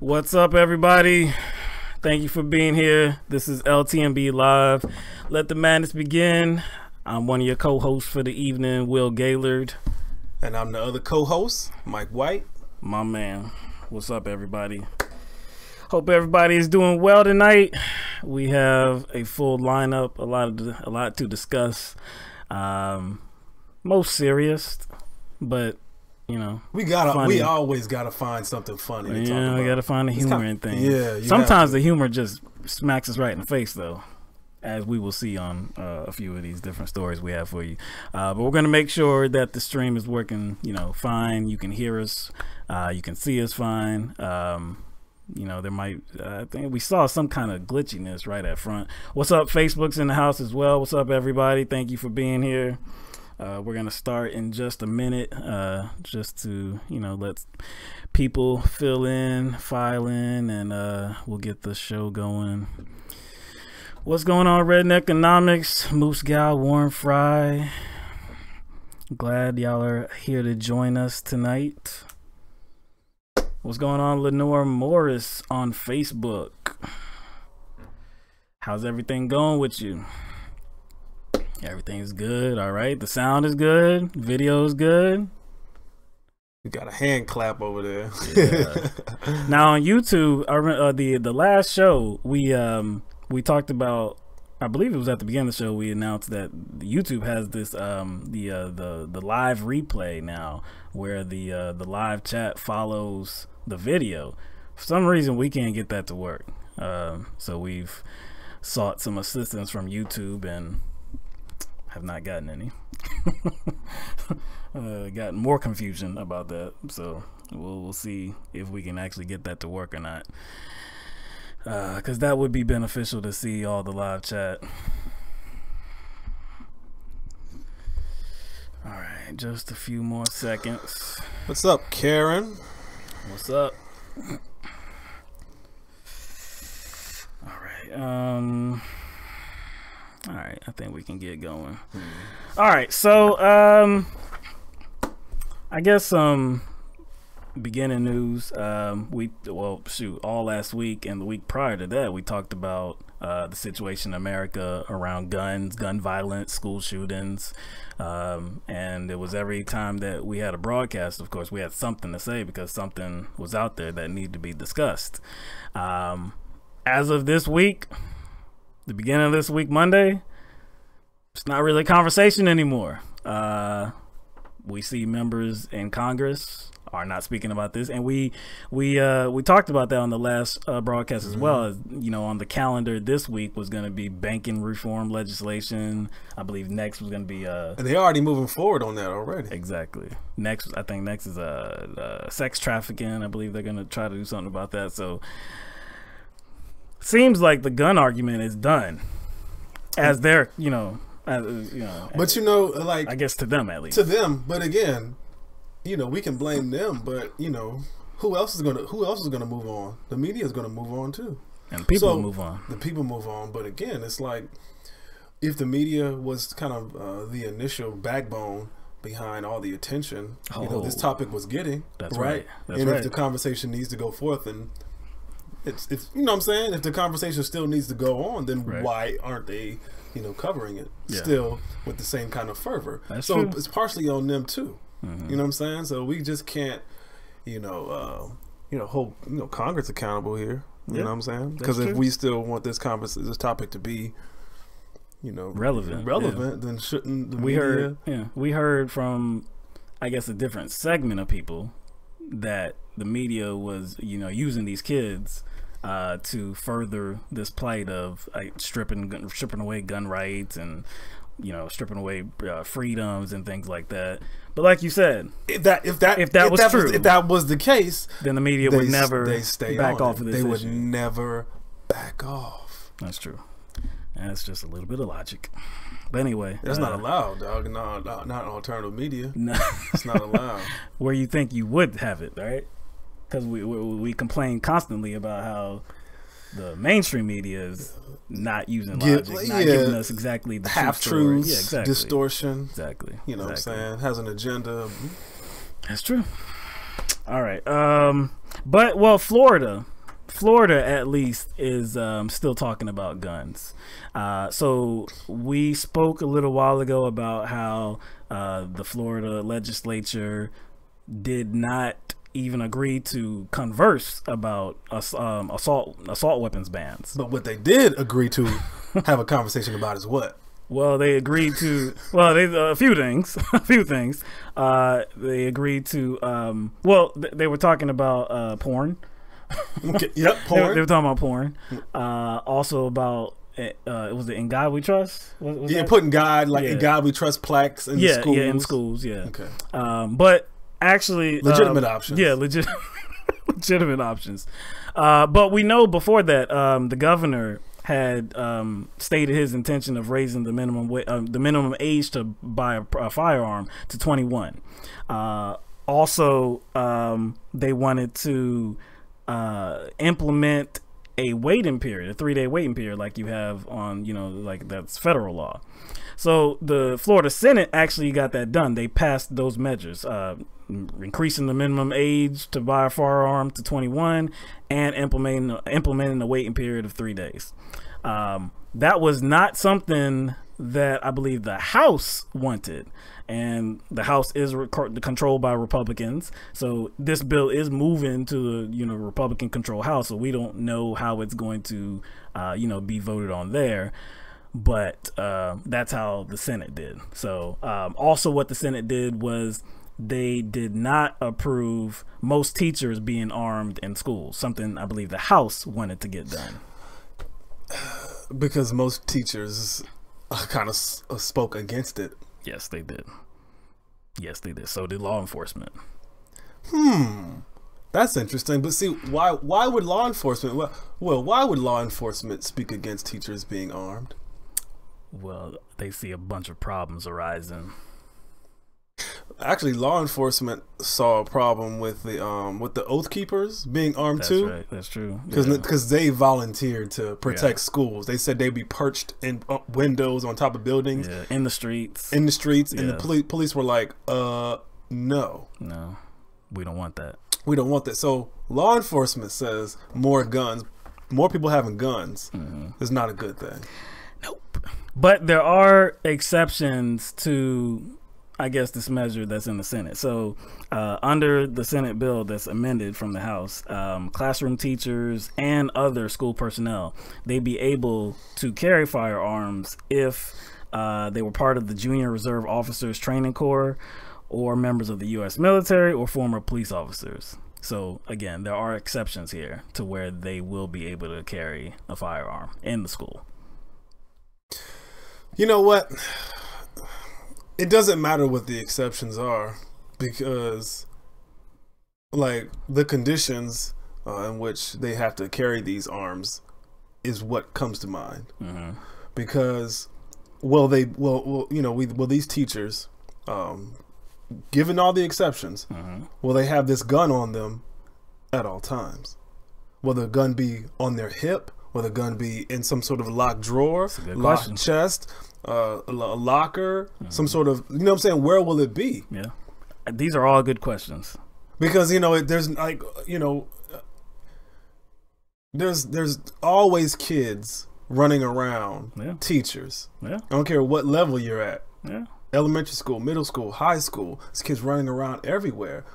What's up, everybody? Thank you for being here. This is LTMB Live. Let the madness begin. I'm one of your co-hosts for the evening, Will Gaillard. And I'm the other co-host, Mike White. My man. What's up, everybody? Hope everybody is doing well tonight. We have a full lineup, a lot to discuss. Most serious, but you know, we always gotta find something funny to talk about. We gotta find the humor in things. Yeah, sometimes the humor just smacks us right in the face, though, as we will see on a few of these different stories we have for you. But we're gonna make sure that the stream is working, fine. You can hear us, you can see us fine. There might, I think we saw some kind of glitchiness right at front. What's up? Facebook's in the house as well. What's up, everybody? Thank you for being here. We're going to start in just a minute, just to, let people file in, and we'll get the show going. What's going on, Redneck Economics? Moose Gal, Warren Fry. Glad y'all are here to join us tonight. What's going on, Lenore Morris on Facebook? How's everything going with you? Everything's good. All right. The sound is good. Video is good. You got a hand clap over there. Yeah. Now on YouTube, I remember the last show we talked about. I believe it was at the beginning of the show. We announced that YouTube has this the live replay now, where the live chat follows the video. For some reason, we can't get that to work. So we've sought some assistance from YouTube and have not gotten any. Gotten more confusion about that. So we'll see if we can actually get that to work or not. Because that would be beneficial to see all the live chat. All right, just a few more seconds. What's up, Karen? What's up? All right, I think we can get going. All right, so I guess beginning news. All last week and the week prior to that, we talked about the situation in America around guns, gun violence, school shootings, and it was every time that we had a broadcast, of course, we had something to say because something was out there that needed to be discussed. As of this week, the beginning of this week, Monday, it's not really a conversation anymore. We see members in Congress are not speaking about this, and we talked about that on the last broadcast as well. As on the calendar this week was going to be banking reform legislation. I believe next was going to be and they're already moving forward on that already. Exactly. I think next is sex trafficking. I believe they're going to try to do something about that. So seems like the gun argument is done, as they're but like, I guess to them at least. To them, but again, we can blame them, but who else is gonna move on? The media is gonna move on too, and people move on. The people move on, but again, it's like if the media was kind of the initial backbone behind all the attention this topic was getting. That's right. If the conversation needs to go forth, and if what I'm saying, if the conversation still needs to go on, then why aren't they covering it still with the same kind of fervor? That's so true. It's partially on them too. You know what I'm saying? So we just can't hold Congress accountable here. You know what I'm saying? Because if we still want this topic to be relevant, then shouldn't the media? We heard from, I guess, a different segment of people that the media was using these kids to further this plight of stripping away gun rights and stripping away freedoms and things like that. But like you said, if that was the case, then the media would never back off of this. They would never back off. That's true. That's just a little bit of logic. But anyway, that's not allowed, dog. No, not alternative media. No, it's not allowed. Where you think you would have it, right? Because we complain constantly about how the mainstream media is not using logic, not giving us exactly the half-truths, distortion. Exactly. What I'm saying? Has an agenda. That's true. All right. But Florida Florida at least is still talking about guns. So we spoke a little while ago about how the Florida legislature did not even agree to converse about assault weapons bans. But what they did agree to have a conversation about is what? Well, they agreed to a few things. They agreed to they were talking about porn. Okay. Yep, porn. They were talking about porn. Also about was it In God We Trust? Putting God In God We Trust plaques in schools. Yeah, in schools. Yeah. Okay. But actually, legitimate options. Yeah, legitimate options. But we know before that the governor had stated his intention of raising the minimum age to buy a firearm to 21. Also, they wanted to implement a waiting period, a 3-day waiting period, like you have on, like that's federal law. So the Florida Senate actually got that done. They passed those measures, increasing the minimum age to buy a firearm to 21 and implementing a waiting period of 3 days. That was not something that I believe the House wanted, and the House is controlled by Republicans. So this bill is moving to the Republican controlled House. So we don't know how it's going to be voted on there. But that's how the Senate did. So also what the Senate did was they did not approve most teachers being armed in schools, something I believe the House wanted to get done. Because most teachers kind of spoke against it. Yes, they did. Yes, they did. So did law enforcement. That's interesting. But see, why would law enforcement? Well, why would law enforcement speak against teachers being armed? Well, they see a bunch of problems arising. Actually, law enforcement saw a problem with the Oath Keepers being armed too. That's right. That's true. Because they volunteered to protect schools. They said they'd be perched in windows on top of buildings. Yeah, in the streets. And the police were like, no, we don't want that. We don't want that. So law enforcement says more guns, more people having guns is not a good thing. Nope. But there are exceptions to, I guess, this measure that's in the Senate. So under the Senate bill that's amended from the House, classroom teachers and other school personnel, they'd be able to carry firearms if they were part of the Junior Reserve Officers Training Corps or members of the U.S. military or former police officers. So again, there are exceptions here to where they will be able to carry a firearm in the school. You know what? It doesn't matter what the exceptions are, because like the conditions in which they have to carry these arms is what comes to mind. Because these teachers, given all the exceptions, will they have this gun on them at all times? Will the gun be on their hip? Will the gun be in some sort of locked drawer, locked chest, a locker, some sort of, you know what I'm saying? Where will it be? Yeah. These are all good questions. Because, there's like, there's always kids running around, teachers. Yeah. I don't care what level you're at. Yeah. Elementary school, middle school, high school. There's kids running around everywhere.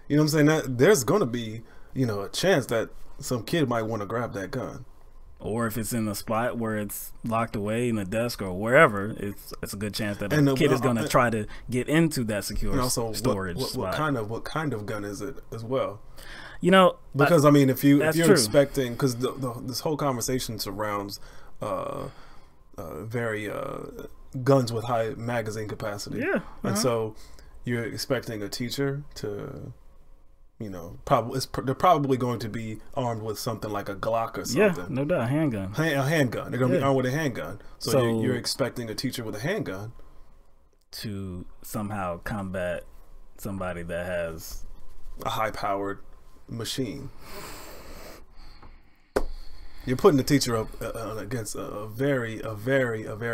You know what I'm saying? That there's going to be, a chance that some kid might want to grab that gun. Or if it's in a spot where it's locked away in a desk or wherever, it's a good chance that a kid is going to try to get into that secure storage spot. What kind of gun is it as well? Because if you're expecting, because this whole conversation surrounds very guns with high magazine capacity. Yeah, and so you're expecting a teacher to. They're probably going to be armed with something like a Glock or something. Yeah, no doubt, a handgun. A handgun. They're going to be armed with a handgun. So you're expecting a teacher with a handgun to somehow combat somebody that has a high-powered machine. You're putting the teacher up against a very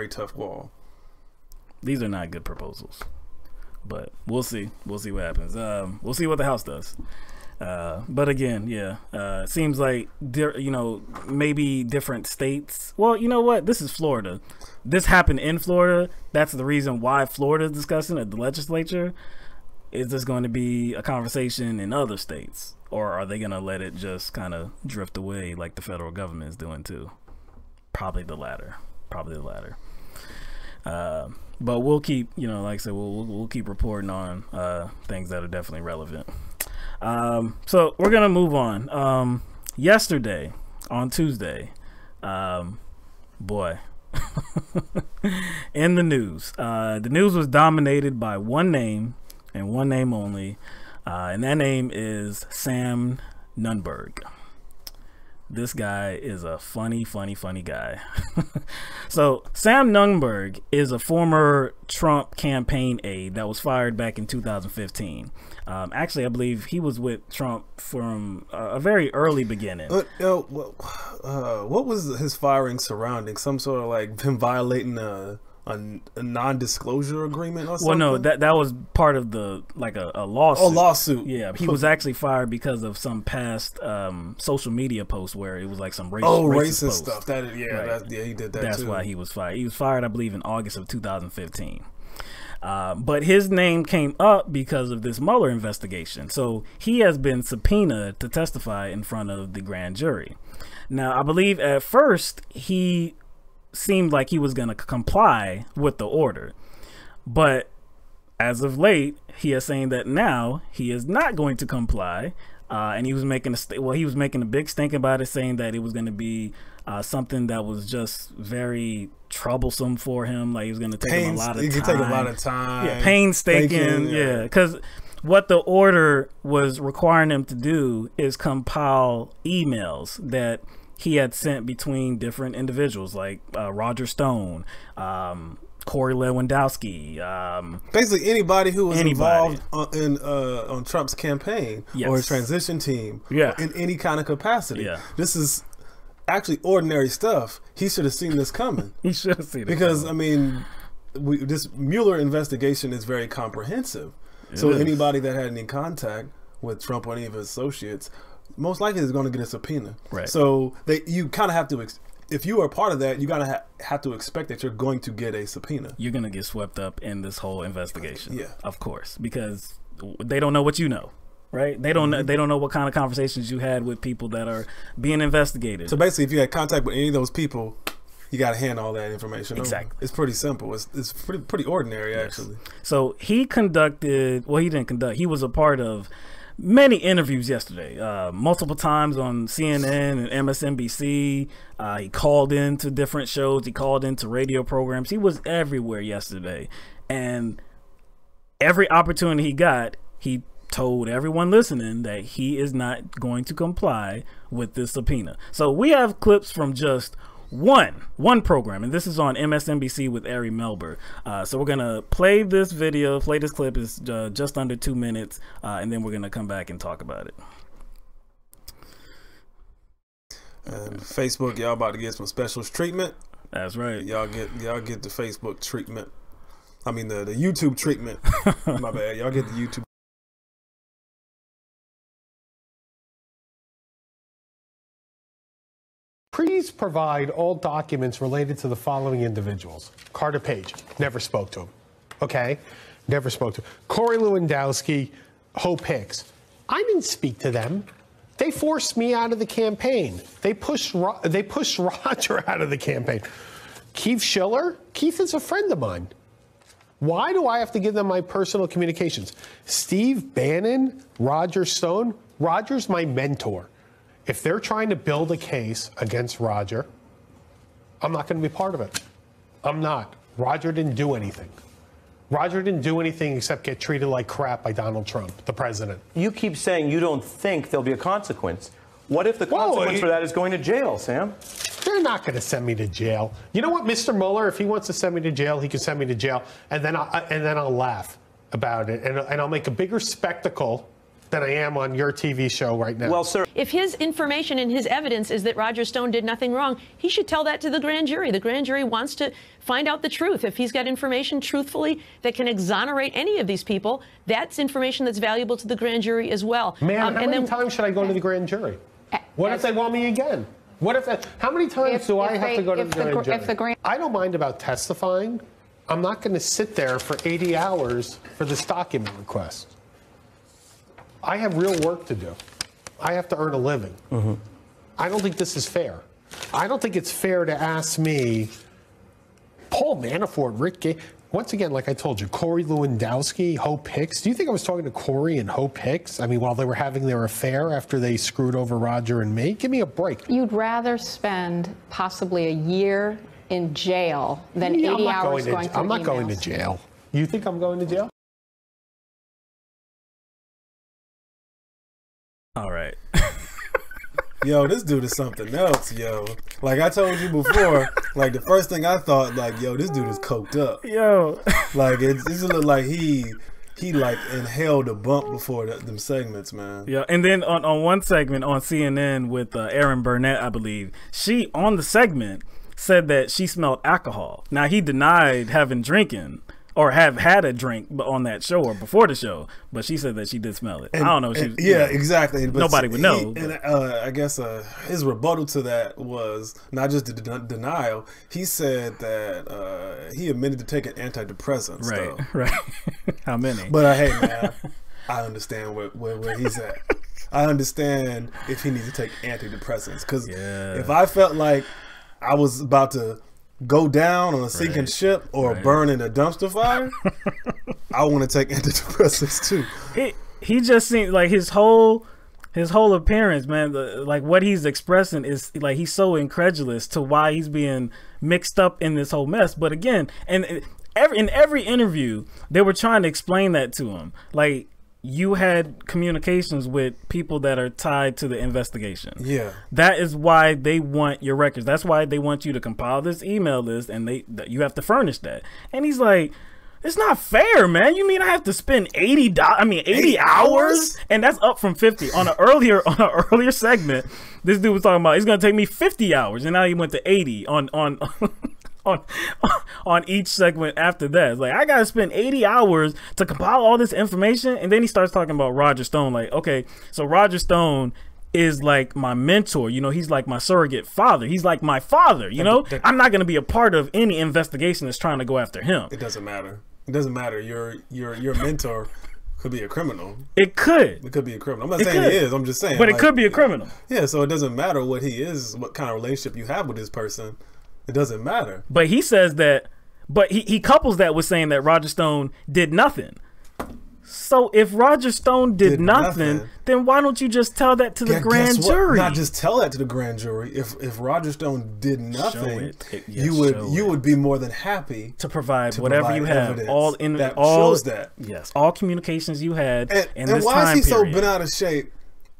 tough wall. These are not good proposals. But we'll see. We'll see what happens. We'll see what the House does. But again, it seems like, maybe different states. Well, you know what? This is Florida. This happened in Florida. That's the reason why Florida is discussing it, the legislature. Is this going to be a conversation in other states? Or are they going to let it just kind of drift away like the federal government is doing too? Probably the latter. But we'll keep, like I said, we'll keep reporting on things that are definitely relevant. So we're gonna move on. Yesterday, on Tuesday, boy, in the news was dominated by one name and one name only, and that name is Sam Nunberg. This guy is a funny guy. So Sam Nunberg is a former Trump campaign aide that was fired back in 2015. Actually, I believe he was with Trump from a very early beginning. What was his firing surrounding? Some sort of like him violating a non-disclosure agreement or something? Well, no, that was part of the a lawsuit. Oh, lawsuit. Yeah, he was actually fired because of some past social media posts where it was like some racist stuff. Right. He did that. That's why he was fired. He was fired, I believe, in August of 2015. But his name came up because of this Mueller investigation. So he has been subpoenaed to testify in front of the grand jury. Now, I believe at first he seemed like he was going to comply with the order, but as of late he is saying that now he is not going to comply, and he was making a big stink about it, saying that it was going to be something that was just very troublesome for him, like he was going to take him a lot of time, painstaking, because what the order was requiring him to do is compile emails that he had sent between different individuals like Roger Stone, Corey Lewandowski, basically anybody who was involved on Trump's campaign or his transition team, in any kind of capacity. Yeah. This is actually ordinary stuff. He should have seen this coming. He should have seen it because coming. I mean, this Mueller investigation is very comprehensive. So anybody that had any contact with Trump or any of his associates most likely is going to get a subpoena. Right. So you kind of have to, if you are a part of that, you gotta have to expect that you're going to get a subpoena. You're going to get swept up in this whole investigation. Yeah, of course, because they don't know what you know, right? They don't. They don't know what kind of conversations you had with people that are being investigated. So basically, if you had contact with any of those people, you got to hand all that information over. It's pretty simple. It's pretty ordinary, actually. So he conducted. Well, he didn't conduct. He was a part of many interviews yesterday, multiple times on CNN and MSNBC. He called into different shows. He called into radio programs. He was everywhere yesterday. And every opportunity he got, he told everyone listening that he is not going to comply with this subpoena. So we have clips from just one program, and this is on MSNBC with Ari Melber. So we're gonna play this clip. Is just under 2 minutes, and then we're gonna come back and talk about it. And Facebook, y'all about to get some specials treatment. That's right. Y'all get the Facebook treatment. I mean the YouTube treatment. My bad. Y'all get the YouTube. Please provide all documents related to the following individuals. Carter Page, never spoke to him. Okay? Never spoke to him. Corey Lewandowski, Hope Hicks. I didn't speak to them. They forced me out of the campaign. They pushed Roger out of the campaign. Keith Schiller? Keith is a friend of mine. Why do I have to give them my personal communications? Steve Bannon, Roger Stone. Roger's my mentor. If they're trying to build a case against Roger, I'm not going to be part of it. I'm not. Roger didn't do anything. Roger didn't do anything except get treated like crap by Donald Trump, the president. You keep saying you don't think there'll be a consequence. What if the consequence for that is going to jail, Sam? They're not going to send me to jail. You know what, Mr. Mueller, if he wants to send me to jail, he can send me to jail, and then I'll laugh about it, and I'll make a bigger spectacle than I am on your TV show right now. Well, sir, if his information and his evidence is that Roger Stone did nothing wrong, he should tell that to the grand jury. The grand jury wants to find out the truth. If he's got information truthfully that can exonerate any of these people, that's information that's valuable to the grand jury as well. Ma'am, how many times should I go to the grand jury? What if they want me again? What if how many times do I have to go to the grand jury? I don't mind about testifying. I'm not going to sit there for 80 hours for this document request. I have real work to do. I have to earn a living. I don't think this is fair. I don't think it's fair to ask me, Paul Manafort, Rick Gates, once again, like I told you, Corey Lewandowski, Hope Hicks. Do you think I was talking to Corey and Hope Hicks? I mean, while they were having their affair after they screwed over Roger and me? Give me a break. You'd rather spend possibly a year in jail than 80 hours going through I'm not going to jail. You think I'm going to jail? All right. Yo, this dude is something else, yo. Like I told you before, like the first thing I thought, like, yo, this dude is coked up. Yo. Like it look like he like inhaled a bump before them segments, man. Yeah, and then on one segment on CNN with Erin Burnett, I believe, she on the segment said that she smelled alcohol. Now he denied having drinking or have had a drink on that show or before the show, but she said that she did smell it. And, I don't know. Exactly. But nobody would know. And I guess his rebuttal to that was not just the denial. He said that he admitted to taking antidepressants. Right, though. right. How many? But hey, man, I understand where he's at. I understand if he needs to take antidepressants because if I felt like I was about to go down on a sinking ship or burn in a dumpster fire, I want to take antidepressants too. He just seems like his whole appearance, man, like what he's expressing is like he's so incredulous to why he's being mixed up in this whole mess. But again, and in every interview, they were trying to explain that to him. Like, you had communications with people that are tied to the investigation. Yeah. That is why they want your records. That's why they want you to compile this email list, and you have to furnish that. And he's like, it's not fair, man. You mean I have to spend $80 hours? And that's up from 50. On an earlier segment, this dude was talking about it's gonna take me 50 hours, and now he went to 80 on each segment after that. It's like, I gotta spend 80 hours to compile all this information. And then he starts talking about Roger Stone. Like, okay, so Roger Stone is like my mentor, you know, he's like my surrogate father, he's like my father, you know. I'm not going to be a part of any investigation that's trying to go after him. It doesn't matter. It doesn't matter. Your mentor could be a criminal. It could be a criminal. I'm not saying he is, I'm just saying, but it could be a criminal. Yeah, so it doesn't matter what he is, what kind of relationship you have with this person. It doesn't matter. But he says that, but he couples that with saying that Roger Stone did nothing. So if Roger Stone did nothing, then why don't you just tell that to the grand jury? Not just tell that to the grand jury. If Roger Stone did nothing, you would be more than happy to provide whatever you have, all shows that. Yes, all communications you had in and this why time is he period. so bent out of shape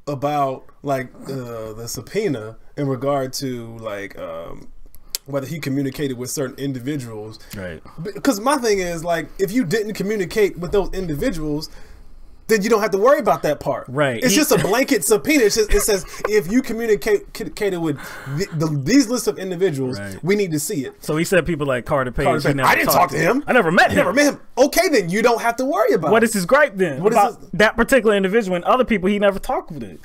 about like the subpoena in regard to like whether he communicated with certain individuals? Right. Because my thing is, like, if you didn't communicate with those individuals, then you don't have to worry about that part. Right. It's just a blanket subpoena. It says if you communicated with these lists of individuals, we need to see it. So he said people like Carter Page. I didn't talk to him. I never met him. Okay, then you don't have to worry about it. What is his gripe then? What about that particular individual and other people he never talked to?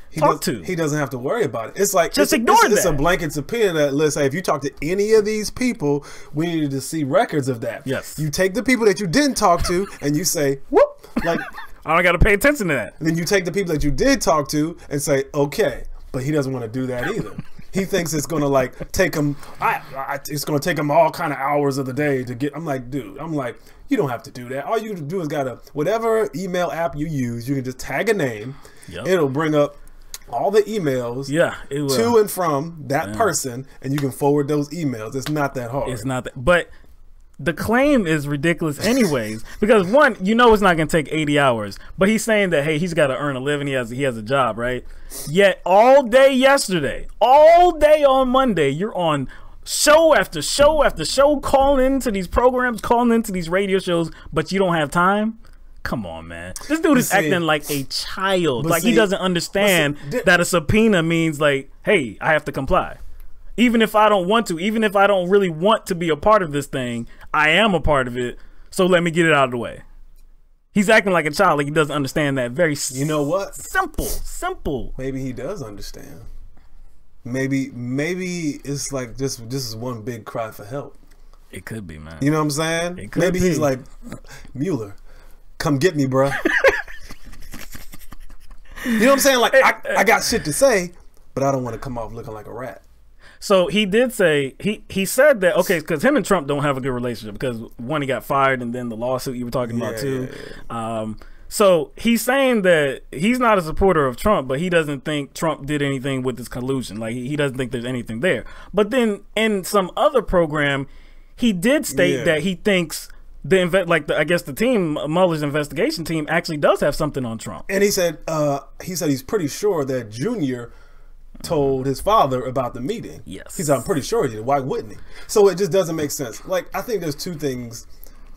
He doesn't have to worry about it. It's like just ignore that. It's a blanket subpoena that let's say if you talk to any of these people, we needed to see records of that. Yes. You take the people that you didn't talk to and you say, whoop, like. I don't got to pay attention to that. And then you take the people that you did talk to and say, okay, but he doesn't want to do that either. He thinks it's going to like take him, it's going to take him all kind of hours of the day to get, I'm like, dude, you don't have to do that. All you do is whatever email app you use, you can just tag a name. Yep. It'll bring up all the emails to and from that person, and you can forward those emails. It's not that hard. It's not that, but the claim is ridiculous anyways, because one, you know, it's not going to take 80 hours, but he's saying that, hey, he's got to earn a living. He has a job, right? Yet all day yesterday, all day on Monday, you're on show after show after show, calling into these programs, calling into these radio shows, but you don't have time Come on, man. This dude is acting like a child. Like, he doesn't understand that a subpoena means like, hey, I have to comply. Even if I don't want to, even if I don't really want to be a part of this thing, I am a part of it. So let me get it out of the way. He's acting like a child, like he doesn't understand that very you know what? Simple. Maybe he does understand. Maybe it's like this is one big cry for help. It could be, man. You know what I'm saying? It could Maybe be. he's like, Mueller, come get me, bro. You know what I'm saying? Like, I got shit to say, but I don't want to come off looking like a rat. So he did say, he said that, okay, because him and Trump don't have a good relationship, because one, he got fired, and then the lawsuit you were talking about too. So he's saying that he's not a supporter of Trump, but he doesn't think Trump did anything with this collusion. Like, he doesn't think there's anything there. But then in some other program, he did state that he thinks I guess the team, Mueller's investigation team, actually does have something on Trump. And he said he's pretty sure that Junior told his father about the meeting. Yes. He said, I'm pretty sure he did. Why wouldn't he? So it just doesn't make sense. Like, I think there's two things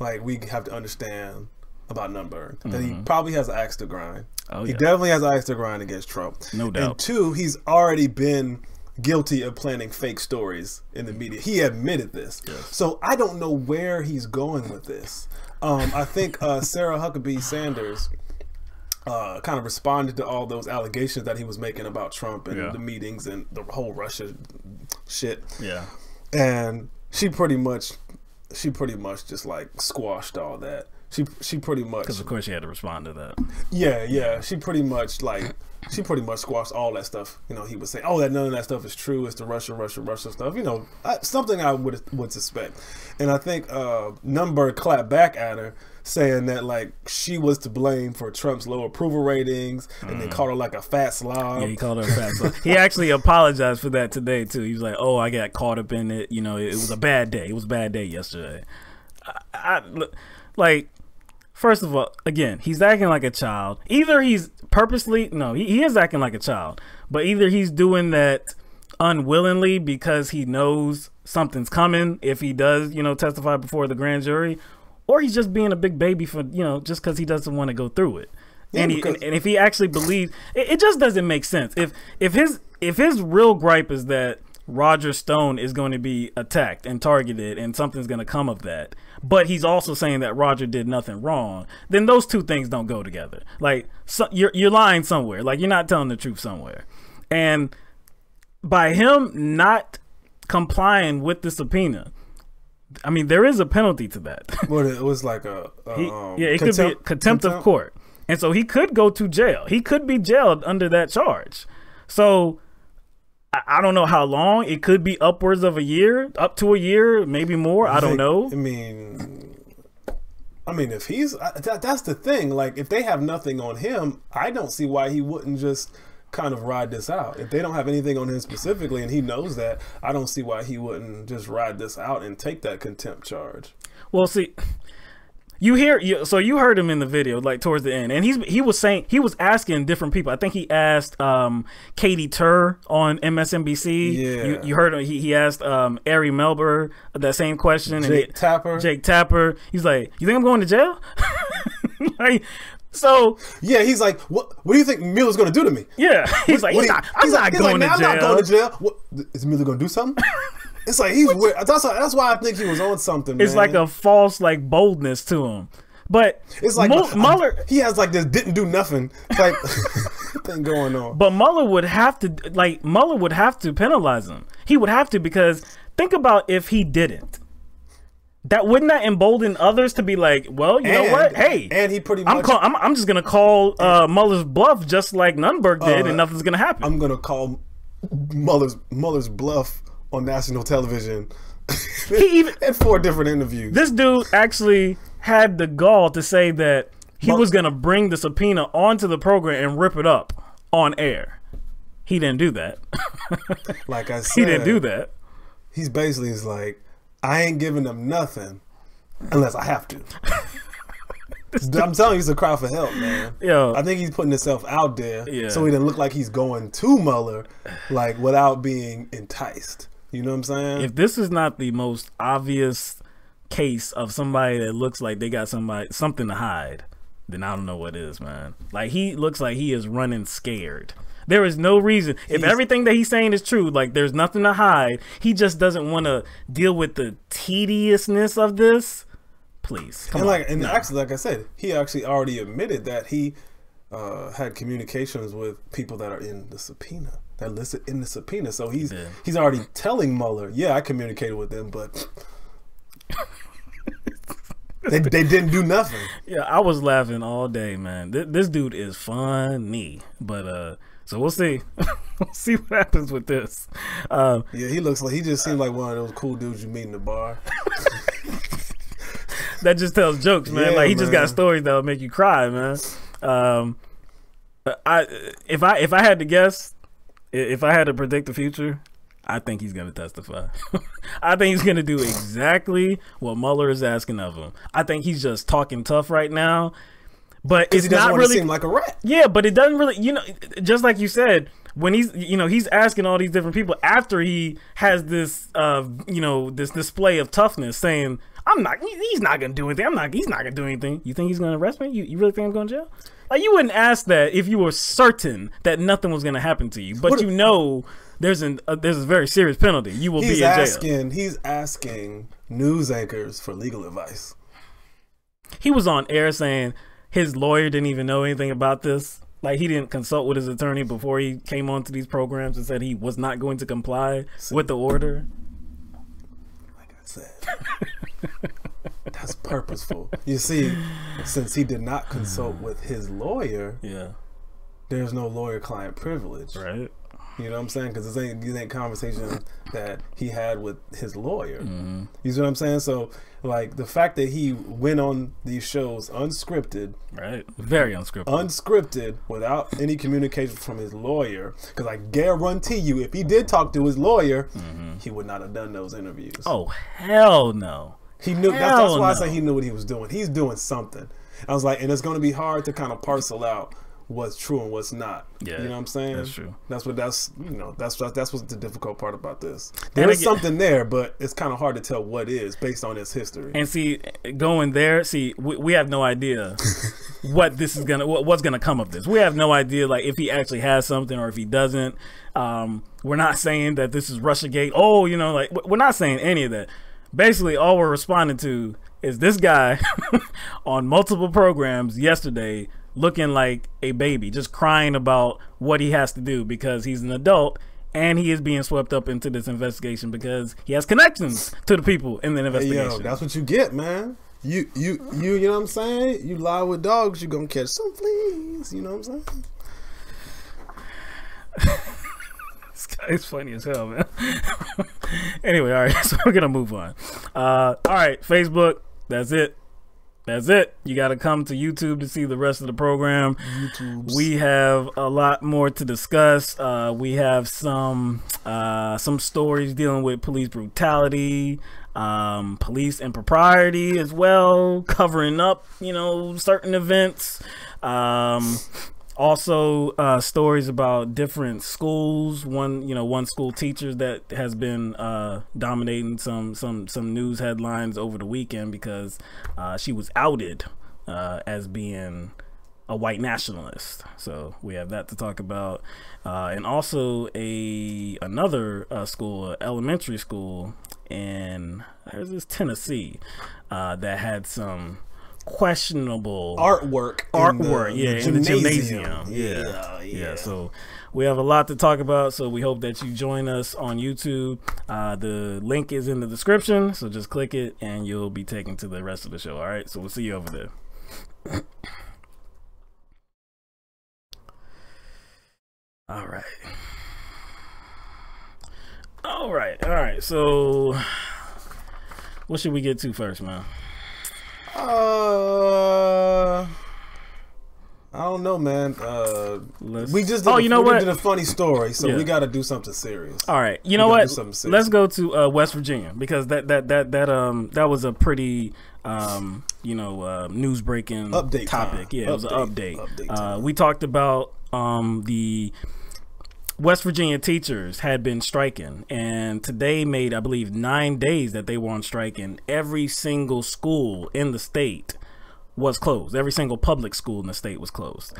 like we have to understand about Nunberg. That he probably has an axe to grind. He definitely has an axe to grind against Trump. No doubt. And two, he's already been guilty of planning fake stories in the media. He admitted this. Yes. So I don't know where he's going with this. I think Sarah Huckabee Sanders kind of responded to all those allegations that he was making about Trump and the meetings and the whole Russia shit. Yeah. And she pretty much just like squashed all that. She pretty much, because of course she had to respond to that. Yeah. She pretty much squashed all that stuff. You know, he was saying, "Oh, that none of that stuff is true. It's the Russia stuff." You know, something I would suspect. And I think Nunberg clapped back at her, saying that like she was to blame for Trump's low approval ratings, and they called her like a fat slob. Yeah, he called her a fat slob. He actually apologized for that today too. He was like, "Oh, I got caught up in it. You know, it was a bad day. It was a bad day yesterday." Like, first of all, again, he's acting like a child. Either he's purposely, he is acting like a child, but either he's doing that unwillingly because he knows something's coming if he does, testify before the grand jury, or he's just being a big baby for, just because he doesn't want to go through it. Yeah, and if he actually believes, it just doesn't make sense. If his real gripe is that Roger Stone is going to be attacked and targeted and something's going to come of that, but he's also saying that Roger did nothing wrong, then those two things don't go together. Like, you're lying somewhere. Like, you're not telling the truth somewhere. And by him not complying with the subpoena, I mean, there is a penalty to that. Well, it was like it could be contempt of court. And so he could go to jail. He could be jailed under that charge. So I don't know how long. It could be upwards of a year, up to a year, maybe more. I don't know. I mean, if he's that's the thing. Like, if they have nothing on him, I don't see why he wouldn't just kind of ride this out. If they don't have anything on him specifically, and he knows that, I don't see why he wouldn't just ride this out and take that contempt charge. Well, see, you heard him in the video, like towards the end, and he was asking different people. I think he asked Katie Tur on MSNBC. Yeah, you heard him. He asked Ari Melber that same question. Jake Tapper. He's like, "You think I'm going to jail?" Like, so yeah, he's like, "What do you think Mueller's going to do to me?" Yeah, he's like, "I'm not going to jail. What, is Mueller going to do something?" It's like, he's weird. That's why I think he was on something, man. It's like a false boldness to him. But it's like Mueller, he has like this didn't do nothing type thing going on. But Mueller would have to penalize him. He would have to, because think about if he didn't. Wouldn't that embolden others to be like, well, you know what? Hey, and he pretty much, I'm just gonna call Mueller's bluff just like Nunberg did, and nothing's gonna happen. I'm gonna call Mueller's bluff on national television. He even had 4 different interviews. This dude actually had the gall to say that he was going to bring the subpoena onto the program and rip it up on air. He didn't do that. Like I said, he didn't do that. He's basically like, I ain't giving them nothing unless I have to. I'm telling you, it's a cry for help, man. Yo, I think he's putting himself out there so he doesn't look like he's going to Mueller, like, without being enticed. You know what I'm saying? If this is not the most obvious case of somebody that looks like they got something to hide, then I don't know what is, man. Like, he looks like he is running scared. There is no reason. If everything that he's saying is true, like, there's nothing to hide. He just doesn't want to deal with the tediousness of this. Please, come on. And actually, like I said, he actually already admitted that he had communications with people that are in the subpoena, that listed in the subpoena. So he's already telling Mueller, yeah, I communicated with them, but they didn't do nothing. Yeah, I was laughing all day, man. This dude is funny, but so we'll see. We'll see what happens with this. Yeah, he just seemed like one of those cool dudes you meet in the bar. That just tells jokes, man. Yeah, like, he just got stories that'll make you cry, man. If I had to guess, if I had to predict the future, I think he's going to testify. I think he's going to do exactly what Mueller is asking of him. I think he's just talking tough right now, but it's not really seem like a rat. Yeah, but it doesn't really, just like you said, when he's asking all these different people after he has this, this display of toughness, saying, he's not going to do anything. He's not going to do anything. You think he's going to arrest me? You really think I'm going to jail? Like, you wouldn't ask that if you were certain that nothing was going to happen to you, but there's a very serious penalty. You will be in jail. He's asking news anchors for legal advice. He was on air saying his lawyer didn't even know anything about this. Like, he didn't consult with his attorney before he came onto these programs and said he was not going to comply with the order. Like I said, that's purposeful. You see, since he did not consult with his lawyer, there's no lawyer-client privilege. Right. You know what I'm saying? Because these ain't conversations that he had with his lawyer. You see what I'm saying? So, like, the fact that he went on these shows unscripted. Right. Very unscripted. Unscripted, without any communication from his lawyer. Because I guarantee you, if he did talk to his lawyer, he would not have done those interviews. Oh, hell no. He knew. That's why I say he knew what he was doing. He's doing something. I was like, and it's going to be hard to kind of parcel out what's true and what's not. Yeah, you know what I'm saying? That's true. That's what's the difficult part about this. There is something there, but it's kind of hard to tell what is based on its history. And see, going there, we have no idea what's gonna come of this. We have no idea, like, if he actually has something or if he doesn't. We're not saying that this is Russiagate. We're not saying any of that. Basically, all we're responding to is this guy on multiple programs yesterday looking like a baby, just crying about what he has to do because he's an adult and he is being swept up into this investigation because he has connections to the people in the investigation. Hey, yo, that's what you get, man. You know what I'm saying? You lie with dogs, you're gonna catch some fleas. You know what I'm saying? This guy is funny as hell, man. Anyway, all right, so we're gonna move on. All right, Facebook, that's it. You got to come to YouTube to see the rest of the program. We have a lot more to discuss. We have some stories dealing with police brutality, police impropriety as well, covering up, certain events. Also, stories about different schools. One school teacher that has been dominating some news headlines over the weekend because she was outed as being a white nationalist. So we have that to talk about, and also another school, elementary school in Tennessee, that had some questionable artwork in the gymnasium. Yeah. So we have a lot to talk about, so we hope that you join us on YouTube. The link is in the description, so just click it and you'll be taken to the rest of the show. All right, so we'll see you over there. All right, so what should we get to first, man? I don't know, man. We just did a funny story, so we got to do something serious. All right, you know what? Let's go to West Virginia because that was a pretty news breaking update topic. Yeah, it was an update. We talked about the West Virginia teachers had been striking, and today made, I believe, 9 days that they were on strike in every single school in the state was closed. Every single public school in the state was closed.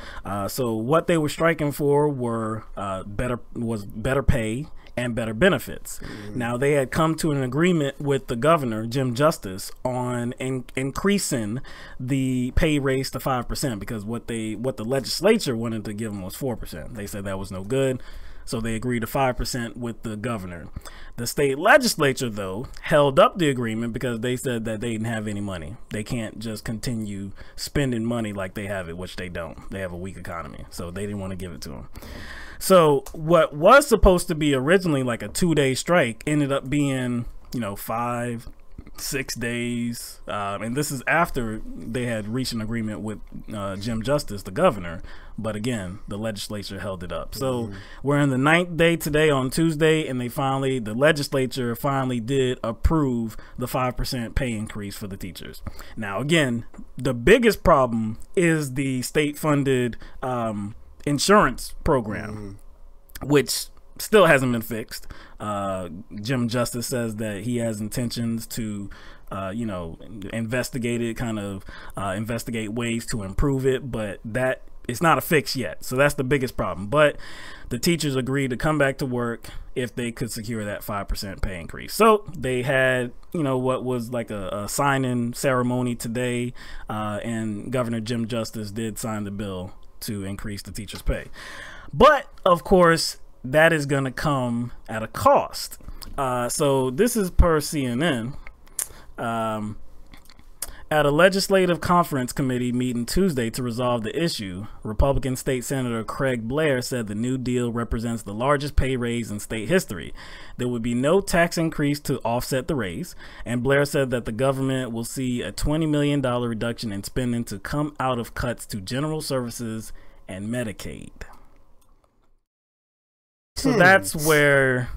So what they were striking for were better pay and better benefits. Now, they had come to an agreement with the governor, Jim Justice, on increasing the pay raise to 5%, because what the legislature wanted to give them was 4%. They said that was no good, so they agreed to 5% with the governor. The state legislature, though, held up the agreement because they said that they didn't have any money. They can't just continue spending money like they have it, which they don't. They have a weak economy, so they didn't want to give it to them. So what was supposed to be originally like a 2-day strike ended up being, 5-6 days. And this is after they had reached an agreement with Jim Justice, the governor. But again, the legislature held it up. So we're in the 9th day today on Tuesday, and the legislature finally did approve the 5% pay increase for the teachers. Now, again, the biggest problem is the state-funded insurance program, which still hasn't been fixed. Jim Justice says that he has intentions to investigate ways to improve it, but that it's not a fix yet. So that's the biggest problem. But the teachers agreed to come back to work if they could secure that 5% pay increase. So they had, what was like a sign-in ceremony today, and Governor Jim Justice did sign the bill to increase the teachers' pay. But of course, that is going to come at a cost. So this is per CNN. At a legislative conference committee meeting Tuesday to resolve the issue, Republican State Senator Craig Blair said the new deal represents the largest pay raise in state history. There would be no tax increase to offset the raise, and Blair said that the government will see a $20 million reduction in spending to come out of cuts to general services and Medicaid. So that's where,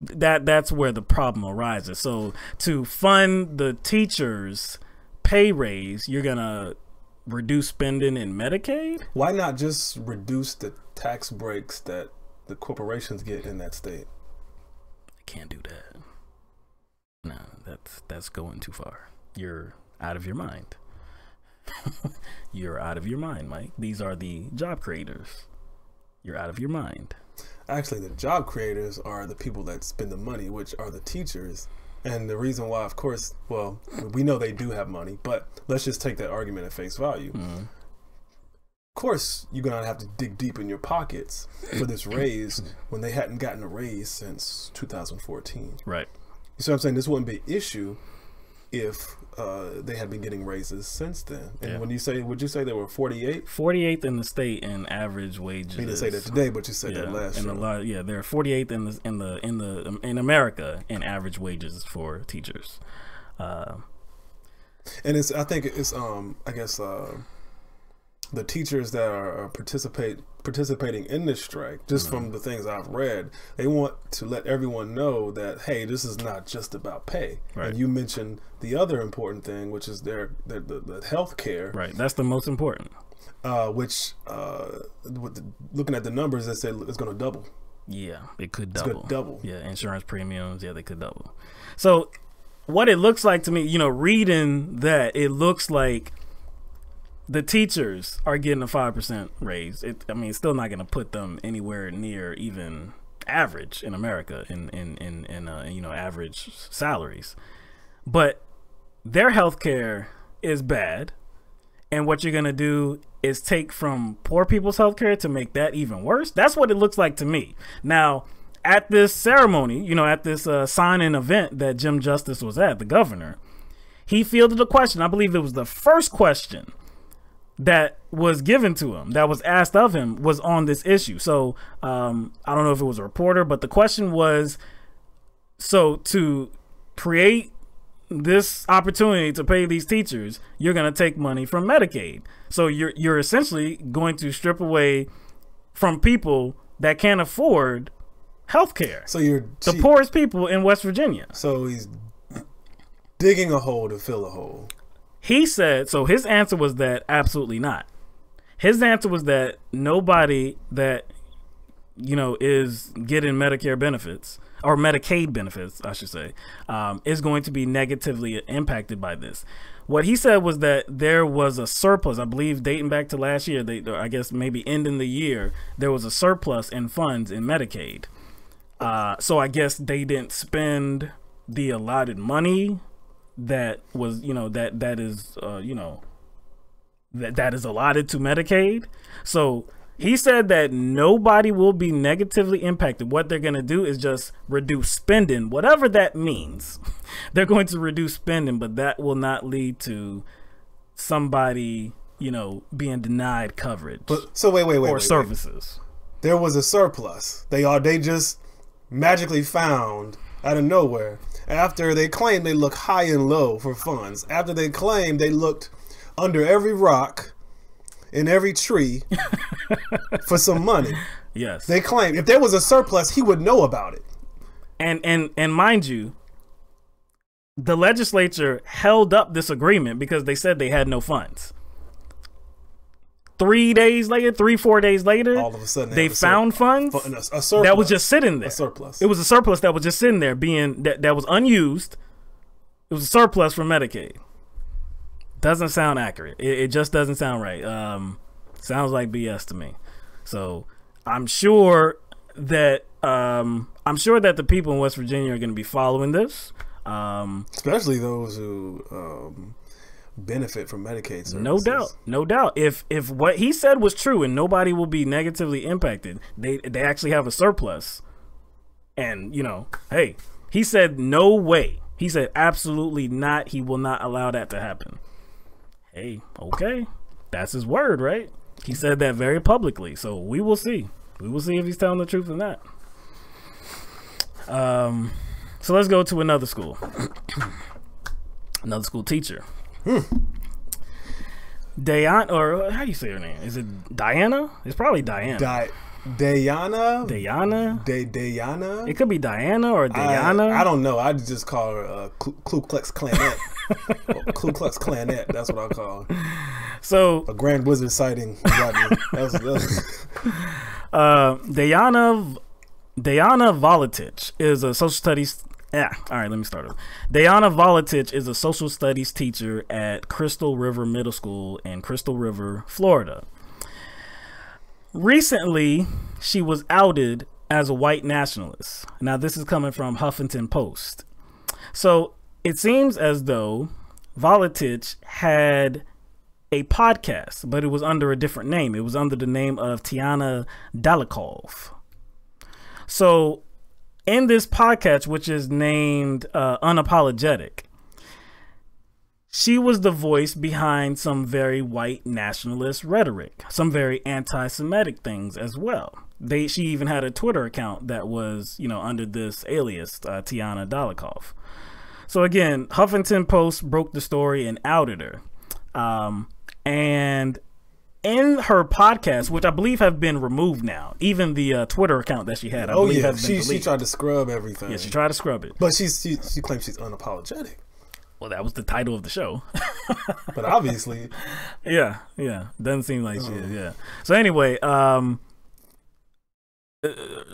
that's where the problem arises. So to fund the teachers' pay raise, you're gonna reduce spending in Medicaid? Why not just reduce the tax breaks that the corporations get in that state? I can't do that. No, that's going too far. You're out of your mind. You're out of your mind, Mike. These are the job creators. You're out of your mind. Actually, the job creators are the people that spend the money, which are the teachers. And the reason why, of course, well, we know they do have money, but let's just take that argument at face value. Of course, you're going to have to dig deep in your pockets for this raise when they hadn't gotten a raise since 2014. Right. You see what I'm saying? This wouldn't be an issue if they had been getting raises since then. And when you say, would you say they were 48? 48th in the state in average wages. You didn't say that today, but you said that last year. They're 48th in America in average wages for teachers. And I think it's I guess the teachers that are participating in this strike, just from the things I've read, they want to let everyone know that, hey, this is not just about pay. Right. And you mentioned the other important thing, which is the health care. Right. That's the most important. Which looking at the numbers, they said it's going to double. Yeah, it could double. It's going to double. Yeah, insurance premiums. Yeah, they could double. So what it looks like to me, reading that, it looks like the teachers are getting a 5% raise. It's still not going to put them anywhere near even average in America in average salaries. But their health care is bad. And what you're going to do is take from poor people's health care to make that even worse. That's what it looks like to me. Now, at this ceremony, at this sign-in event that Jim Justice was at, the governor, he fielded a question. I believe it was the first question that was given to him, that was asked of him, was on this issue. So I don't know if it was a reporter, but the question was, so to create this opportunity to pay these teachers, you're going to take money from Medicaid. So you're essentially going to strip away from people that can't afford health care. So you're the poorest people in West Virginia. So he's digging a hole to fill a hole. He said, so his answer was that absolutely not. His answer was that nobody that, is getting Medicare benefits or Medicaid benefits, I should say, is going to be negatively impacted by this. What he said was that there was a surplus, I believe, dating back to last year, I guess maybe ending the year, there was a surplus in funds in Medicaid. So I guess they didn't spend the allotted money that was, that is allotted to Medicaid. So he said that nobody will be negatively impacted. What they're going to do is just reduce spending, whatever that means. They're going to reduce spending, but that will not lead to somebody, being denied coverage. But so wait, services. There was a surplus. They just magically found out of nowhere after they claimed they looked high and low for funds. After they claimed they looked under every rock in every tree for some money. Yes. They claim if there was a surplus, he would know about it. And mind you, the legislature held up this agreement because they said they had no funds. 4 days later, all of a sudden they found funds a surplus that was just sitting there. A surplus. It was a surplus that was just sitting there that was unused. It was a surplus from Medicaid. Doesn't sound accurate. It just doesn't sound right. Sounds like BS to me. So I'm sure that the people in West Virginia are going to be following this, especially those who benefit from Medicaid services. No doubt. If what he said was true and nobody will be negatively impacted, they actually have a surplus. And hey, he said no way. He said absolutely not. He will not allow that to happen. Hey, okay, that's his word, right? He said that very publicly, so we will see. We will see if he's telling the truth or not. So let's go to another school. Another school teacher. Diana, or how do you say her name? Is it Diana? It's probably Diana. Diana? Diana? It could be Diana or Diana. I don't know. I just call her Ku Klux Klanette. Ku Klux Klanette. That's what I call her. So a Grand Wizard sighting. Diana Volatich is a social studies. All right, let me start over. Diana Volatich is a social studies teacher at Crystal River Middle School in Crystal River, Florida. Recently, she was outed as a white nationalist. Now, this is coming from Huffington Post. So it seems as though Volatich had a podcast, but it was under a different name. It was under the name of Tiana Dalikov. So in this podcast, which is named Unapologetic, she was the voice behind some very white nationalist rhetoric, some very anti-Semitic things as well. She even had a Twitter account that was, under this alias, Tiana Dalikov. So again, Huffington Post broke the story and outed her. And in her podcast, which I believe have been removed now, even the Twitter account that she had, I believe has been deleted. She tried to scrub everything. Yeah, she tried to scrub it. But she claims she's unapologetic. Well, that was the title of the show. But obviously. Yeah. Doesn't seem like she is, yeah. So anyway,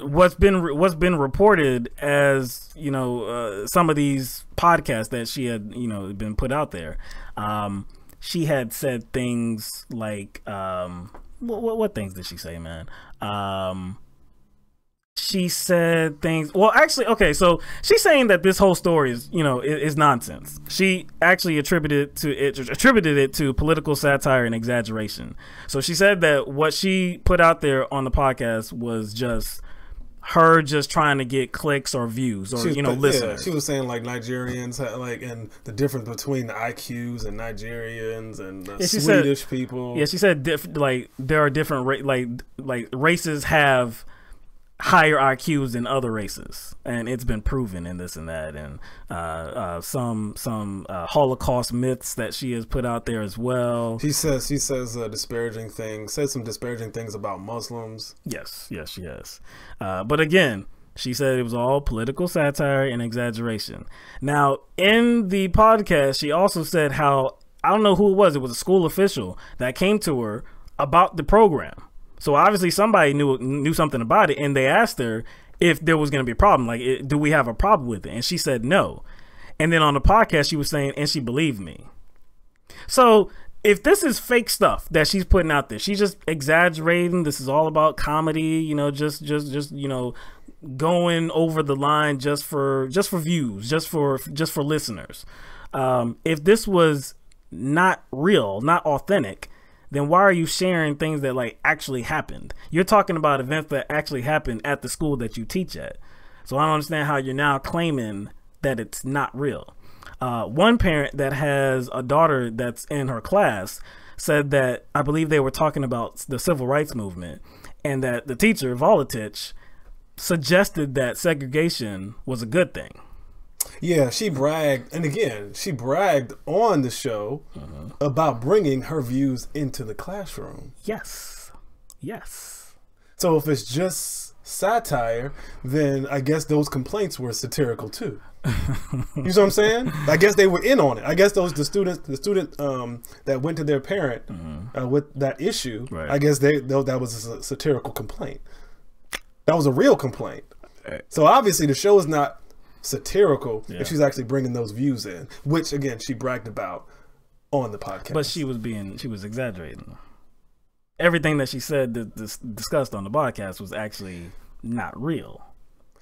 what's been reported as, some of these podcasts that she had, been put out there, she had said things like, what things did she say, man? She said things. Well, actually, okay. So she's saying that this whole story is nonsense. She actually attributed it to political satire and exaggeration. So she said that what she put out there on the podcast was just her just trying to get clicks or views or listeners. Yeah, she was saying like Nigerians and the difference between the IQs and Nigerians and Swedish people. Yeah, she said there are different races have higher IQs than other races, and it's been proven in this and that, and some Holocaust myths that she has put out there as well. She says disparaging things, said some disparaging things about Muslims. Yes, she has. But again, she said it was all political satire and exaggeration. Now, in the podcast, she also said how, I don't know who it was a school official that came to her about the program. So obviously somebody knew something about it, and they asked her if there was going to be a problem. Like, do we have a problem with it? And she said no. And then on the podcast, she was saying, and she believed me. So if this is fake stuff that she's putting out there, she's just exaggerating. This is all about comedy, you know, just you know, going over the line just for views, just for listeners. If this was not real, not authentic, then why are you sharing things that like actually happened? You're talking about events that actually happened at the school that you teach at. So I don't understand how you're now claiming that it's not real. One parent that has a daughter that's in her class said that, I believe they were talking about the civil rights movement, and that the teacher, Volatich, suggested that segregation was a good thing. Yeah, she bragged, and again, she bragged on the show about bringing her views into the classroom. Yes. Yes. So if it's just satire, then I guess those complaints were satirical too. You know what I'm saying? I guess they were in on it. I guess the student that went to their parent with that issue, right. I guess that was a satirical complaint. That was a real complaint. Right. So obviously the show is not satirical if she's actually bringing those views in, which again she bragged about on the podcast. But she was exaggerating. Everything that she said discussed on the podcast was actually not real.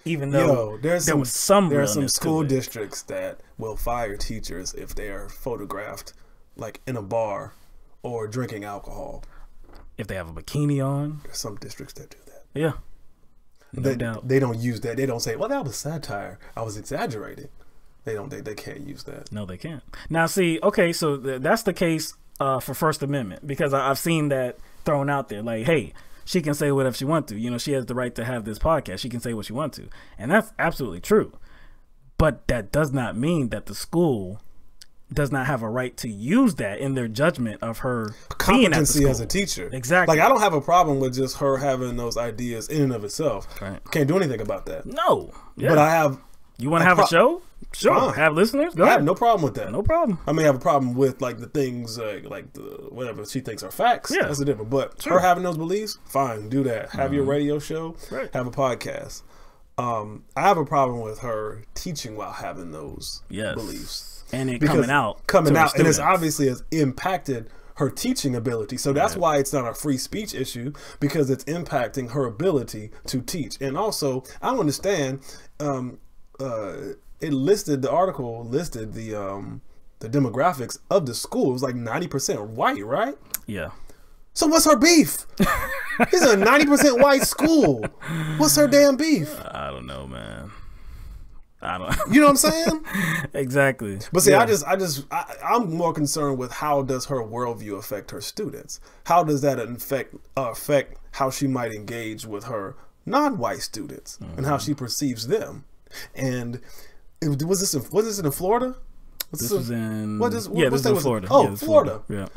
Even though there are some school districts that will fire teachers if they are photographed like in a bar or drinking alcohol. If they have a bikini on. There's some districts that do that. Yeah. No doubt. They don't use that. They don't say, well, that was satire. I was exaggerating. They can't use that. No, they can't. Now, see, okay, so that's the case for First Amendment, because I've seen that thrown out there. Like, hey, she can say whatever she wants to. You know, she has the right to have this podcast. She can say what she wants to. And that's absolutely true. But that does not mean that the school does not have a right to use that in their judgment of her competency as a teacher. Exactly. Like, I don't have a problem with just her having those ideas in and of itself. Right. Can't do anything about that. No. Yeah. But I have. You want to have a show? Sure. Have listeners? Go ahead. I have no problem with that. No problem. I may have a problem with like the things like the whatever she thinks are facts. Yeah. That's a different. But her having those beliefs, fine, do that. Have your radio show. Right. Have a podcast. I have a problem with her teaching while having those beliefs. And it coming out, and it's obviously has impacted her teaching ability. So that's why it's not a free speech issue, because it's impacting her ability to teach. And also, I don't understand. The article listed the demographics of the school. It was like 90% white, right? Yeah. So what's her beef? This is a 90% white school. What's her damn beef? I don't know, man. You know what I'm saying? Exactly. But see, I'm more concerned with how does her worldview affect her students? How does that affect how she might engage with her non-white students and how she perceives them? And was this in Florida? This was in Florida. Oh, yeah, Florida. Yeah.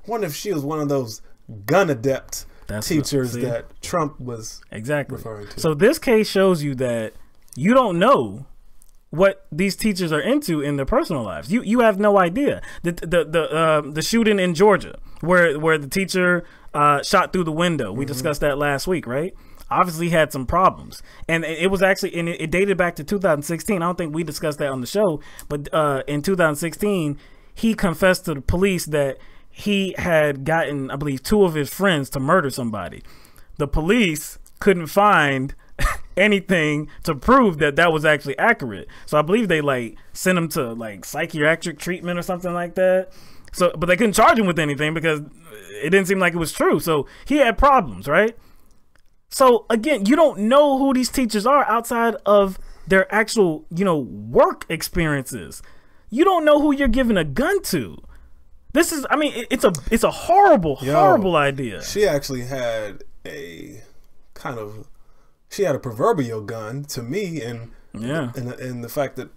Wonder if she was one of those gun adept teachers that Trump was referring to. So this case shows you that you don't know what these teachers are into in their personal lives. You have no idea. The shooting in Georgia where the teacher shot through the window. We discussed that last week, right? Obviously had some problems, and it was actually, and it dated back to 2016. I don't think we discussed that on the show, but in 2016 he confessed to the police that he had gotten, I believe, 2 of his friends to murder somebody. The police couldn't find anything to prove that was actually accurate. So I believe they like sent him to like psychiatric treatment or something like that. So, but they couldn't charge him with anything because it didn't seem like it was true. So he had problems, right? So again, you don't know who these teachers are outside of their actual, work experiences. You don't know who you're giving a gun to. This is, I mean, it's a horrible idea. She actually had she had a proverbial gun to me, and the fact that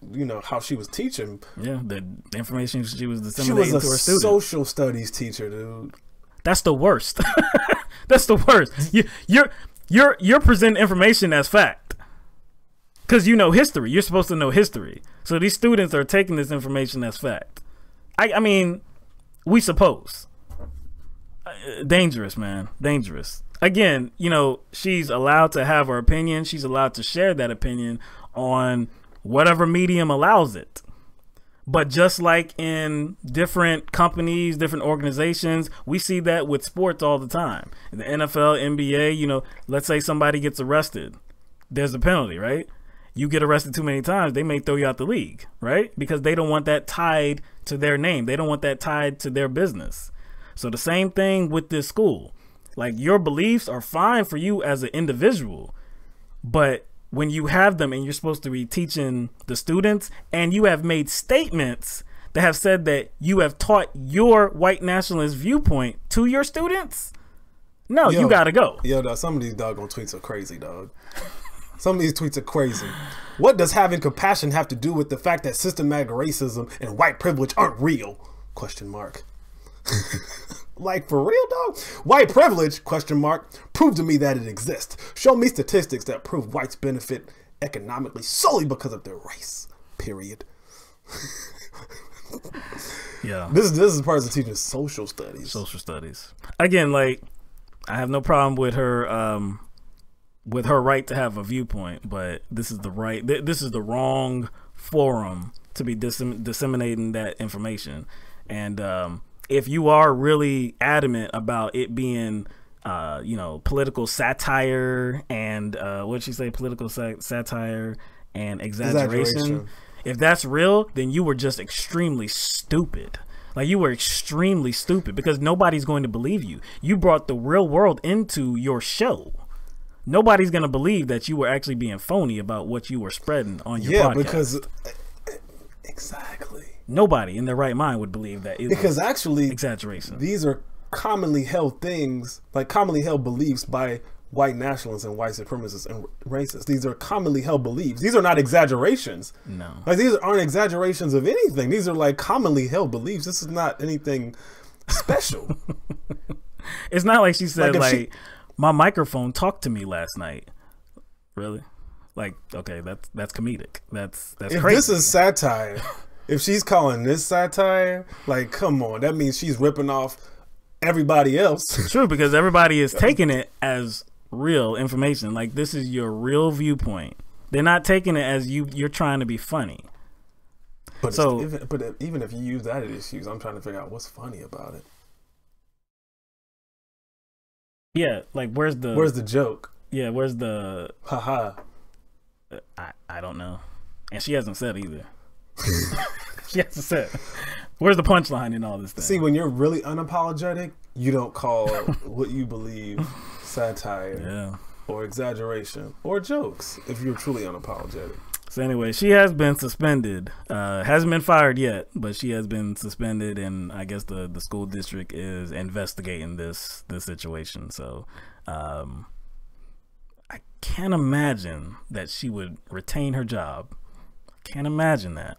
how she was teaching. Yeah, the information she was disseminating to her students. She was a social studies teacher, dude. That's the worst. That's the worst. You're presenting information as fact because you know history. You're supposed to know history. So these students are taking this information as fact. I mean, we suppose. Dangerous, man. Dangerous. Again, you know, she's allowed to have her opinion. She's allowed to share that opinion on whatever medium allows it. But just like in different companies, different organizations, we see that with sports all the time. In the NFL, NBA, you know, let's say somebody gets arrested. There's a penalty, right? You get arrested too many times, they may throw you out the league, right? Because they don't want that tied to their name. They don't want that tied to their business. So the same thing with this school. Like, your beliefs are fine for you as an individual, but when you have them and you're supposed to be teaching the students, and you have made statements that have said that you have taught your white nationalist viewpoint to your students, no, you gotta go. Yo, dog, some of these doggone tweets are crazy, dog. Some of these tweets are crazy. What does having compassion have to do with the fact that systematic racism and white privilege aren't real? Question mark. Like, for real, dog? White privilege, question mark, prove to me that it exists. Show me statistics that prove whites benefit economically solely because of their race, period. Yeah. This is part of teaching social studies. Social studies. Again, like, I have no problem with her right to have a viewpoint, but this is the wrong forum to be disseminating that information. And if you are really adamant about it being, you know, political satire and what did she say? Political satire and exaggeration. If that's real, then you were just extremely stupid. Like, you were extremely stupid, because nobody's going to believe you. You brought the real world into your show. Nobody's going to believe that you were actually being phony about what you were spreading on your podcast. Because exactly. Nobody in their right mind would believe that. Because actually, exaggeration. These are commonly held things, like commonly held beliefs by white nationalists and white supremacists and racists. These are commonly held beliefs. These are not exaggerations. No. Like, these aren't exaggerations of anything. These are like commonly held beliefs. This is not anything special. It's not like she said, like my microphone talked to me last night. Really? Like, okay, that's comedic. That's if crazy. This is satire. If she's calling this satire, like, come on, that means she's ripping off everybody else. True, because everybody is taking it as real information. Like, this is your real viewpoint. They're not taking it as you're trying to be funny. But so, even if you use that as excuse, I'm trying to figure out what's funny about it. Yeah, like, where's the joke? Yeah, where's the haha? I don't know, and she hasn't said either. She hasn't said. Where's the punchline in all this thing? See, when you're really unapologetic, you don't call what you believe satire or exaggeration or jokes if you're truly unapologetic. So anyway, she has been suspended. Hasn't been fired yet, but she has been suspended, and I guess the school district is investigating this situation. So I can't imagine that she would retain her job. Can't imagine that.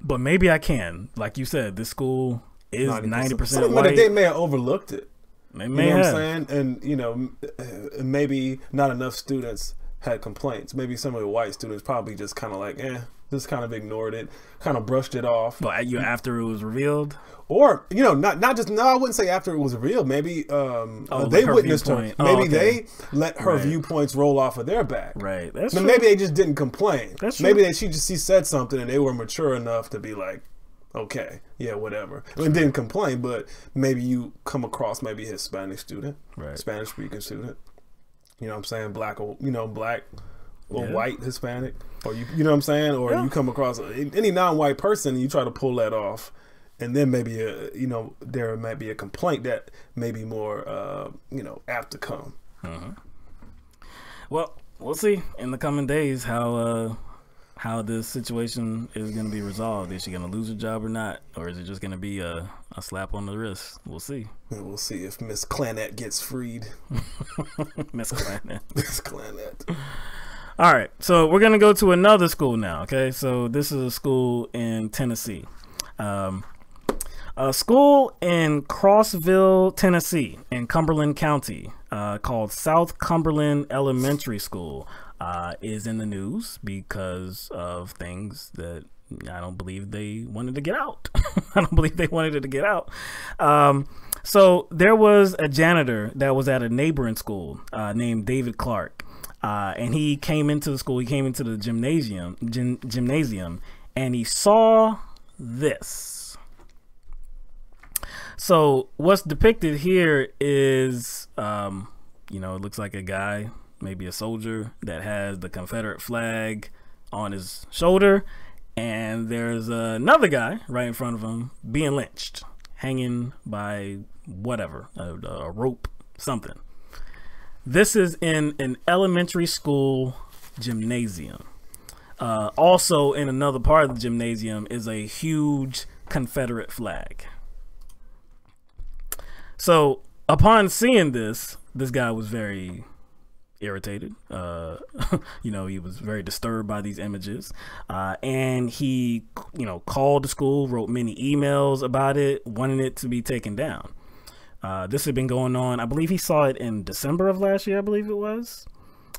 But maybe I can. Like you said, this school is 90% white. They may have overlooked it. They may have. You know what I'm saying? And, you know, maybe not enough students had complaints. Maybe some of the white students probably just kind of like, just kind of ignored it, kind of brushed it off. But after it was revealed? Or, you know, not just, no, I wouldn't say after it was revealed. Maybe they witnessed her. Maybe they let her viewpoints roll off of their back. Right. That's true. Maybe they just didn't complain. That's true. Maybe she said something and they were mature enough to be like, okay, yeah, whatever. And didn't complain, but maybe you come across maybe a Hispanic student, Spanish speaking student. You know what I'm saying? Black or, black or white Hispanic. Or you know what I'm saying? Or you come across any non-white person and you try to pull that off. And then maybe, there might be a complaint that may be more, apt to come. Well, we'll see in the coming days how this situation is going to be resolved. Is she going to lose her job or not? Or is it just going to be a slap on the wrist? We'll see. And we'll see if Miss Clannett gets freed. Miss Clannett. Miss Clannett. All right. So we're going to go to another school now. Okay. So this is a school in Tennessee. A school in Crossville, Tennessee, in Cumberland County, called South Cumberland Elementary School, is in the news because of things that I don't believe they wanted to get out. I don't believe they wanted it to get out. So there was a janitor that was at a neighboring school named David Clark, and he came into the school. He came into the gymnasium, and he saw this. So what's depicted here is, you know, it looks like a guy, maybe a soldier, that has the Confederate flag on his shoulder, and there's another guy right in front of him being lynched, hanging by whatever, a rope, something. This is in an elementary school gymnasium. Also in another part of the gymnasium is a huge Confederate flag. So upon seeing this guy was very irritated. You know, he was very disturbed by these images, and he, you know, called the school, wrote many emails about it, wanting it to be taken down. This had been going on, I believe he saw it in December of last year, I believe it was.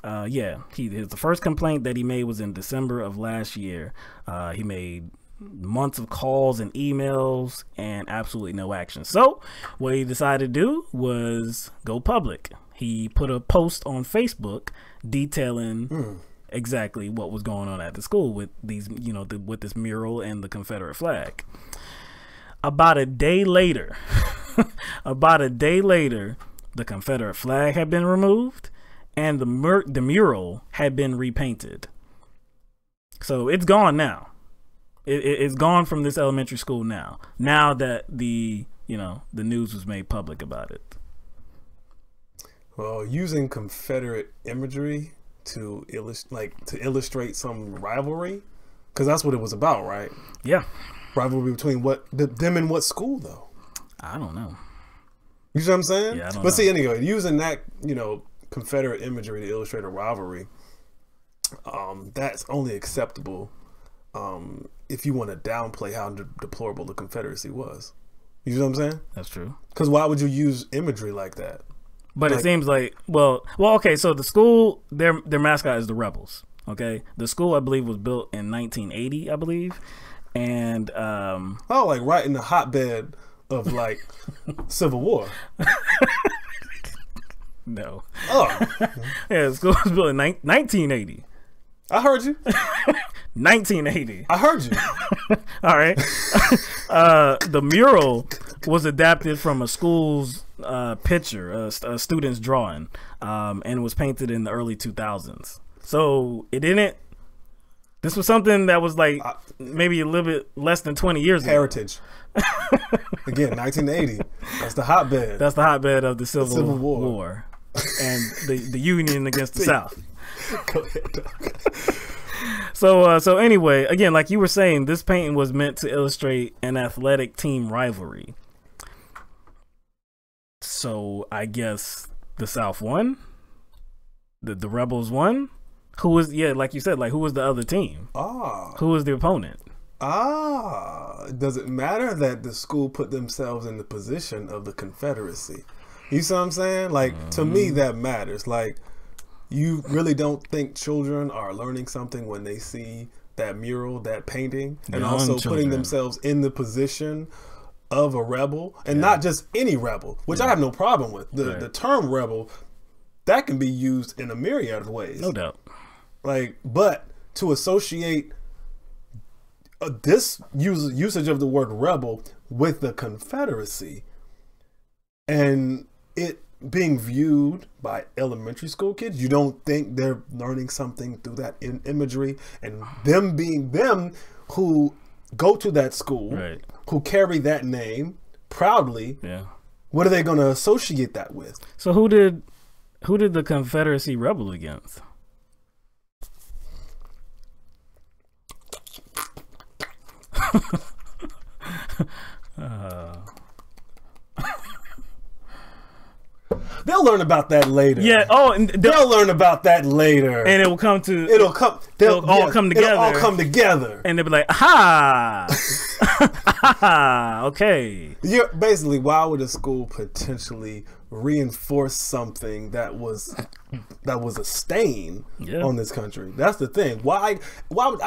Yeah, the first complaint that he made was in December of last year. He made months of calls and emails and absolutely no action. So what he decided to do was go public. He put a post on Facebook detailing exactly what was going on at the school with these, you know, with this mural and the Confederate flag. About a day later, the Confederate flag had been removed and the mural had been repainted. So it's gone now. It's gone from this elementary school now that the news was made public about it. Well, using Confederate imagery to illustrate some rivalry, because that's what it was about, right? Yeah. Rivalry between them and what school, though? I don't know. You see what I'm saying? Yeah, I don't know. But see, anyway, using that, you know, Confederate imagery to illustrate a rivalry, that's only acceptable if you want to downplay how deplorable the Confederacy was. You see what I'm saying? That's true. Because why would you use imagery like that? But it seems like, well, okay. So the school, their mascot is the Rebels. Okay, the school I believe was built in 1980, I believe, and like right in the hotbed of like Civil War. No. Oh, yeah, the school was built in 1980. I heard you. 1980. I heard you. All right. The mural was adapted from a school's picture, a student's drawing, and it was painted in the early 2000s. So it didn't. This was something that was like maybe a little bit less than 20 years ago. Heritage. Again, 1980. That's the hotbed. That's the hotbed of the Civil War. And the Union against the South. Go ahead. So anyway, again, like you were saying, this painting was meant to illustrate an athletic team rivalry. So I guess the South won. The Rebels won. Who was, like you said, like who was the other team? Who was the opponent? Does it matter that the school put themselves in the position of the Confederacy? You see what I'm saying? Like, to me, that matters. Like, you really don't think children are learning something when they see that mural, that painting, and also putting themselves in the position of a rebel, and not just any rebel, which I have no problem with. The term rebel, that can be used in a myriad of ways. No doubt. Like, but to associate this usage of the word rebel with the Confederacy and it being viewed by elementary school kids, you don't think they're learning something through that imagery, and them being them who go to that school, who carry that name proudly, what are they going to associate that with? So who did the Confederacy rebel against? They'll learn about that later. Yeah. Oh, and they'll learn about that later, and it will come to. It'll come. They'll all come together. It'll all come together, and they'll be like, "Aha, aha, okay." Basically, why would a school potentially reinforce something that was a stain on this country? That's the thing. Why would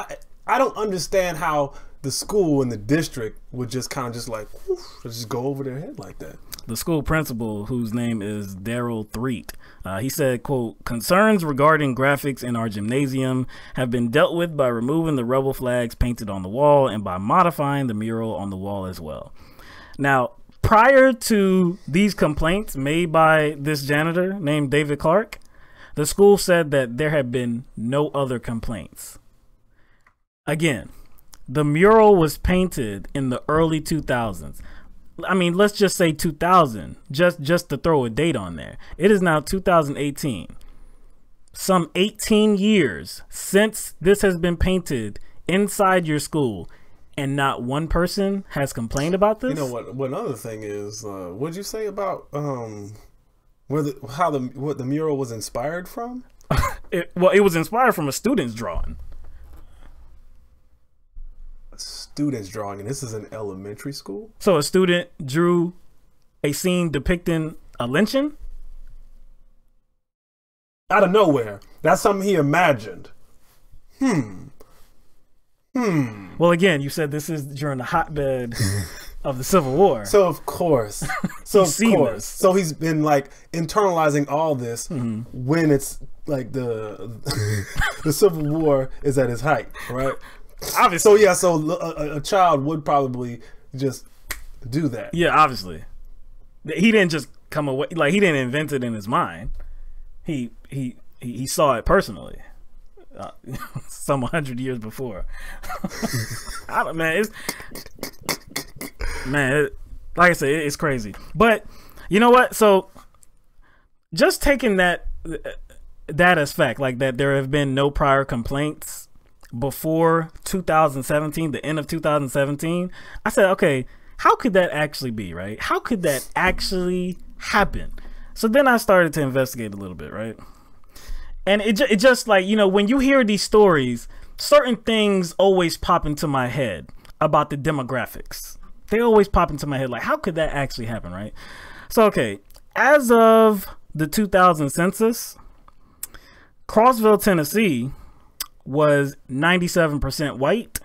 I don't understand how the school and the district would just kind of just like just go over their head like that. the school principal, whose name is Daryl Threet. He said, quote, "Concerns regarding graphics in our gymnasium have been dealt with by removing the rebel flags painted on the wall and by modifying the mural on the wall as well." Now, prior to these complaints made by this janitor named David Clark, the school said that there had been no other complaints. Again, the mural was painted in the early 2000s. I mean, let's just say 2000, just to throw a date on there. It is now 2018. Some 18 years since this has been painted inside your school, and not one person has complained about this. You know what? One other thing is, what'd you say about what the mural was inspired from? It was inspired from a student's drawing. Student's drawing, and this is an elementary school. So a student drew a scene depicting a lynching out of nowhere. That's something he imagined. Well, again, you said this is during the hotbed of the Civil War. So of course, so he's been like internalizing all this when it's like the Civil War is at its height, right? Obviously. So a child would probably just do that. Yeah, obviously. He didn't just come away, like he didn't invent it in his mind. He saw it personally. Some 100 years before. Like I said, it's crazy. But you know what? So just taking that as fact, like that there have been no prior complaints before 2017, the end of 2017, I said, okay, how could that actually be, right? How could that actually happen? So then I started to investigate a little bit, right? And it just like, you know, when you hear these stories, certain things always pop into my head about the demographics. They always pop into my head, like, how could that actually happen, right? So, okay, as of the 2000 census, Crossville, Tennessee was 97% white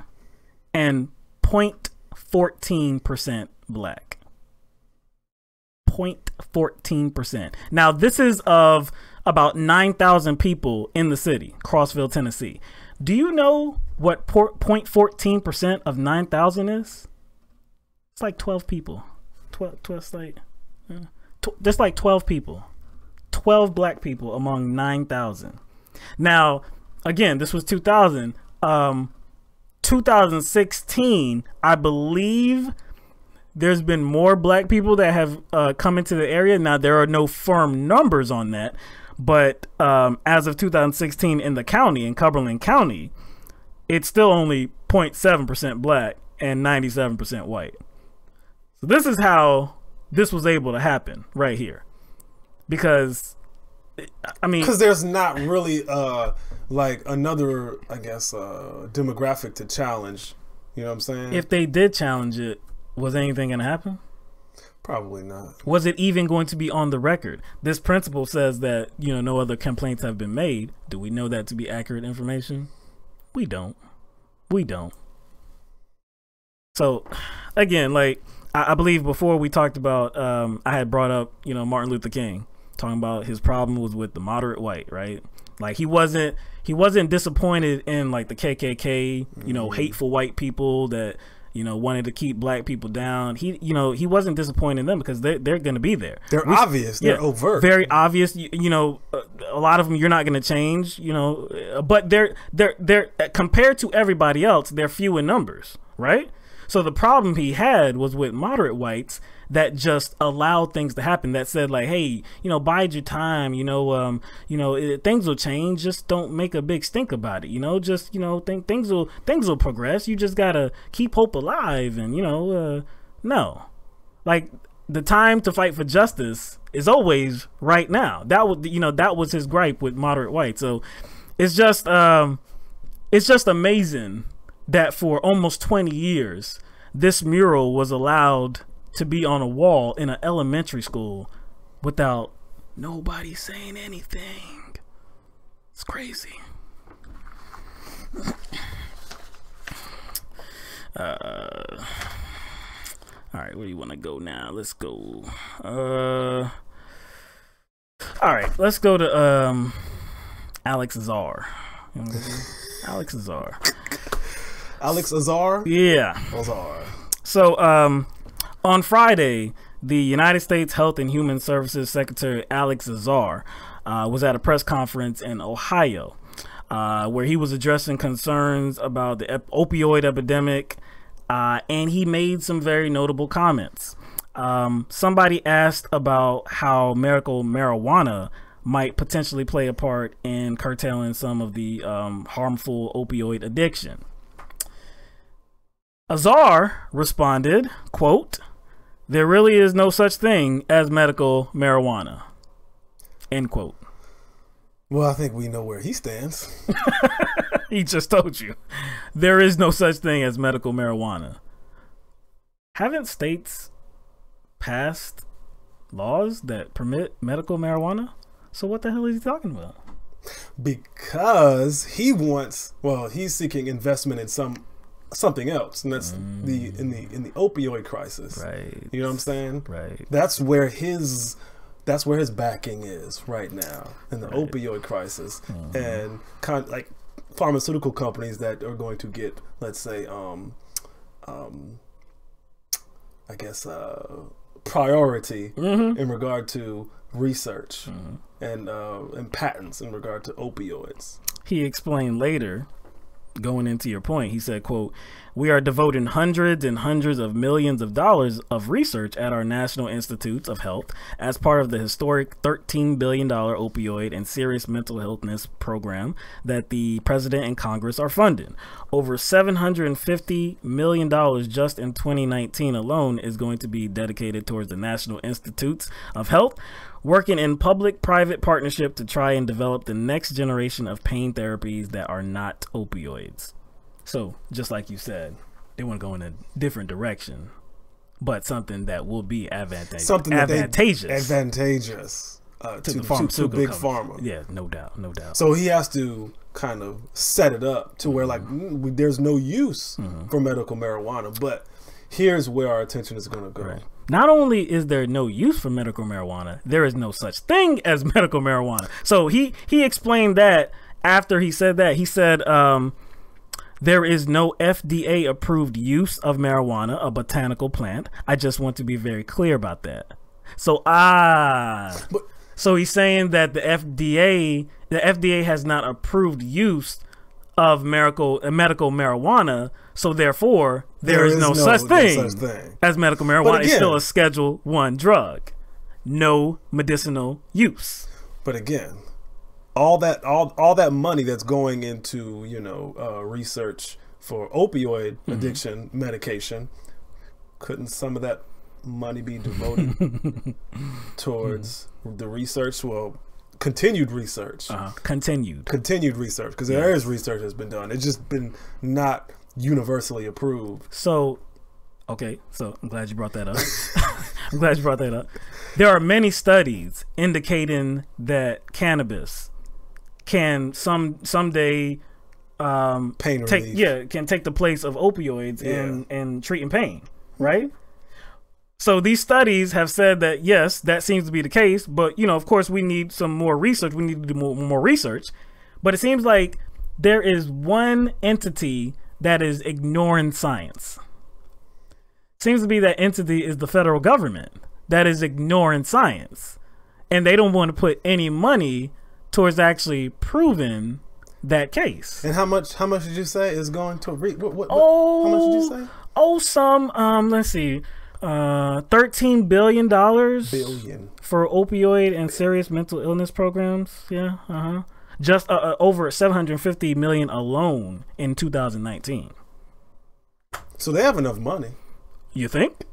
and 0.14% black. 0.14%. Now, this is of about 9,000 people in the city, Crossville, Tennessee. Do you know what 0.14% of 9,000 is? It's like 12 people. 12 like, just like 12 people. 12 black people among 9,000. Now, again, this was 2000. 2016, I believe there's been more black people that have come into the area. Now, there are no firm numbers on that, but as of 2016 in the county, in Cumberland County, it's still only 0.7% black and 97% white. So this is how this was able to happen right here. Because, I mean... Because there's not really, like, another, I guess, demographic to challenge. You know what I'm saying? If they did challenge it, was anything going to happen? Probably not. Was it even going to be on the record? This principal says that, you know, no other complaints have been made. Do we know that to be accurate information? We don't. We don't. So, again, like, I believe before we talked about, I had brought up, you know, Martin Luther King, talking about his problem was with the moderate white, right? Like, he wasn't disappointed in, like, the KKK, you know, hateful white people that, you know, wanted to keep black people down. He wasn't disappointed in them because they're going to be there. They're obvious. They're overt. Very obvious. You know, a lot of them you're not going to change, you know, but they're compared to everybody else, they're few in numbers, right? So the problem he had was with moderate whites that just allowed things to happen, that said, like, hey, you know, bide your time, things will change. Just don't make a big stink about it. You know, just, you know, things will progress. You just got to keep hope alive. And, you know, no, like, the time to fight for justice is always right now. That was his gripe with moderate whites. So it's just amazing that for almost 20 years, this mural was allowed to be on a wall in an elementary school without nobody saying anything. It's crazy. All right, where do you want to go now? Let's go. All right, let's go to Alex Azar. Alex Azar. Alex Azar? Yeah. Azar. So, on Friday, the United States Health and Human Services Secretary Alex Azar was at a press conference in Ohio, where he was addressing concerns about the opioid epidemic, and he made some very notable comments. Somebody asked about how medical marijuana might potentially play a part in curtailing some of the harmful opioid addiction. Azar responded, quote, "There really is no such thing as medical marijuana," end quote. Well, I think we know where he stands. He just told you. There is no such thing as medical marijuana. Haven't states passed laws that permit medical marijuana? So what the hell is he talking about? Because he wants, well, he's seeking investment in something else, and that's in the opioid crisis. Right. You know what I'm saying? Right. That's where his backing is right now, in the opioid crisis, and like pharmaceutical companies that are going to get, let's say, I guess, priority in regard to research and patents in regard to opioids. He explained later, going into your point, he said, quote, "We are devoting hundreds and hundreds of millions of dollars of research at our National Institutes of Health as part of the historic $13 billion opioid and serious mental illness program that the President and Congress are funding. Over $750 million just in 2019 alone is going to be dedicated towards the National Institutes of Health, working in public-private partnership to try and develop the next generation of pain therapies that are not opioids." So, just like you said, they want to go in a different direction, but something that will be advantageous. Something advantageous to the pharmaceutical big companies. pharma. Yeah, no doubt, no doubt. So he has to kind of set it up to where, like, there's no use for medical marijuana, but here's where our attention is going to go. Right. Not only is there no use for medical marijuana, there is no such thing as medical marijuana. So he explained that after he said that. He said, there is no FDA approved use of marijuana, a botanical plant. I just want to be very clear about that. So, so he's saying that the FDA has not approved use of medical marijuana, so therefore there is no such thing as medical marijuana. It's still a Schedule I drug, no medicinal use. But again, all that money that's going into, you know, research for opioid addiction medication, couldn't some of that money be devoted towards the research? Well, continued research. Continued research, because there is research that's been done. It's just been not universally approved. So, okay, so I'm glad you brought that up. I'm glad you brought that up. There are many studies indicating that cannabis can someday pain relief. Can take the place of opioids in treating pain, right? So these studies have said that, yes, that seems to be the case, but, you know, of course we need some more research. We need to do more research, but it seems like there is one entity that is ignoring science. Seems to be that entity is the federal government that is ignoring science, and they don't want to put any money towards actually proving that case. And how much did you say is going to how much did you say? Let's see, $13 billion for opioid and serious mental illness programs. Just over 750 million alone in 2019. So they have enough money. You think?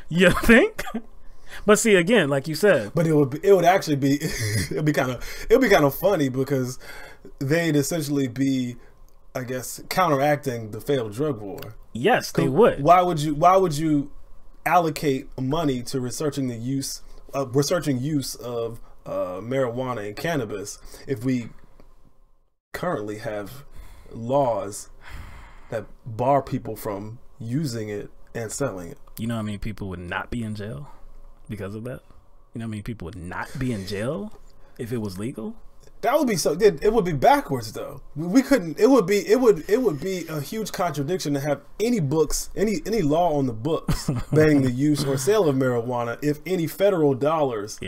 You think? But see, again, like you said, but it would actually be it'd be kind of funny, because they'd essentially be, I guess, counteracting the failed drug war. Yes, they would. Why would you allocate money to researching use of marijuana and cannabis if we currently have laws that bar people from using it and selling it? You know how many people would not be in jail because of that? You know how many people would not be in jail if it was legal? That would be so. It would be backwards though. We couldn't. It would be a huge contradiction to have any books, any law on the books banning the use or sale of marijuana if any federal dollars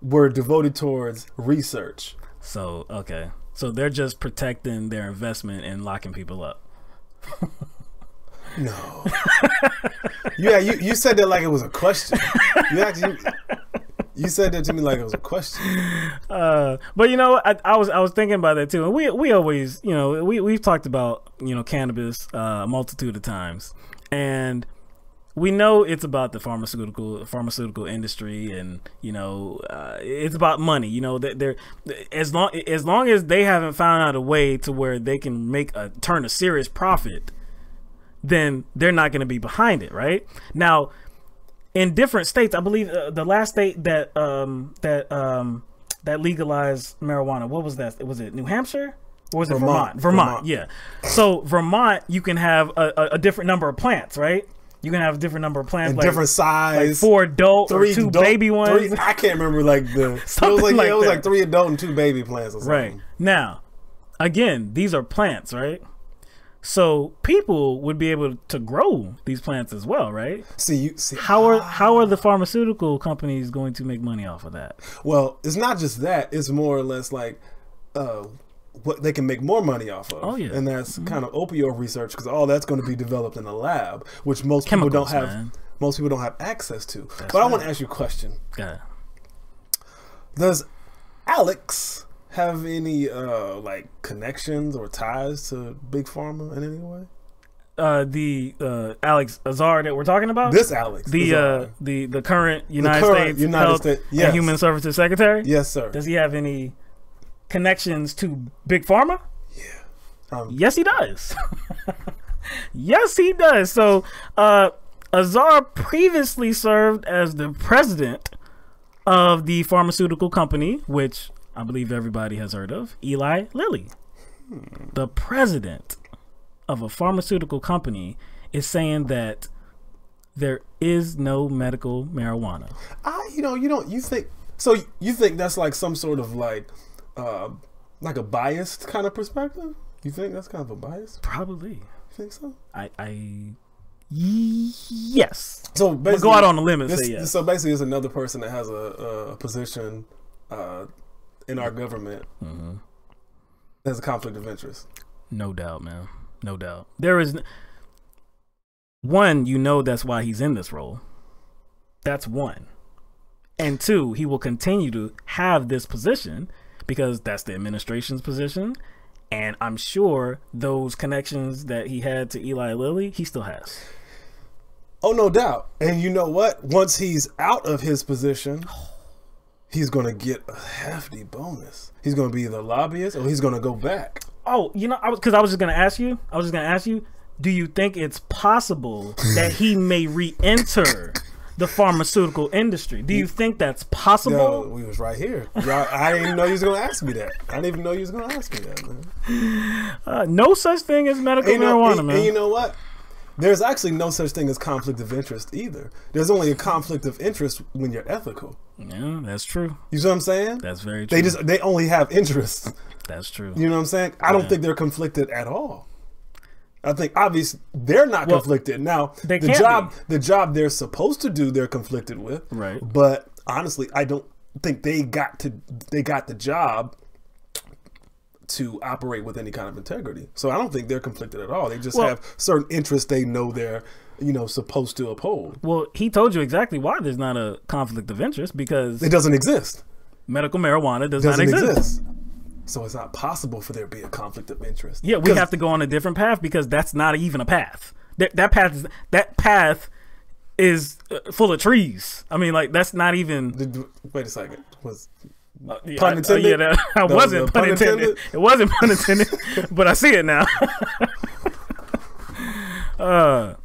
were devoted towards research. So okay, so they're just protecting their investment and locking people up. No. Yeah, you said that like it was a question. You said that to me like it was a question. But you know, I was thinking about that too, and we always, you know, we've talked about, you know, cannabis a multitude of times, and we know it's about the pharmaceutical industry, and you know, it's about money. You know, that they're as long as they haven't found out a way to where they can turn a serious profit, then they're not going to be behind it, right? Now, in different states, I believe the last state that legalized marijuana, what was that? Was it New Hampshire or was it Vermont? Vermont, yeah. So Vermont, you can have a different number of plants, right? You can have a different number of plants, and like different size, like 4 adult or 2 baby ones. I can't remember like the. It was like 3 adult and 2 baby plants or something. Right. Now, again, these are plants, right? So people would be able to grow these plants as well, right? See, how are the pharmaceutical companies going to make money off of that? Well, it's not just that; it's more or less like what they can make more money off of. Oh yeah, and that's kind of opioid research, because all that's going to be developed in a lab, which most people don't have. Man. Most people don't have access to. But I want to ask you a question. Okay. Does Alex have any like connections or ties to Big Pharma in any way? The Alex Azar that we're talking about? This Alex, the current United States Health and Human Services Secretary? Yes, sir. Does he have any connections to Big Pharma? Yeah. Yes, he does. Yes, he does. So Azar previously served as the president of the pharmaceutical company, which I believe everybody has heard of, Eli Lilly. The president of a pharmaceutical company is saying that there is no medical marijuana. You think that's like some sort of like a biased kind of perspective? You think that's kind of a bias? Probably. You think so? Yes. So basically, we'll go out on a limb and say yes. So basically, it's another person that has a position in our government has a conflict of interest. No doubt, man. No doubt. There is one, you know, that's why he's in this role. That's one. And 2, he will continue to have this position because that's the administration's position. And I'm sure those connections that he had to Eli Lilly, he still has. Oh, no doubt. And you know what? Once he's out of his position, he's going to get a hefty bonus. He's going to be either a lobbyist or he's going to go back. Oh, you know, because I was just going to ask you, do you think it's possible that he may re-enter the pharmaceutical industry? Do you think that's possible? No, we was right here. I didn't even know you was going to ask me that. I didn't even know you was going to ask me that, man. No such thing as medical marijuana, man. And you know what? There's actually no such thing as conflict of interest either. There's only a conflict of interest when you're ethical. Yeah, that's true. You see what I'm saying? That's very true. They only have interests. That's true. You know what I'm saying? I don't think they're conflicted at all. I think obviously they're not conflicted. Now the job they're supposed to do, they're conflicted with. Right. But honestly, I don't think they got the job to operate with any kind of integrity. So I don't think they're conflicted at all. They just have certain interests they know they're, supposed to uphold. Well, he told you exactly why there's not a conflict of interest, because it doesn't exist. Medical marijuana does not exist. So it's not possible for there to be a conflict of interest. Yeah, we have to go on a different path because that's not even a path. That path is full of trees. I mean, like, that's not even. Wait a second. Pun intended? I wasn't pun intended. It wasn't pun intended, but I see it now.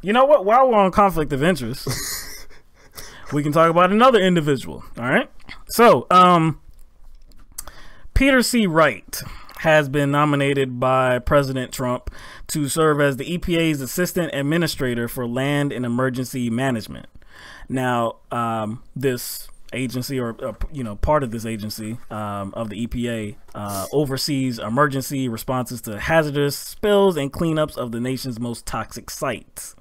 You know what? While we're on conflict of interest, we can talk about another individual. All right. So, Peter C. Wright. has been nominated by President Trump to serve as the EPA's assistant administrator for land and emergency management. Now, this agency, or part of this agency of the EPA, oversees emergency responses to hazardous spills and cleanups of the nation's most toxic sites.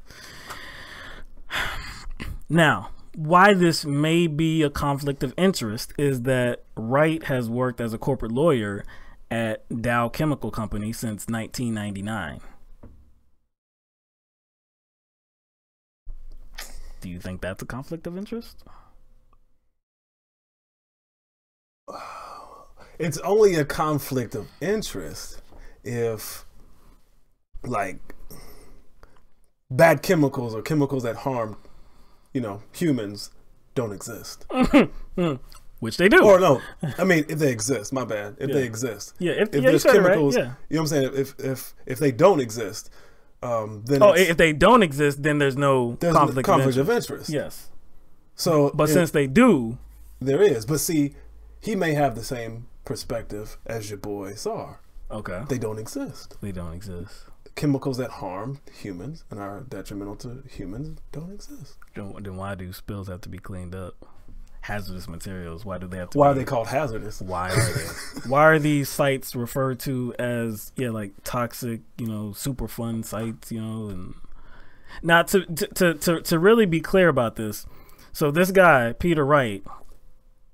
Now, why this may be a conflict of interest is that Wright has worked as a corporate lawyer at Dow Chemical Company since 1999. Do you think that's a conflict of interest? It's only a conflict of interest if, like, bad chemicals or chemicals that harm, humans don't exist. Which they do. Or no, I mean, if they exist, my bad. If they exist. Yeah, if there's chemicals, you know what I'm saying? If they don't exist, then if they don't exist, then there's no conflict of interest. Yes. So, but since they do, there is. But see, he may have the same perspective as your boy Azar. Okay. They don't exist. They don't exist. Chemicals that harm humans and are detrimental to humans don't exist. Then why do spills have to be cleaned up? Hazardous materials, why do they have to Why are they called hazardous? Why are they? Why are these sites referred to as like toxic, super fun sites, and now to really be clear about this, so this guy, Peter Wright,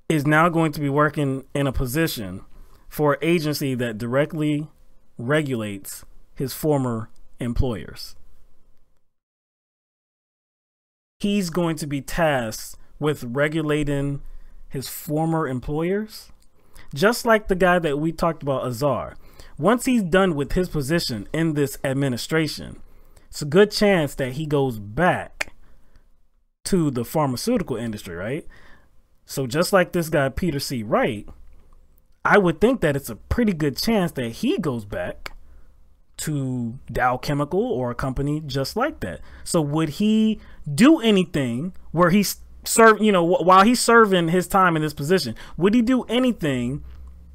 is now going to be working in a position for an agency that directly regulates his former employers. He's going to be tasked with regulating his former employers, just like the guy that we talked about, Azar. Once he's done with his position in this administration, it's a good chance that he goes back to the pharmaceutical industry, right? So just like this guy, Peter C. Wright, I would think that it's a pretty good chance that he goes back to Dow Chemical or a company just like that. So would he do anything where he's while he's serving his time in this position, would he do anything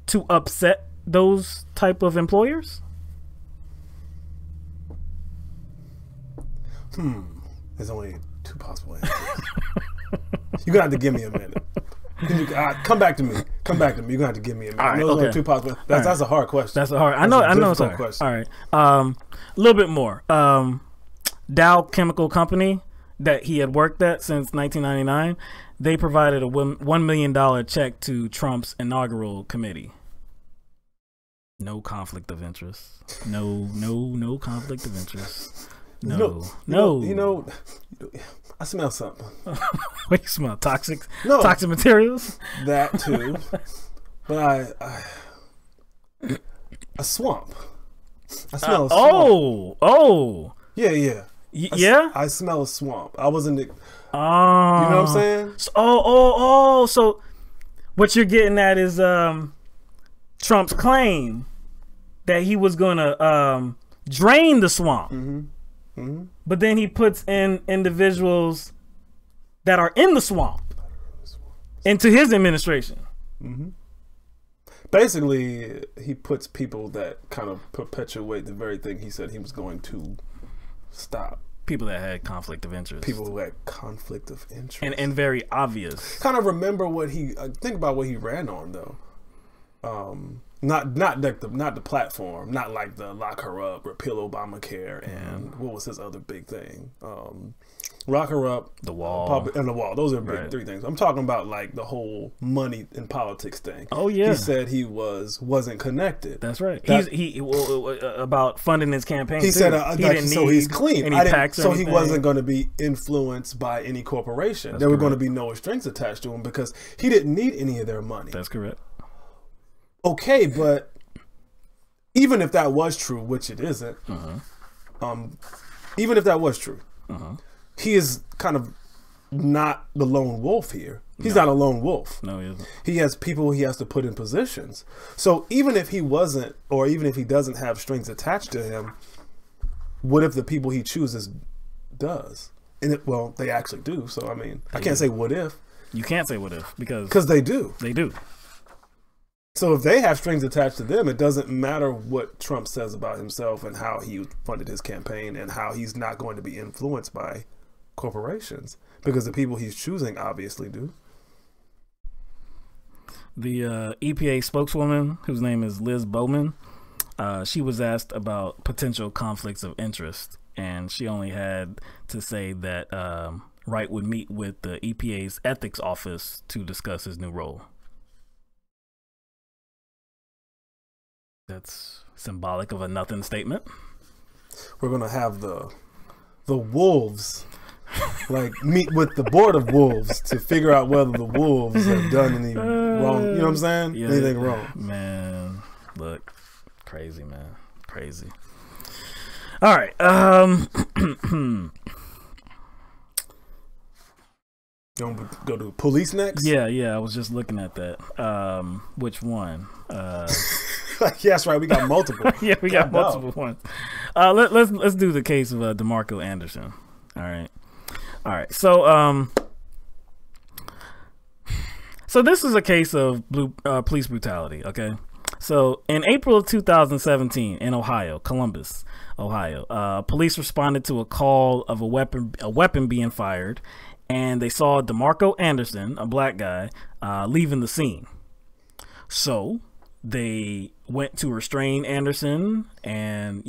to upset those type of employers? There's only two possible answers. You're gonna have to give me a minute. Come back to me. You're gonna have to give me a minute. All right, those okay. are two possible. That's a hard question. That's a hard. I know. It's hard. Question. All right. A little bit more. Dow Chemical Company that he had worked at since 1999, they provided a $1 million check to Trump's inaugural committee. No conflict of interest. No conflict of interest. No. I smell something. What do you smell? Toxic materials? That too. But a swamp. I smell a swamp. Oh. Yeah. Yeah? I smell a swamp. I wasn't. You know what I'm saying? So what you're getting at is Trump's claim that he was gonna drain the swamp. But then he puts in individuals that are in the swamp into his administration. Basically, he puts people that kind of perpetuate the very thing he said he was going to stop. People that had conflict of interest. People who had conflict of interest. And very obvious. Kind of remember what think about what he ran on though. Not the platform, not like the lock her up, repeal Obamacare, and what was his other big thing? Lock her up, the wall, and the wall. Those are big three things. I'm talking about like the whole money and politics thing. Oh yeah, he said he wasn't connected. That's right. He about funding his campaign. He said so he's clean. So he wasn't going to be influenced by any corporation. There were going to be no strings attached to him because he didn't need any of their money. That's correct. Okay, but even if that was true, which it isn't, even if that was true, he is kind of not the lone wolf here. He's not a lone wolf. No, he isn't. He has people he has to put in positions. So even if he wasn't, or even if he doesn't have strings attached to him, what if the people he chooses does? And well, they actually do. So I mean, I can't say what if. You can't say what if because they do. They do. So if they have strings attached to them, it doesn't matter what Trump says about himself and how he funded his campaign and how he's not going to be influenced by corporations, because the people he's choosing obviously do. The EPA spokeswoman, whose name is Liz Bowman, she was asked about potential conflicts of interest, and she only had to say that Wright would meet with the EPA's ethics office to discuss his new role. That's symbolic of a nothing statement. We're gonna have the wolves like meet with the board of wolves to figure out whether the wolves have done any wrong. You know what I'm saying? Yeah, anything wrong? Man, look, crazy, man, crazy. All right. Gonna go to police next? Yeah, I was just looking at that. Which one? Yes, right. We got multiple. Yeah, we got multiple ones. Let's do the case of DeMarco Anderson. All right. So this is a case of police brutality. Okay. So in April of 2017 in Ohio, Columbus, Ohio, police responded to a call of a weapon being fired, and they saw DeMarco Anderson, a black guy, leaving the scene. So they went to restrain Anderson and,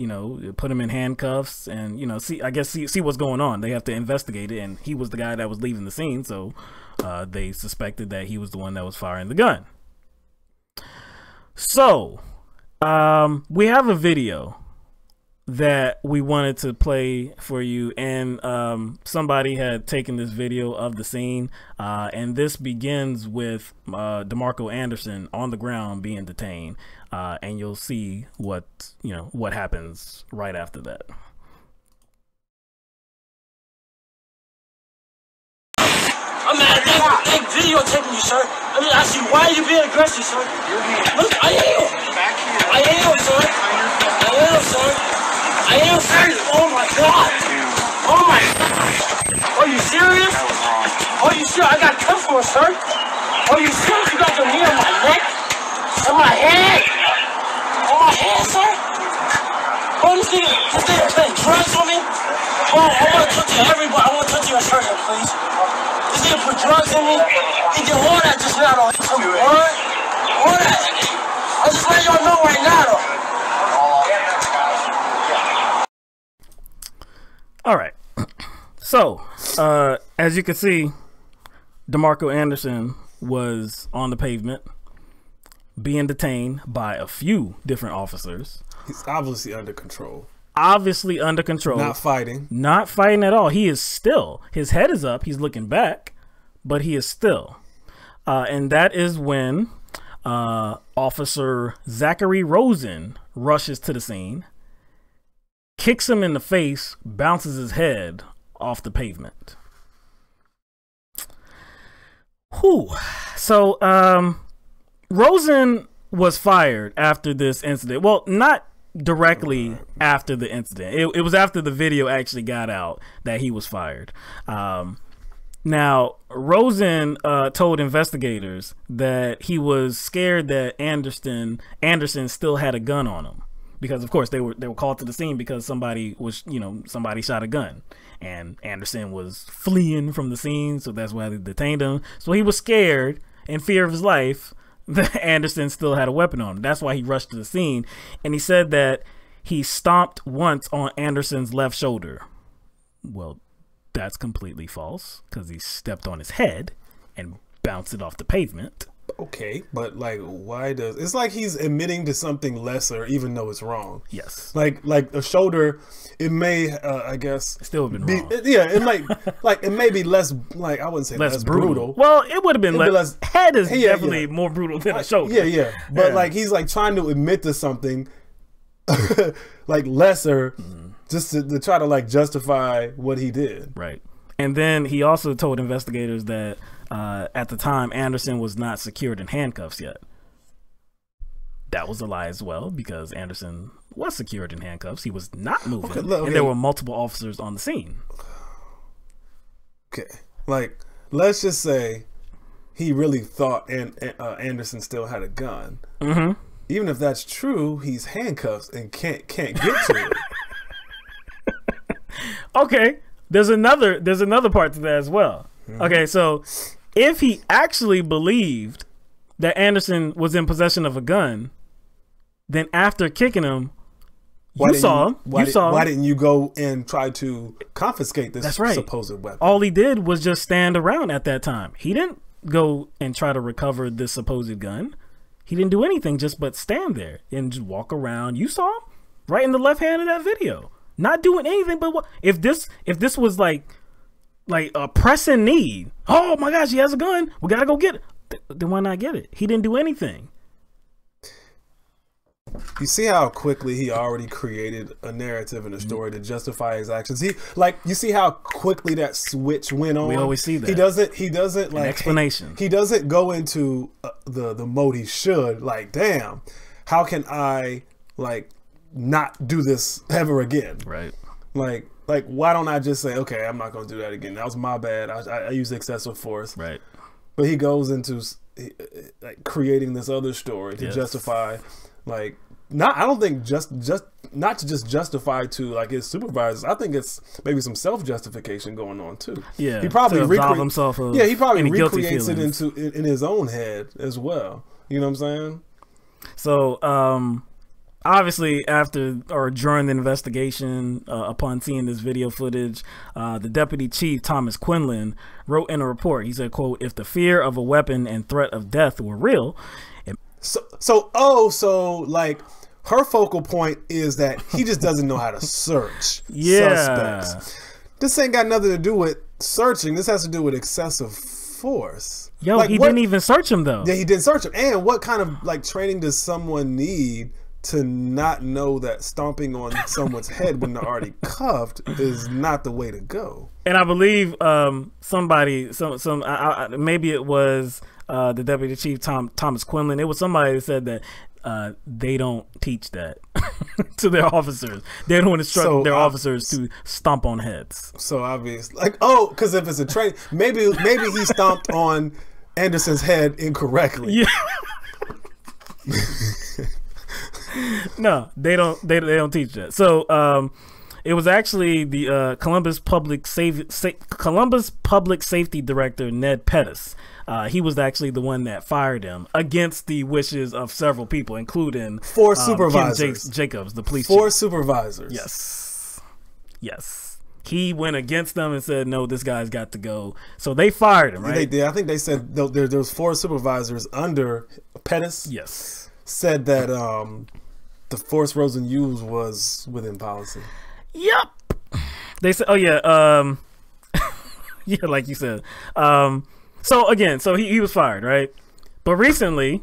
put him in handcuffs and, see what's going on. They have to investigate it, and he was the guy that was leaving the scene. So they suspected that he was the one that was firing the gun. So we have a video that we wanted to play for you, and somebody had taken this video of the scene, and this begins with DeMarco Anderson on the ground being detained, and you'll see what happens right after that. I'm mad at they videotaping you, sir. I mean, I see why are you being aggressive, sir. Look, I am, sir. I am serious. Oh my God. Oh my God. Are you serious? Are you serious? I got cuffs on, sir. Are you serious? You got your knee on my neck? On my head? On my head, sir? Oh, this nigga playing drugs on me? Oh, I want to talk to everybody. I want to talk to your surgeon, please. This nigga put drugs in me. He did all that just now, though. He took all that. I'll just let y'all know right now, though. All right. So, as you can see, DeMarco Anderson was on the pavement being detained by a few different officers. He's obviously under control. Not fighting at all. He is still. His head is up. He's looking back, but he is still. And that is when Officer Zachary Rosen rushes to the scene, kicks him in the face, bounces his head off the pavement. Whew. So, Rosen was fired after this incident. Well, not directly after the incident. It was after the video actually got out that he was fired. Now, Rosen told investigators that he was scared that Anderson still had a gun on him. Because of course they were called to the scene because somebody shot a gun, and Anderson was fleeing from the scene, so that's why they detained him. So he was scared, in fear of his life, that Anderson still had a weapon on him. That's why he rushed to the scene, and he said that he stomped once on Anderson's left shoulder. Well, that's completely false, because he stepped on his head and bounced it off the pavement. Okay, but why does it's like he's admitting to something lesser even though it's wrong? Yes. Like the shoulder, it may I guess still have been wrong. It might it may be less I wouldn't say less brutal. Well, it would have been less. Head is definitely more brutal than a shoulder. Yeah. But he's trying to admit to something lesser, just to try to justify what he did. Right. And then he also told investigators that at the time Anderson was not secured in handcuffs yet. That was a lie as well, because Anderson was secured in handcuffs. He was not moving, and there were multiple officers on the scene. Okay, let's just say he really thought Anderson still had a gun. Mm-hmm. Even if that's true, he's handcuffed and can't get to it. Okay, there's another part to that as well. Mm-hmm. Okay, so if he actually believed that Anderson was in possession of a gun, then after kicking him, why didn't you go and try to confiscate this supposed weapon? All he did was just stand around at that time. He didn't go and try to recover this supposed gun. He didn't do anything just but stand there and just walk around. You saw him right in the left hand of that video, not doing anything. But what if this was like a pressing need? Oh my gosh, he has a gun. We gotta go get it. Then why not get it? He didn't do anything. You see how quickly he already created a narrative and a story to justify his actions. You see how quickly that switch went on. We always see that. He doesn't like explanation. He doesn't go into the mode he should. Like, damn, how can I not do this ever again? Right. Like why don't I just say, okay, I'm not going to do that again. That was my bad. I used excessive force. Right. But he goes into creating this other story to justify. I don't think not to just justify to his supervisors. I think it's maybe some self-justification going on too. Yeah, he probably recreates it in his own head as well. You know what I'm saying? So obviously during the investigation, upon seeing this video footage, the deputy chief Thomas Quinlan wrote in a report. He said, quote, "If the fear of a weapon and threat of death were real." So her focal point is that he just doesn't know how to search suspects. This ain't got nothing to do with searching. This has to do with excessive force. He didn't even search him though. Yeah, he didn't search him. And what kind of training does someone need to not know that stomping on someone's head when they're already cuffed is not the way to go? And I believe maybe it was the deputy chief Thomas Quinlan. It was somebody that said that they don't teach that to their officers. They don't instruct their officers to stomp on heads. So obvious, because if it's a training, maybe he stomped on Anderson's head incorrectly. Yeah. No, they don't teach that. So it was actually the Columbus Public Safety Director Ned Pettis. He was actually the one that fired him against the wishes of several people, including 4 supervisors. Ken Jacobs, the police 4 chief. supervisors. Yes. He went against them and said, "No, this guy's got to go." So they fired him, right? They did. I think they said there was 4 supervisors under Pettis. Yes. Said that the force Rosen used was within policy. Yep. They said, "Oh yeah, yeah, like you said." So he was fired, right? But recently,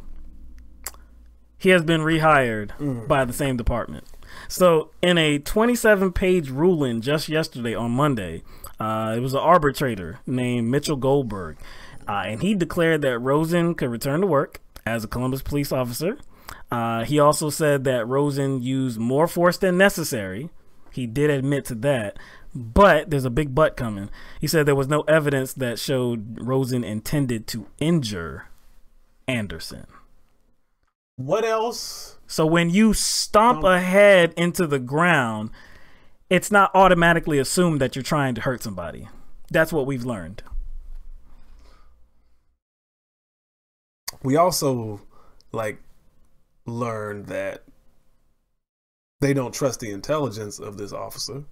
he has been rehired by the same department. So in a 27-page ruling just yesterday on Monday, it was an arbitrator named Mitchell Goldberg, and he declared that Rosen could return to work as a Columbus police officer. He also said that Rosen used more force than necessary. He did admit to that. But there's a big but coming. He said there was no evidence that showed Rosen intended to injure Anderson. What else? So when you stomp a head into the ground, it's not automatically assumed that you're trying to hurt somebody. That's what we've learned. We also learned that they don't trust the intelligence of this officer,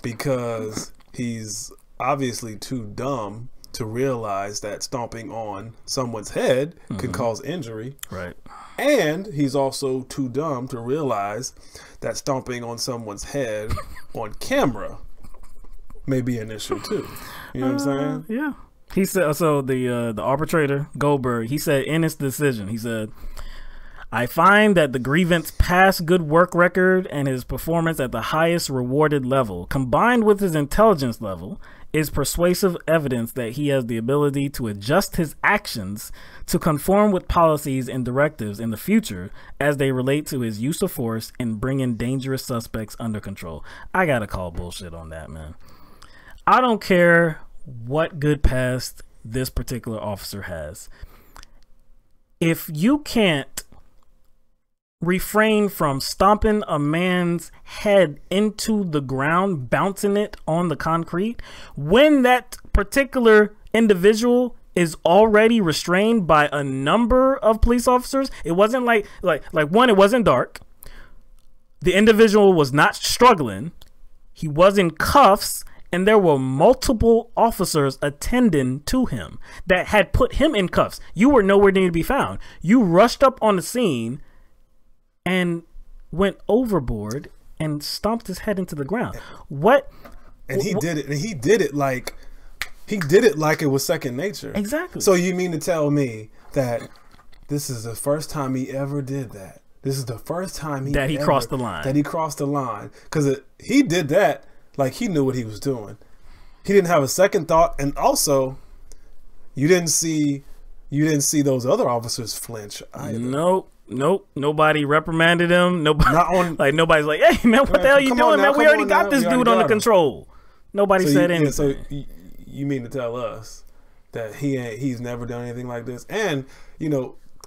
because he's obviously too dumb to realize that stomping on someone's head can cause injury. Right. And he's also too dumb to realize that stomping on someone's head on camera may be an issue too. You know what I'm saying? Yeah. He said, so the arbitrator, Goldberg, he said in his decision, he said, "I find that the grievance past good work record and his performance at the highest rewarded level, combined with his intelligence level, is persuasive evidence that he has the ability to adjust his actions to conform with policies and directives in the future as they relate to his use of force in bringing dangerous suspects under control." I gotta call bullshit on that, man. I don't care what good past this particular officer has. If you can't refrain from stomping a man's head into the ground, bouncing it on the concrete, when that particular individual is already restrained by a number of police officers, it wasn't like one, it wasn't dark. The individual was not struggling. He was in cuffs, and there were multiple officers attending to him that had put him in cuffs. You were nowhere near to be found. You rushed up on the scene and went overboard and stomped his head into the ground. What? And he did it. And he did it like it was second nature. Exactly. So you mean to tell me that this is the first time he ever did that? This is the first time he crossed the line. That he crossed the line, because he did that like he knew what he was doing. He didn't have a second thought, and also, you didn't see those other officers flinch either. Nope. Nobody reprimanded him. Nobody, nobody's like, "Hey man, what the hell you doing, man? We already got this dude under control." Nobody said anything. So you mean to tell us that he's never done anything like this? And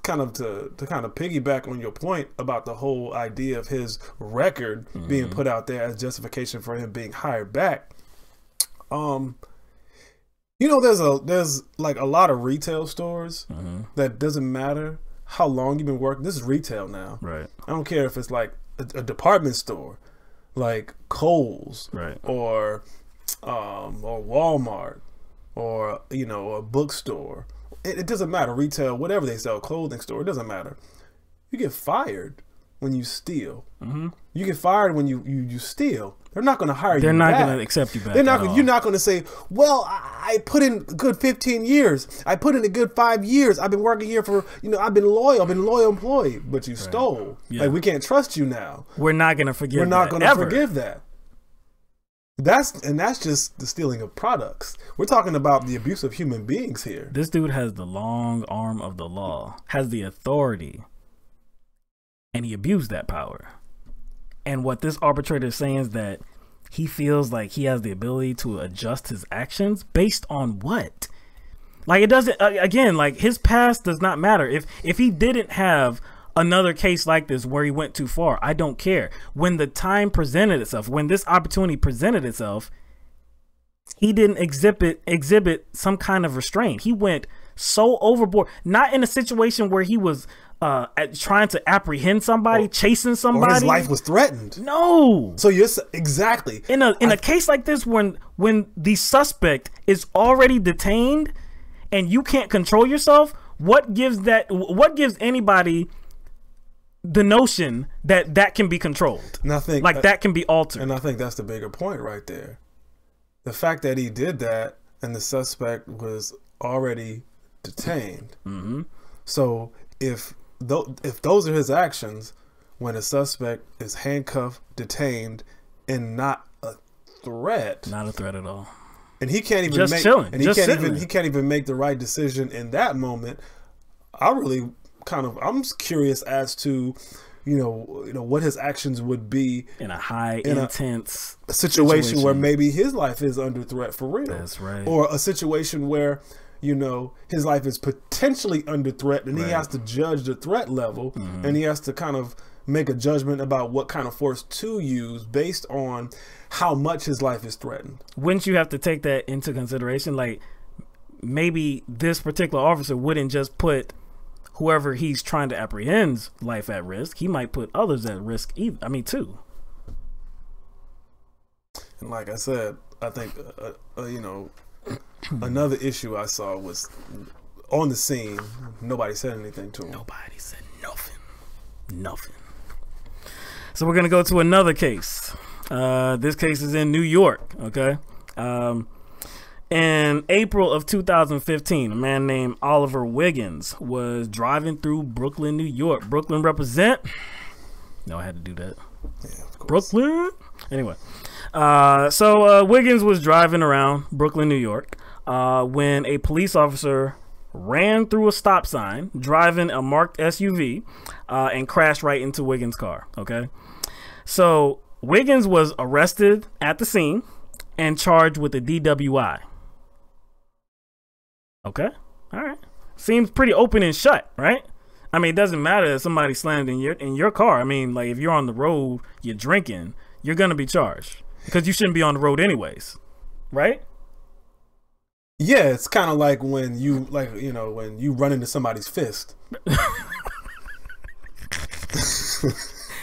kind of to piggyback on your point about the whole idea of his record being put out there as justification for him being hired back. There's like a lot of retail stores that doesn't matter how long you've been working. This is retail now, right? I don't care if it's like a department store, like Kohl's, right, or Walmart, or a bookstore. It doesn't matter. Retail, whatever they sell, clothing store, it doesn't matter. You get fired when you steal. You get fired when you steal. They're not going to hire you back. They're not going to accept you back. You're not going to say, well, I put in a good 15 years. I put in a good 5 years. I've been working here for, I've been loyal. I've been a loyal employee. But you stole. Yeah. Like, we can't trust you now. We're not going to forgive that. We're not going to forgive that. That's just the stealing of products. We're talking about the abuse of human beings here. This dude has the long arm of the law, has the authority, and he abused that power. And what this arbitrator is saying is that he feels like he has the ability to adjust his actions based on what? Like, it doesn't, again, like, his past does not matter. If he didn't have another case like this where he went too far, I don't care. When the time presented itself, when this opportunity presented itself, he didn't exhibit some kind of restraint. He went so overboard, not in a situation where he was trying to apprehend somebody, chasing somebody, or his life was threatened. No. So you're exactly in a case like this, when the suspect is already detained and you can't control yourself, what gives anybody the notion that can be controlled? Nothing like that can be altered. And I think that's the bigger point right there. The fact that he did that and the suspect was already detained. So if those are his actions, when a suspect is handcuffed, detained, and not a threat, not a threat at all, and he can't even he can't even make the right decision in that moment, I'm curious as to what his actions would be in a intense situation where maybe his life is under threat for real. That's right. Or a situation where his life is potentially under threat, and he has to judge the threat level, and he has to kind of make a judgment about what kind of force to use based on how much his life is threatened. Wouldn't you have to take that into consideration? Like, maybe this particular officer wouldn't just put whoever he's trying to apprehend's life at risk. He might put others at risk too. And like I said, I think another issue I saw was on the scene, nobody said anything to him. Nobody said nothing. So we're gonna go to another case. This case is in New York. Okay. In April of 2015, a man named Oliver Wiggins was driving through Brooklyn, New York. Brooklyn represent. No, I had to do that. Yeah, of course. Brooklyn. Anyway, so Wiggins was driving around Brooklyn, New York, when a police officer ran through a stop sign, driving a marked SUV, and crashed right into Wiggins' car. Okay, so Wiggins was arrested at the scene and charged with a DWI. Okay. All right. Seems pretty open and shut, right? I mean, it doesn't matter if somebody slammed in your car. I mean, like if you're on the road, you're drinking, you're gonna be charged because you shouldn't be on the road anyways, right? Yeah, it's kind of like when you when you run into somebody's fist.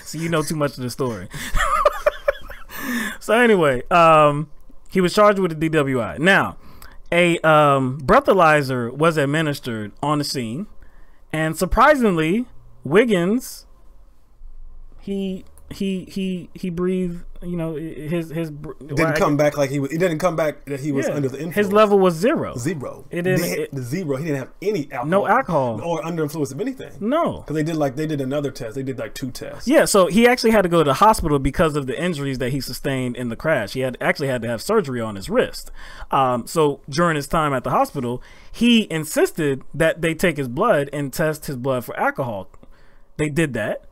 So you know too much of the story. So anyway, he was charged with a DWI. Now, a breathalyzer was administered on the scene, and surprisingly, Wiggins, he breathed. You know, didn't come back like he didn't come back that he was under the influence. His level was zero. It didn't. The zero. He didn't have any alcohol. No alcohol or under influence of anything. No, because they did another test. They did like 2 tests. Yeah, so he actually had to go to the hospital because of the injuries that he sustained in the crash. He had to have surgery on his wrist. So during his time at the hospital, he insisted that they take his blood and test his blood for alcohol. They did that.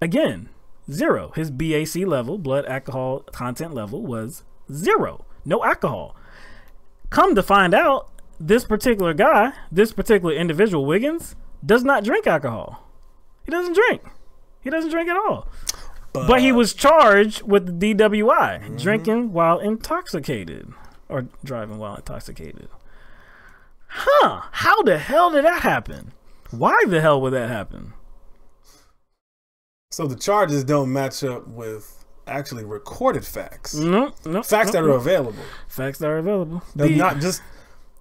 Again, 0. His BAC level, blood alcohol content level, was 0. No alcohol. Come to find out, this particular guy, this particular individual, Wiggins, does not drink alcohol. He doesn't drink. He doesn't drink at all. But he was charged with the DWI, drinking while intoxicated, or driving while intoxicated. Huh. How the hell did that happen? Why the hell would that happen? So the charges don't match up with actually recorded facts. No, facts that are available. Facts that are available.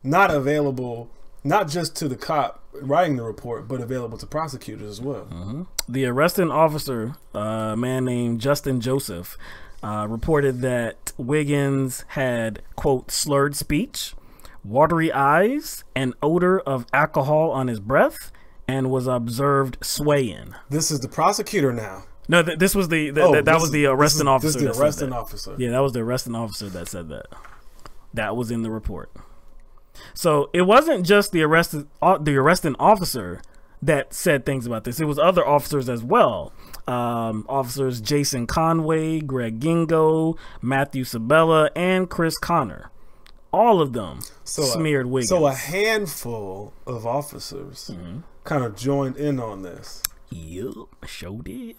Not available, not just to the cop writing the report, but available to prosecutors as well. The arresting officer, a man named Justin Joseph, reported that Wiggins had, quote, slurred speech, watery eyes, an odor of alcohol on his breath, and was observed swaying. This is the prosecutor now. No, this was the arresting officer. This is the arresting officer. Yeah, that was the arresting officer that said that. That was in the report. So it wasn't just the arresting officer that said things about this. It was other officers as well. Officers Jason Conway, Greg Gingo, Matthew Sabella, and Chris Connor. All of them smeared Wiggins. So a handful of officers kind of joined in on this. Yep, sure did.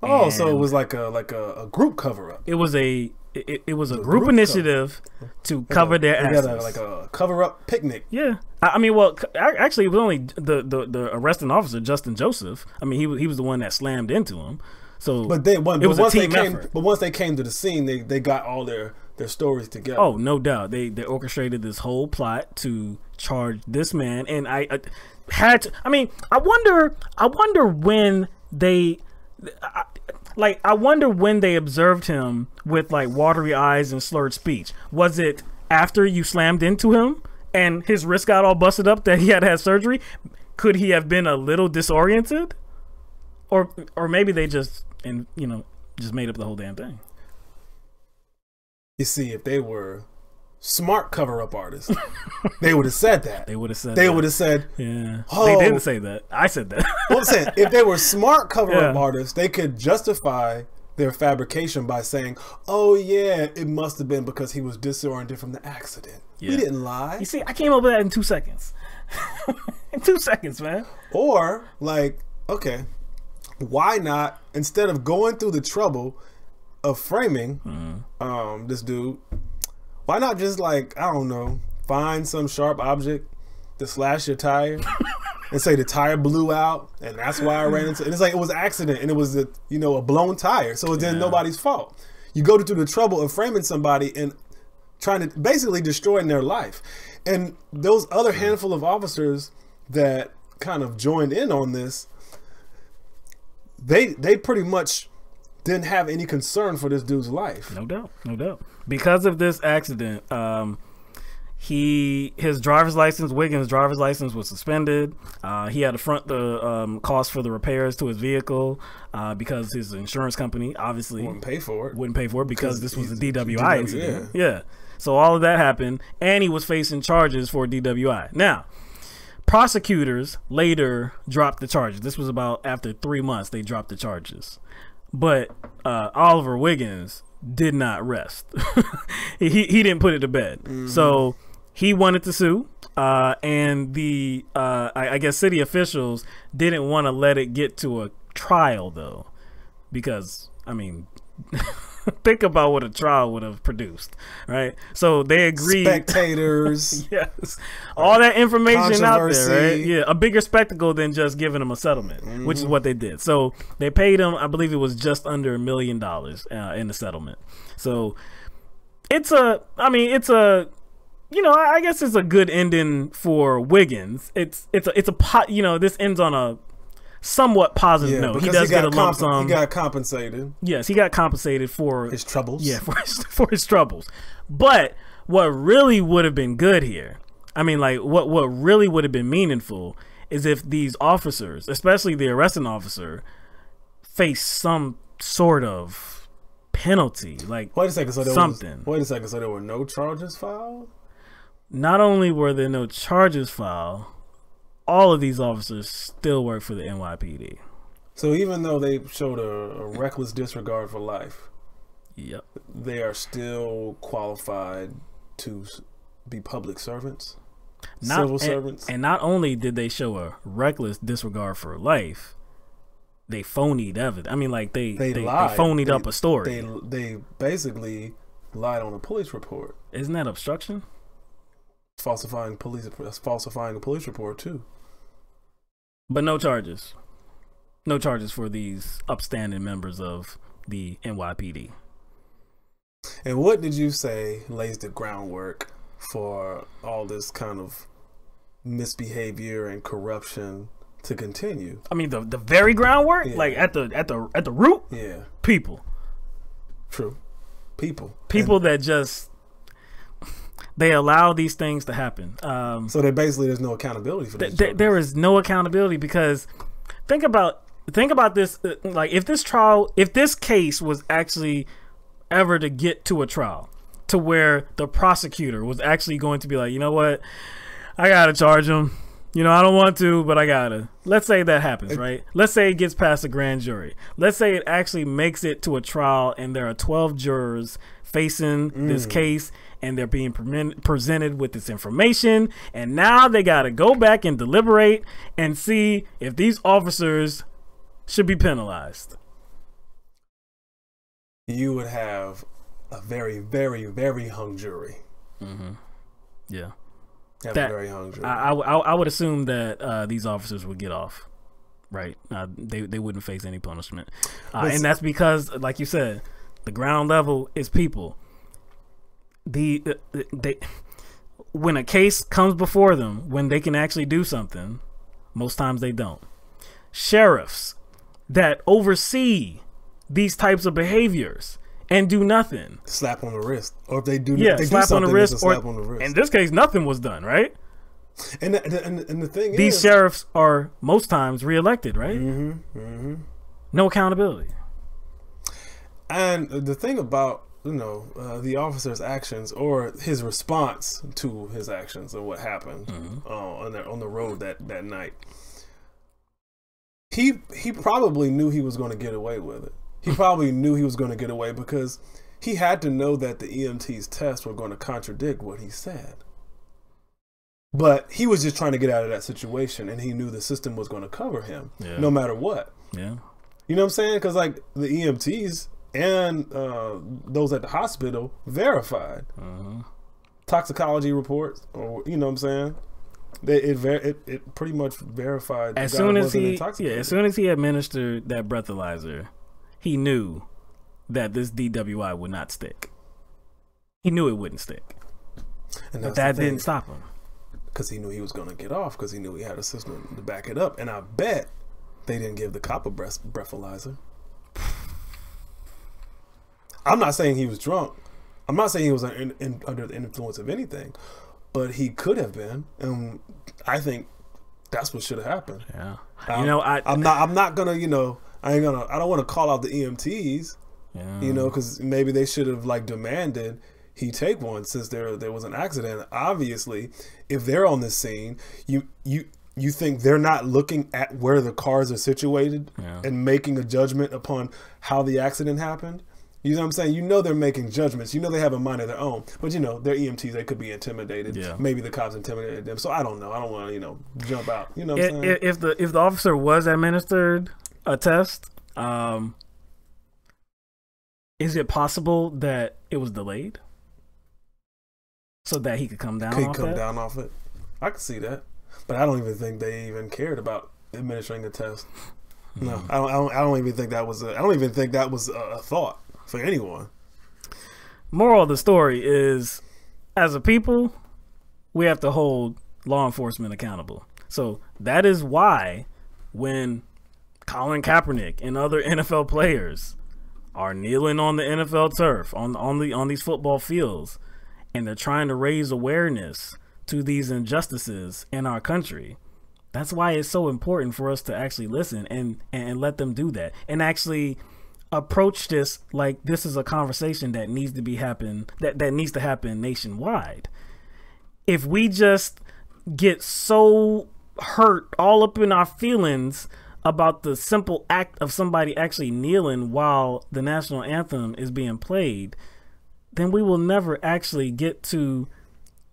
Oh, and so it was like a group cover up. It was a group initiative to cover their asses. Like a cover up picnic. Yeah, I mean, well, actually, it was only the arresting officer, Justin Joseph. I mean, he was the one that slammed into him. So, once they came to the scene, they got all their stories together. Oh, no doubt. They orchestrated this whole plot to charge this man, and I had to. I mean, I wonder when they. I wonder when they observed him with like watery eyes and slurred speech. Was it after you slammed into him and his wrist got all busted up that he had to have surgery? Could he have been a little disoriented? Or maybe they just made up the whole damn thing. You see, if they were smart cover-up artists, they would have said that. They would have said. Yeah. Oh, they didn't say that. I said that. Well, I'm saying, if they were smart cover-up artists, they could justify their fabrication by saying, "Oh yeah, it must have been because he was disoriented from the accident." Yeah. We didn't lie. You see, I came up with that in 2 seconds. In 2 seconds, man. Or like, okay, why not, instead of going through the trouble of framing this dude, why not just, like, I don't know, find some sharp object to slash your tire and say the tire blew out and that's why I ran into it. And it's like it was an accident and it was a blown tire, so it's then nobody's fault. You go through the trouble of framing somebody and trying to basically destroying their life. And those other handful of officers that kind of joined in on this, they pretty much didn't have any concern for this dude's life. No doubt. Because of this accident, his driver's license, Wiggins' driver's license, was suspended. He had to front the cost for the repairs to his vehicle because his insurance company obviously wouldn't pay for it because this was a DWI incident. Yeah. So all of that happened, and he was facing charges for DWI. Now, prosecutors later dropped the charges. This was about after 3 months they dropped the charges. But Oliver Wiggins did not rest. he didn't put it to bed. So he wanted to sue. And the I guess city officials didn't want to let it get to a trial though, because I mean, think about what a trial would have produced, right? So they agreed. Spectators, yes, all that information out there, right? Yeah, a bigger spectacle than just giving them a settlement, which is what they did. So they paid him, I believe it was just under $1 million in the settlement. So it's a, you know, I guess it's a good ending for Wiggins. It's a you know, this ends on a somewhat positive note. He does get a lump sum. He got compensated. Yes, he got compensated for his troubles. Yeah, for his troubles. But what really would have been good here, I mean, like what really would have been meaningful is if these officers, especially the arresting officer, faced some sort of penalty. Like, wait a second, so there were no charges filed? Not only were there no charges filed, all of these officers still work for the NYPD. So even though they showed a reckless disregard for life, yep, they are still qualified to be public servants, civil servants. And not only did they show a reckless disregard for life, they phonied evidence. I mean, like they phonied up a story. They basically lied on a police report. Isn't that obstruction? Falsifying a police report too. But no charges. No charges for these upstanding members of the NYPD. And what did you say lays the groundwork for all this kind of misbehavior and corruption to continue? I mean, the very groundwork, like at the root. Yeah, people. True, people that just they allow these things to happen. So there's no accountability for this. There is no accountability because think about this. Like if this case was actually ever to get to a trial, to where the prosecutor was actually going to be like, you know what, I gotta charge him. You know, I don't want to, but I gotta. Let's say that happens, right? Let's say it gets past the grand jury. Let's say it actually makes it to a trial and there are 12 jurors facing this case and they're being presented with this information. And now they gotta go back and deliberate and see if these officers should be penalized. You would have a very, very, very hung jury. Yeah. Have a very hung jury. I would assume that these officers would get off, right? They wouldn't face any punishment, and that's because, like you said, the ground level is people. When a case comes before them, when they can actually do something, most times they don't. Sheriffs that oversee these types of behaviors and do nothing. Slap on the wrist. Or if they do, slap on the wrist. Slap on the wrist. In this case, nothing was done, right? And the thing these is, sheriffs are most times reelected, right? No accountability. And the thing about, the officer's actions or his response to his actions or what happened on the road that night, he probably knew he was going to get away with it. He probably knew he was going to get away because he had to know that the EMT's tests were going to contradict what he said. But he was just trying to get out of that situation, and he knew the system was going to cover him no matter what. Yeah. You know what I'm saying? Because like the EMTs and those at the hospital verified toxicology reports, or you know what I'm saying? It pretty much verified. As soon as he administered that breathalyzer, he knew that this DWI would not stick. He knew it wouldn't stick. But that didn't stop him. Because he knew he was going to get off, because he knew he had a system to back it up. And I bet they didn't give the cop a breathalyzer. I'm not saying he was drunk. I'm not saying he was under the influence of anything. But he could have been. And I think that's what should have happened. Yeah. I'm not going to, I don't want to call out the EMTs, because maybe they should have demanded he take one since there was an accident. Obviously, if they're on the scene, you think they're not looking at where the cars are situated and making a judgment upon how the accident happened. You know what I'm saying? You know they're making judgments. You know they have a mind of their own. But, you know, they're EMTs. They could be intimidated. Yeah. Maybe the cops intimidated them. So I don't know. I don't want to, you know, jump out. You know what I'm saying? If the officer was administered a test, is it possible that it was delayed so that he could come down down off it? I could see that. But I don't even think they even cared about administering the test. No, I don't even think that was a thought for anyone. Moral of the story is, as a people, we have to hold law enforcement accountable. So that is why when Colin Kaepernick and other NFL players are kneeling on the NFL turf, on these football fields, and they're trying to raise awareness to these injustices in our country, that's why it's so important for us to actually listen and let them do that, and actually approach this like this is a conversation that needs to happen nationwide. If we just get so hurt all up in our feelings about the simple act of somebody actually kneeling while the national anthem is being played, then we will never actually get to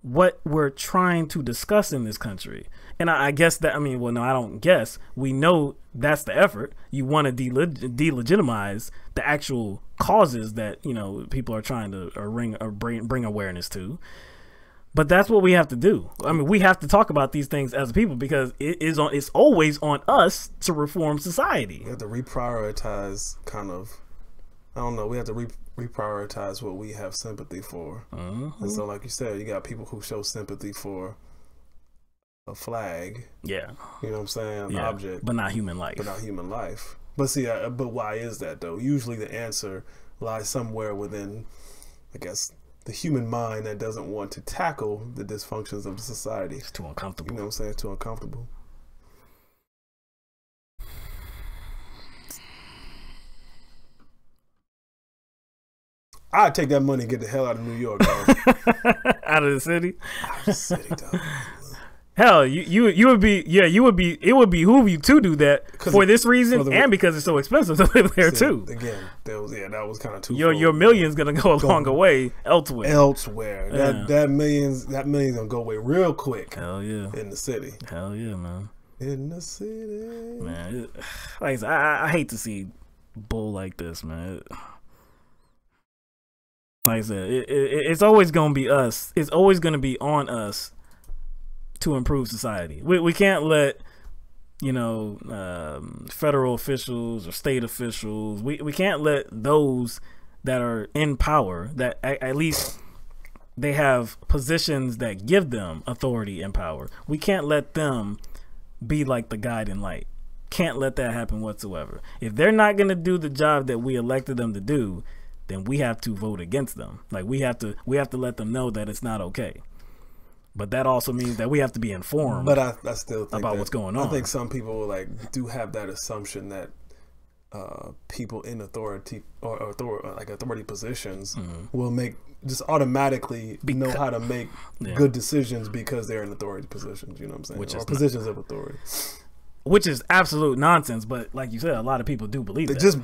what we're trying to discuss in this country. And I guess that, I mean, well, no, I don't guess. We know that's the effort. You want to delegitimize the actual causes that, you know, people are trying to bring awareness to. But that's what we have to do. I mean, we have to talk about these things as a people, because it's always on us to reform society. We have to reprioritize I don't know, we have to reprioritize what we have sympathy for. And so, like you said, you got people who show sympathy for a flag. Yeah. You know what I'm saying? An object. But not human life. But see, but why is that, though? Usually the answer lies somewhere within, I guess, the human mind that doesn't want to tackle the dysfunctions of the society. It's too uncomfortable. You know what I'm saying? It's too uncomfortable. I'd take that money and get the hell out of New York, dog. Out of the city? Out of the city, dog. Hell, you would be, it would behoove you to do that for this reason, and because it's so expensive to live there too. Again, that was kind of too. Your million's gonna go a longer way elsewhere. That million's gonna go away real quick. Hell yeah. In the city. Hell yeah, man. In the city. Man, like I said, I hate to see bull like this, man. Like I said, it's always gonna be us. It's always gonna be on us to improve society. We can't let, you know, federal officials or state officials, we can't let those that are in power, that at least they have positions that give them authority and power, we can't let them be like the guiding light. Can't let that happen whatsoever. If they're not going to do the job that we elected them to do, then we have to vote against them. Like we have to let them know that it's not okay. But that also means that we have to be informed. But I still think about what's going on. I think some people do have that assumption that people in authority or authority positions will just automatically know how to make good decisions because they're in authority positions. You know what I'm saying? Or positions of authority. Which is absolute nonsense. But like you said, a lot of people do believe that. Just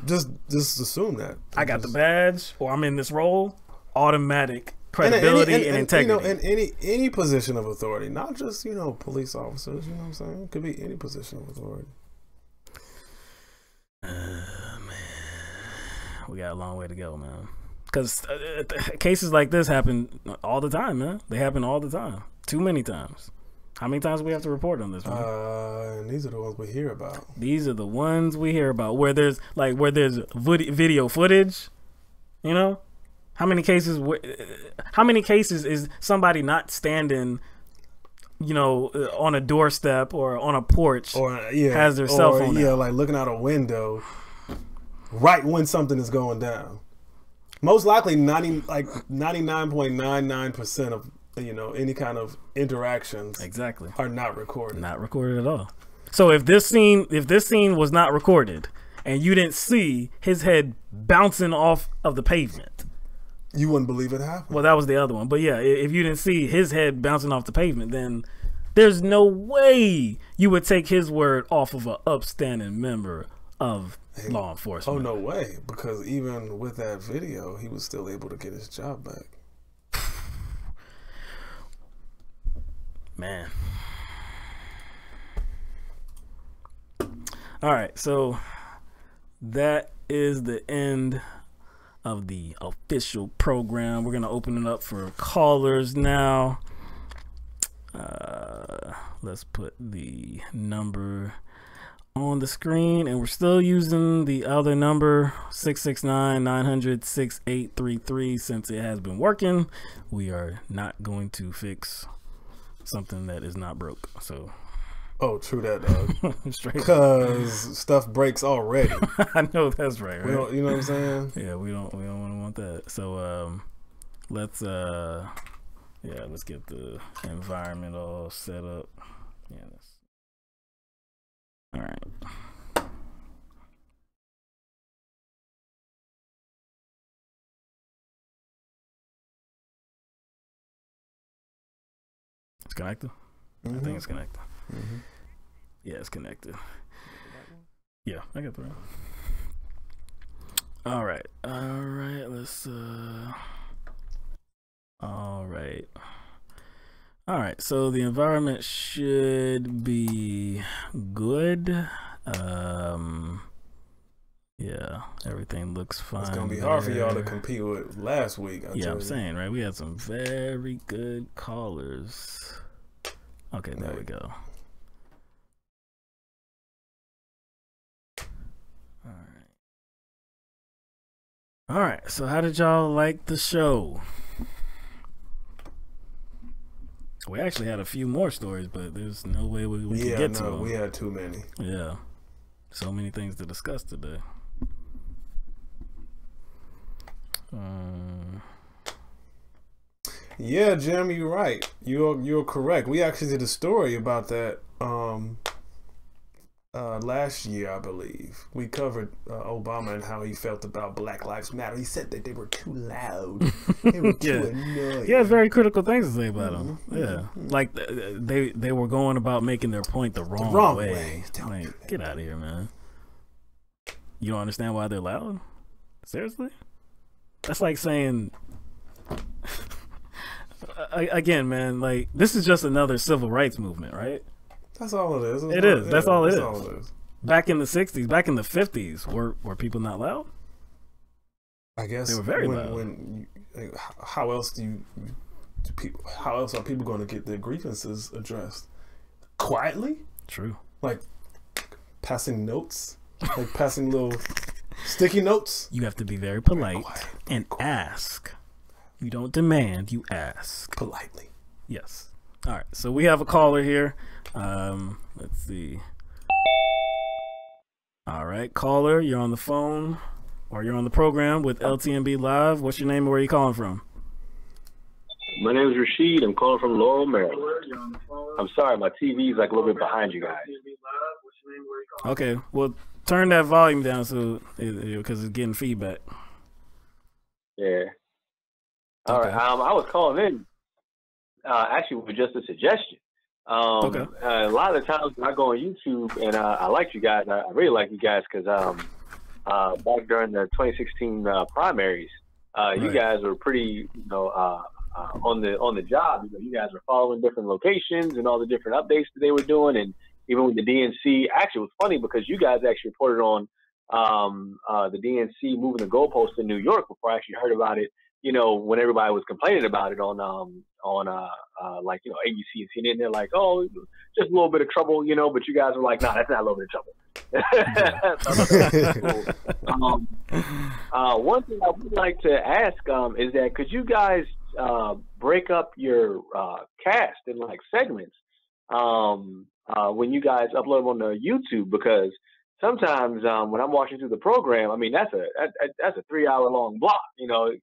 assume that I got the badge or I'm in this role. Automatic credibility and integrity. You know, in any position of authority, not just, you know, police officers, you know what I'm saying? It could be any position of authority. Man, we got a long way to go, man. Because cases like this happen all the time, man. They happen all the time. Too many times. How many times do we have to report on this, man? And these are the ones we hear about. These are the ones we hear about where there's video footage, you know? How many cases is somebody not standing, you know, on a doorstep or on a porch, or has their cell phone out? Like looking out a window right when something is going down. Most likely 99.99% of, you know, any kind of interactions are not recorded. Not recorded at all. So if this scene was not recorded and you didn't see his head bouncing off of the pavement, you wouldn't believe it happened. Well, that was the other one. But yeah, if you didn't see his head bouncing off the pavement, then there's no way you would take his word off of an upstanding member of law enforcement. Oh, no way. Because even with that video, he was still able to get his job back. Man. All right, so that is the end of the official program. We're gonna open it up for callers now. Let's put the number on the screen, and we're still using the other number, 669-900-6833. Since it has been working, we are not going to fix something that is not broke. So oh, true that, dog. Because stuff breaks already. I know that's right. We don't, you know what I'm saying? Yeah, we don't want that. So let's get the environment all set up. Yeah, all right. It's connected. I think it's connected. Yeah, it's connected. Yeah, I got the right. All right. Let's all right, so the environment should be good. Yeah, everything looks fine. It's gonna be hard for y'all to compete with last week. I'm saying, right? We had some very good callers. Okay, there we go. All right, so how did y'all like the show? We actually had a few more stories, but there's no way we can get to them. We had too many. Yeah, so many things to discuss today. Yeah, Jim, you're right. You're correct. We actually did a story about that last year, I believe. We covered Obama and how he felt about Black Lives Matter. He said that they were too loud. They were too annoying. He has very critical things to say about them. Yeah, like they were going about making their point the wrong way. Like, get out of here, man. You don't understand why they're loud? Seriously? That's like saying, again, man, like, this is just another civil rights movement, right? That's all it is. That's all it is. Back in the 60s, back in the 50s, were people not loud? I guess they were very loud. How else how else are people going to get their grievances addressed? Quietly? True. Like passing notes? Like passing little sticky notes? You have to be very polite and ask. You don't demand, you ask. Politely. Yes. All right, so we have a caller here. Let's see. All right, caller, you're on the phone or you're on the program with LTMB Live. What's your name and where are you calling from? My name is Rashid. I'm calling from Laurel, Maryland. I'm sorry, my TV is like a little bit behind you guys. Okay, well, turn that volume down so because it's getting feedback. Yeah. All right. I was calling in actually with just a suggestion. Okay. A lot of the times when I go on YouTube, and I like you guys, I really like you guys because back during the 2016 primaries, you guys were pretty, on the job. You guys were following different locations and all the different updates that they were doing, and even with the DNC. Actually, it was funny because you guys actually reported on the DNC moving the goalposts in New York before I actually heard about it. When everybody was complaining about it on like, ABC and CNN, they're like, oh, just a little bit of trouble, but you guys were like, nah, that's not a little bit of trouble. One thing I would like to ask is that could you guys break up your cast in like segments when you guys upload them on the YouTube? Because sometimes when I'm watching through the program, I mean, that's a 3-hour long block,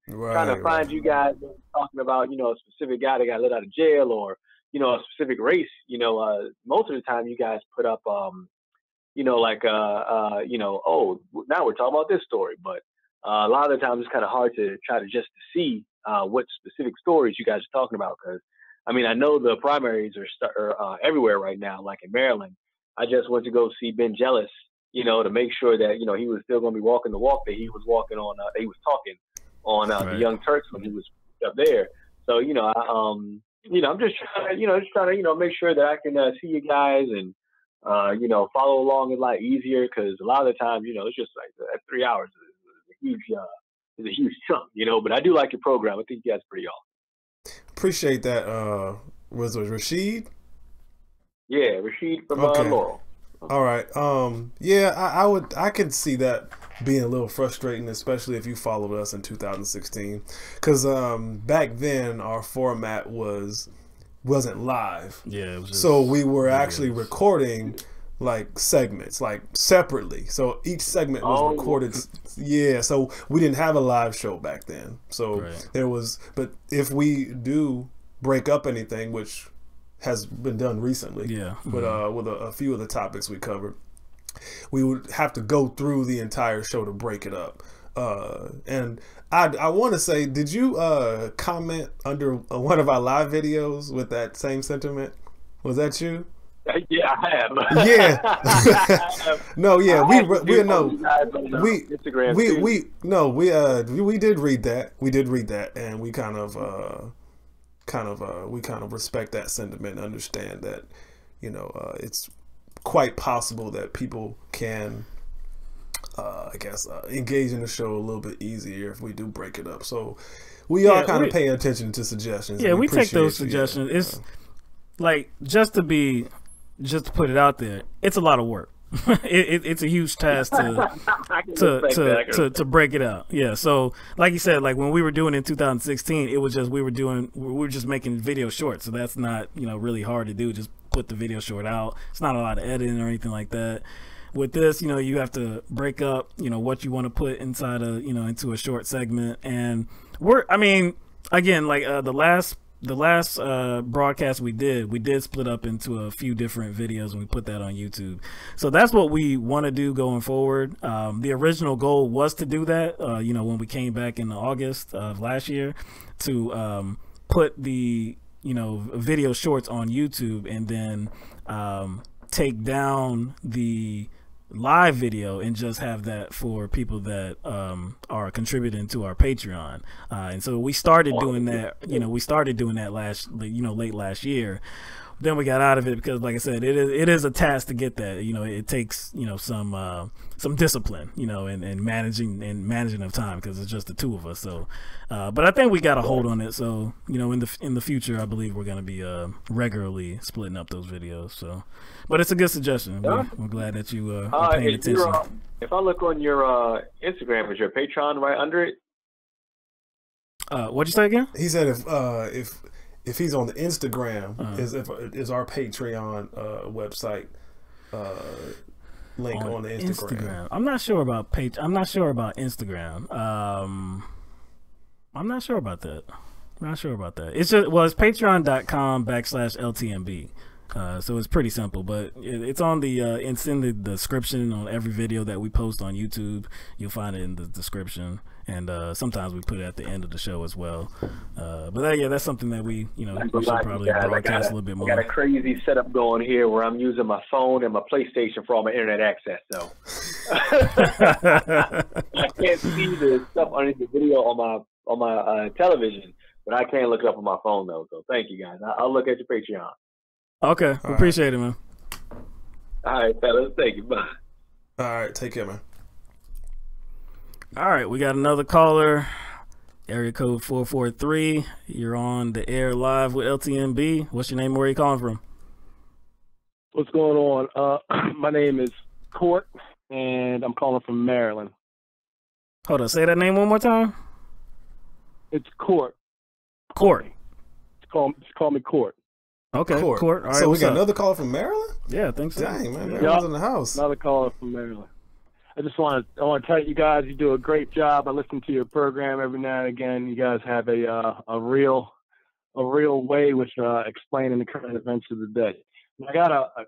trying to find you guys talking about, a specific guy that got let out of jail or, a specific race, most of the time you guys put up, oh, now we're talking about this story. But a lot of the times it's kind of hard to try to just see what specific stories you guys are talking about. Because, I mean, I know the primaries are everywhere right now, like in Maryland. I just went to go see Ben Jealous to make sure that, he was still going to be walking the walk that he was walking on, that he was talking on the Young Turks when he was up there. So, I'm just trying to, make sure that I can see you guys and, follow along a lot easier, because a lot of the time, it's just like 3 hours is a huge chunk, but I do like your program. I think you guys are pretty awesome. Appreciate that. Was it Rashid? Yeah, Rashid from Laurel. All right. I can see that being a little frustrating, especially if you followed us in 2016, because back then our format wasn't live. Yeah, it was just so we were actually recording like segments, like separately. So each segment was recorded. Yeah, so we didn't have a live show back then. So there was, but if we do break up anything, which has been done recently, but with a few of the topics we covered, we would have to go through the entire show to break it up. And I want to say, did you comment under one of our live videos with that same sentiment? Was that you? Yeah, I have. Yeah. No, yeah, we did read that. We did read that, and we kind of respect that sentiment and understand that, it's quite possible that people can engage in the show a little bit easier if we do break it up. So we are kind of paying attention to suggestions. Yeah, we take those suggestions. It's like, just to put it out there, it's a lot of work. It's a huge task to break it out. Yeah. So like you said, like when we were doing it in 2016, it was just we were just making video shorts. So that's not really hard to do. Just put the video short out. It's not a lot of editing or anything like that. With this, you have to break up, what you want to put inside into a short segment. And again, like the last broadcast we did split up into a few different videos, and we put that on YouTube. So that's what we want to do going forward. The original goal was to do that, when we came back in August of last year, to put the video shorts on YouTube, and then take down the live video and just have that for people that are contributing to our Patreon. And so we started doing that, late last year. Then we got out of it because, like I said, it is a task to get that. It takes some discipline, and managing of time, because it's just the two of us. So, but I think we got a hold on it. So, in the future, I believe we're going to be regularly splitting up those videos. So, but it's a good suggestion. We're glad that you are paying attention. If I look on your Instagram, is your Patreon right under it? What'd you say again? He said if he's on the Instagram, is our Patreon website link on the Instagram. I'm not sure about I'm not sure about Instagram. I'm not sure about that. It's just, it's patreon.com/LTMB. So it's pretty simple, but it's on it's in the description on every video that we post on YouTube. You'll find it in the description, and sometimes we put it at the end of the show as well. But that's something that we should probably broadcast a little bit more. I got a crazy setup going here where I'm using my phone and my PlayStation for all my internet access. So I can't see the stuff underneath the video on my television, but I can look it up on my phone though. So thank you guys. I'll look at your Patreon. Okay, appreciate it, man. All right, fellas. Thank you. Bye. All right, take care, man. All right, we got another caller. Area code 443. You're on the air live with LTMB. What's your name? Where are you calling from? What's going on? My name is Court, and I'm calling from Maryland. Hold on, say that name one more time. It's Court. Court. Call me Court. Okay, Court. All right, so we got another call from Maryland? Yeah, I think so. Dang, man, Maryland's in the house. Another caller from Maryland. I want to tell you guys, you do a great job. I listen to your program every now and again. You guys have a real way with explaining the current events of the day. And I got a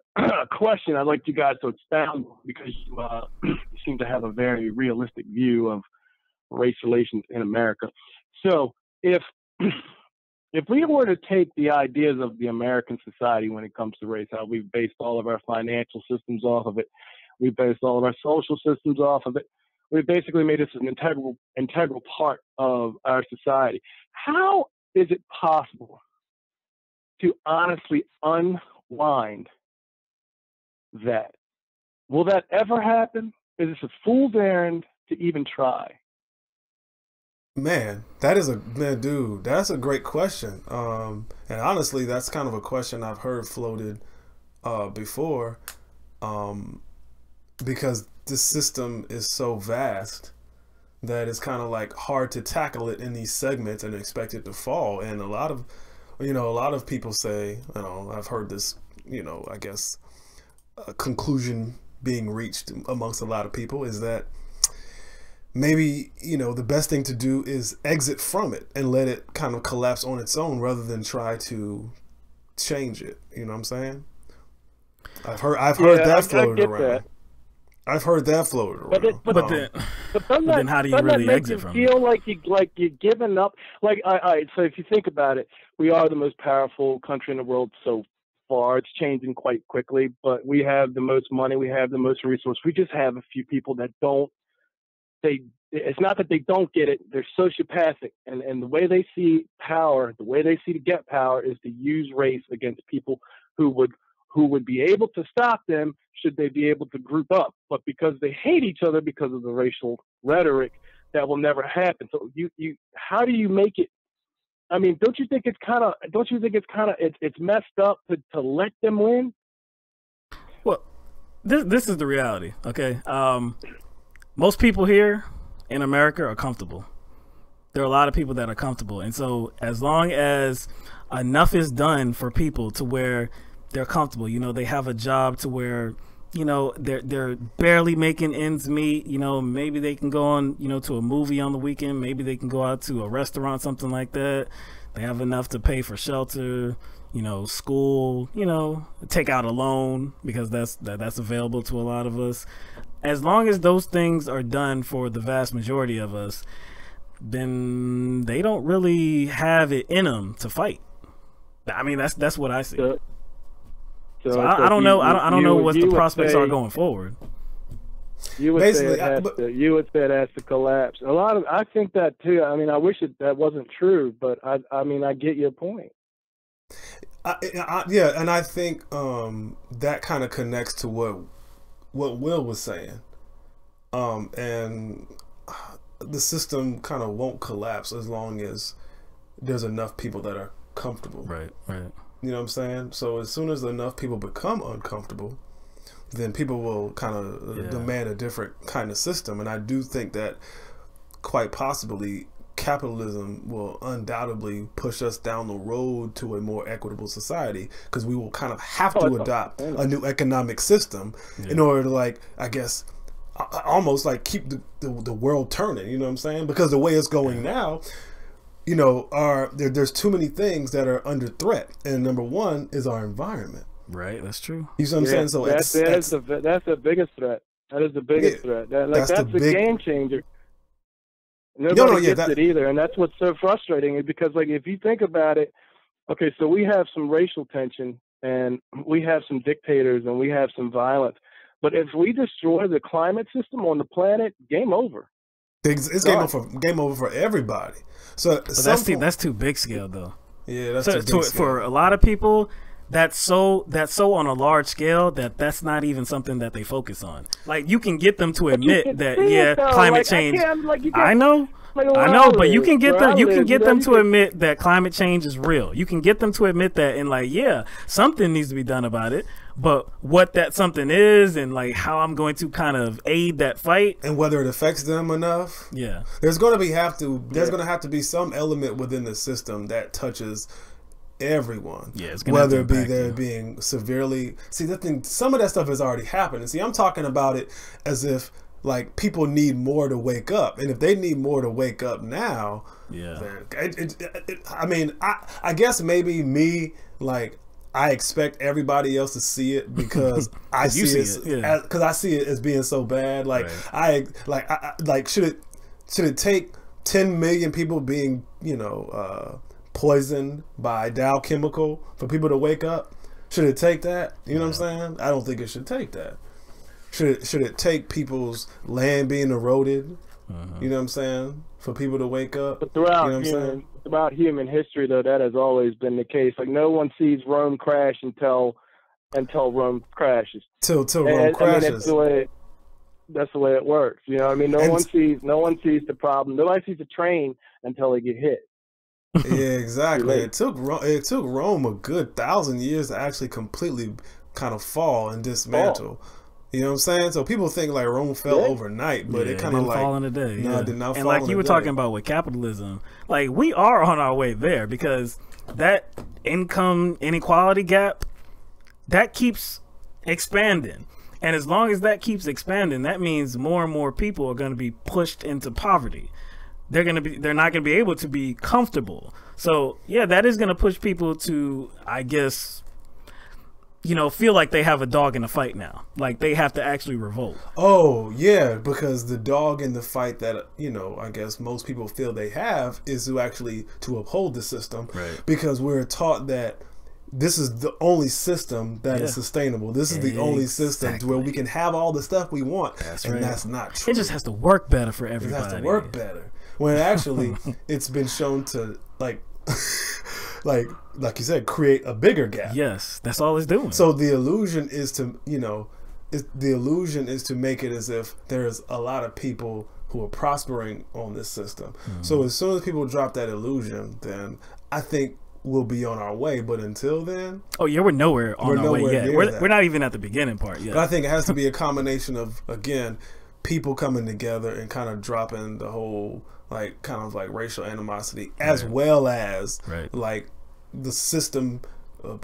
question I'd like you guys to expound on, because you seem to have a very realistic view of race relations in America. So if we were to take the ideas of the American society when it comes to race, how we've based all of our financial systems off of it, We based all of our social systems off of it. We basically made this an integral part of our society. How is it possible to honestly unwind that? Will that ever happen? Is this a fool's errand to even try? Man, that's a great question. And honestly, that's kind of a question I've heard floated before, because this system is so vast that it's kind of like hard to tackle it in these segments and expect it to fall. And a lot of people say, I've heard this, I guess a conclusion being reached amongst a lot of people is that maybe, the best thing to do is exit from it and let it kind of collapse on its own rather than try to change it. You know what I'm saying? I've heard that floated around. That. I've heard that floated around. But then how do you really exit from it? Feel like you're giving up. Like, so if you think about it, we are the most powerful country in the world so far. It's changing quite quickly, but we have the most money. We have the most resources. We just have a few people that don't. It's not that they don't get it. They're sociopathic, and the way they see power, the way they see to get power, is to use race against people who would be able to stop them should they be able to group up. But because they hate each other because of the racial rhetoric, that will never happen. So how do you make it? I mean, don't you think it's kind of it's messed up to let them win? Well, this is the reality. Okay. Most people here in America are comfortable. There are a lot of people that are comfortable. And so as long as enough is done for people to where they're comfortable, they have a job to where, they're barely making ends meet, maybe they can go on, to a movie on the weekend. Maybe they can go out to a restaurant, something like that. They have enough to pay for shelter, school, take out a loan because that's available to a lot of us. As long as those things are done for the vast majority of us, then they don't really have it in them to fight. I mean, that's what I see. So I don't know. I don't know what the prospects are going forward. You would say it has to collapse. I think that too. I mean, I wish that wasn't true, but I mean, I get your point. Yeah, and I think that kind of connects to what Will was saying, and the system kind of won't collapse as long as there's enough people that are comfortable. Right. You know what I'm saying? So as soon as enough people become uncomfortable, then people will kind of demand a different kind of system. And I do think that quite possibly capitalism will undoubtedly push us down the road to a more equitable society, because we will kind of have to adopt a new economic system in order to, like, I guess, almost like keep the world turning. You know what I'm saying? Because the way it's going now, there's too many things that are under threat, and number one is our environment. Right, that's true. You see what I'm saying? So that's the biggest threat. That is the biggest threat. That's the game changer. Nobody gets it either, and that's what's so frustrating. Is because, like, if you think about it, okay, so we have some racial tension, and we have some dictators, and we have some violence. But if we destroy the climate system on the planet, game over. It's game over for everybody. So that's too big scale, though. Yeah, that's too big scale. For a lot of people, that's so on a large scale that's not even something that they focus on. Like, you can get them to admit that climate change. I know, but you can get them to admit that climate change is real. You can get them to admit that, and something needs to be done about it. But what that something is, and like how I'm going to kind of aid that fight, and whether it affects them enough. Yeah, there's going to have to be some element within the system that touches everyone. Yeah, it's gonna whether it be there being severely. See, the thing, some of that stuff has already happened. And see, I'm talking about it as if, like, people need more to wake up, and if they need more to wake up now, then I mean, I guess maybe me, like, I expect everybody else to see it because I see it as being so bad. Like, should it take 10 million people being poisoned by Dow Chemical for people to wake up? Should it take that? You know what I'm saying? I don't think it should take that. Should it take people's land being eroded? You know what I'm saying? For people to wake up. But throughout, you know what I'm saying? throughout human history, though, that has always been the case. Like, no one sees Rome crash until Rome crashes. Till Rome crashes. I mean, that's the way it works. You know, I mean, no one sees the problem. Nobody sees the train until they get hit. Yeah, exactly. It took Rome a good 1,000 years to actually completely kind of fall and dismantle. You know what I'm saying? So people think like Rome fell overnight, but it kind of like fall in a day. No, it did not fall in a day. And like you were talking about with capitalism, like we are on our way there because that income inequality gap that keeps expanding. And as long as that keeps expanding, that means more and more people are going to be pushed into poverty. They're not going to be able to be comfortable. So yeah, that is going to push people to, I guess, you know, feel like they have a dog in the fight now. Like they have to actually revolt. Oh, yeah, because the dog in the fight that, you know, I guess most people feel they have is to uphold the system. Right. Because we're taught that this is the only system that is sustainable. This is the only system where we can have all the stuff we want. That's right. And that's not true. It just has to work better for everybody. It has to work better. When actually it's been shown to like you said, create a bigger gap. Yes, that's all it's doing. So the illusion is to, you know, to make it as if there's a lot of people who are prospering on this system. So as soon as people drop that illusion, then I think we'll be on our way. But until then, oh yeah, we're nowhere on our way yet. We're not even at the beginning part yet. But I think it has to be a combination of, again, people coming together and kind of dropping the whole kind of racial animosity, as well as like the system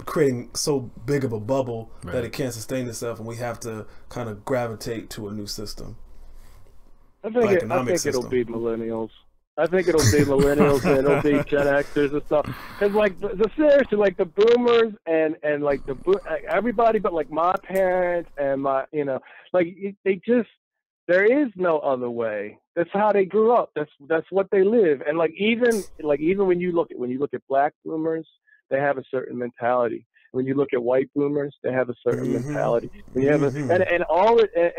creating so big of a bubble that it can't sustain itself, and we have to kind of gravitate to a new system. I think it'll be millennials. I think it'll be millennials and it'll be Gen Xers and stuff. Because seriously, like the boomers and like everybody, but like my parents and my, you know, like there is no other way. That's how they grew up. That's what they live. And even when you look at black boomers, they have a certain mentality. When you look at white boomers, they have a certain mentality. When you have and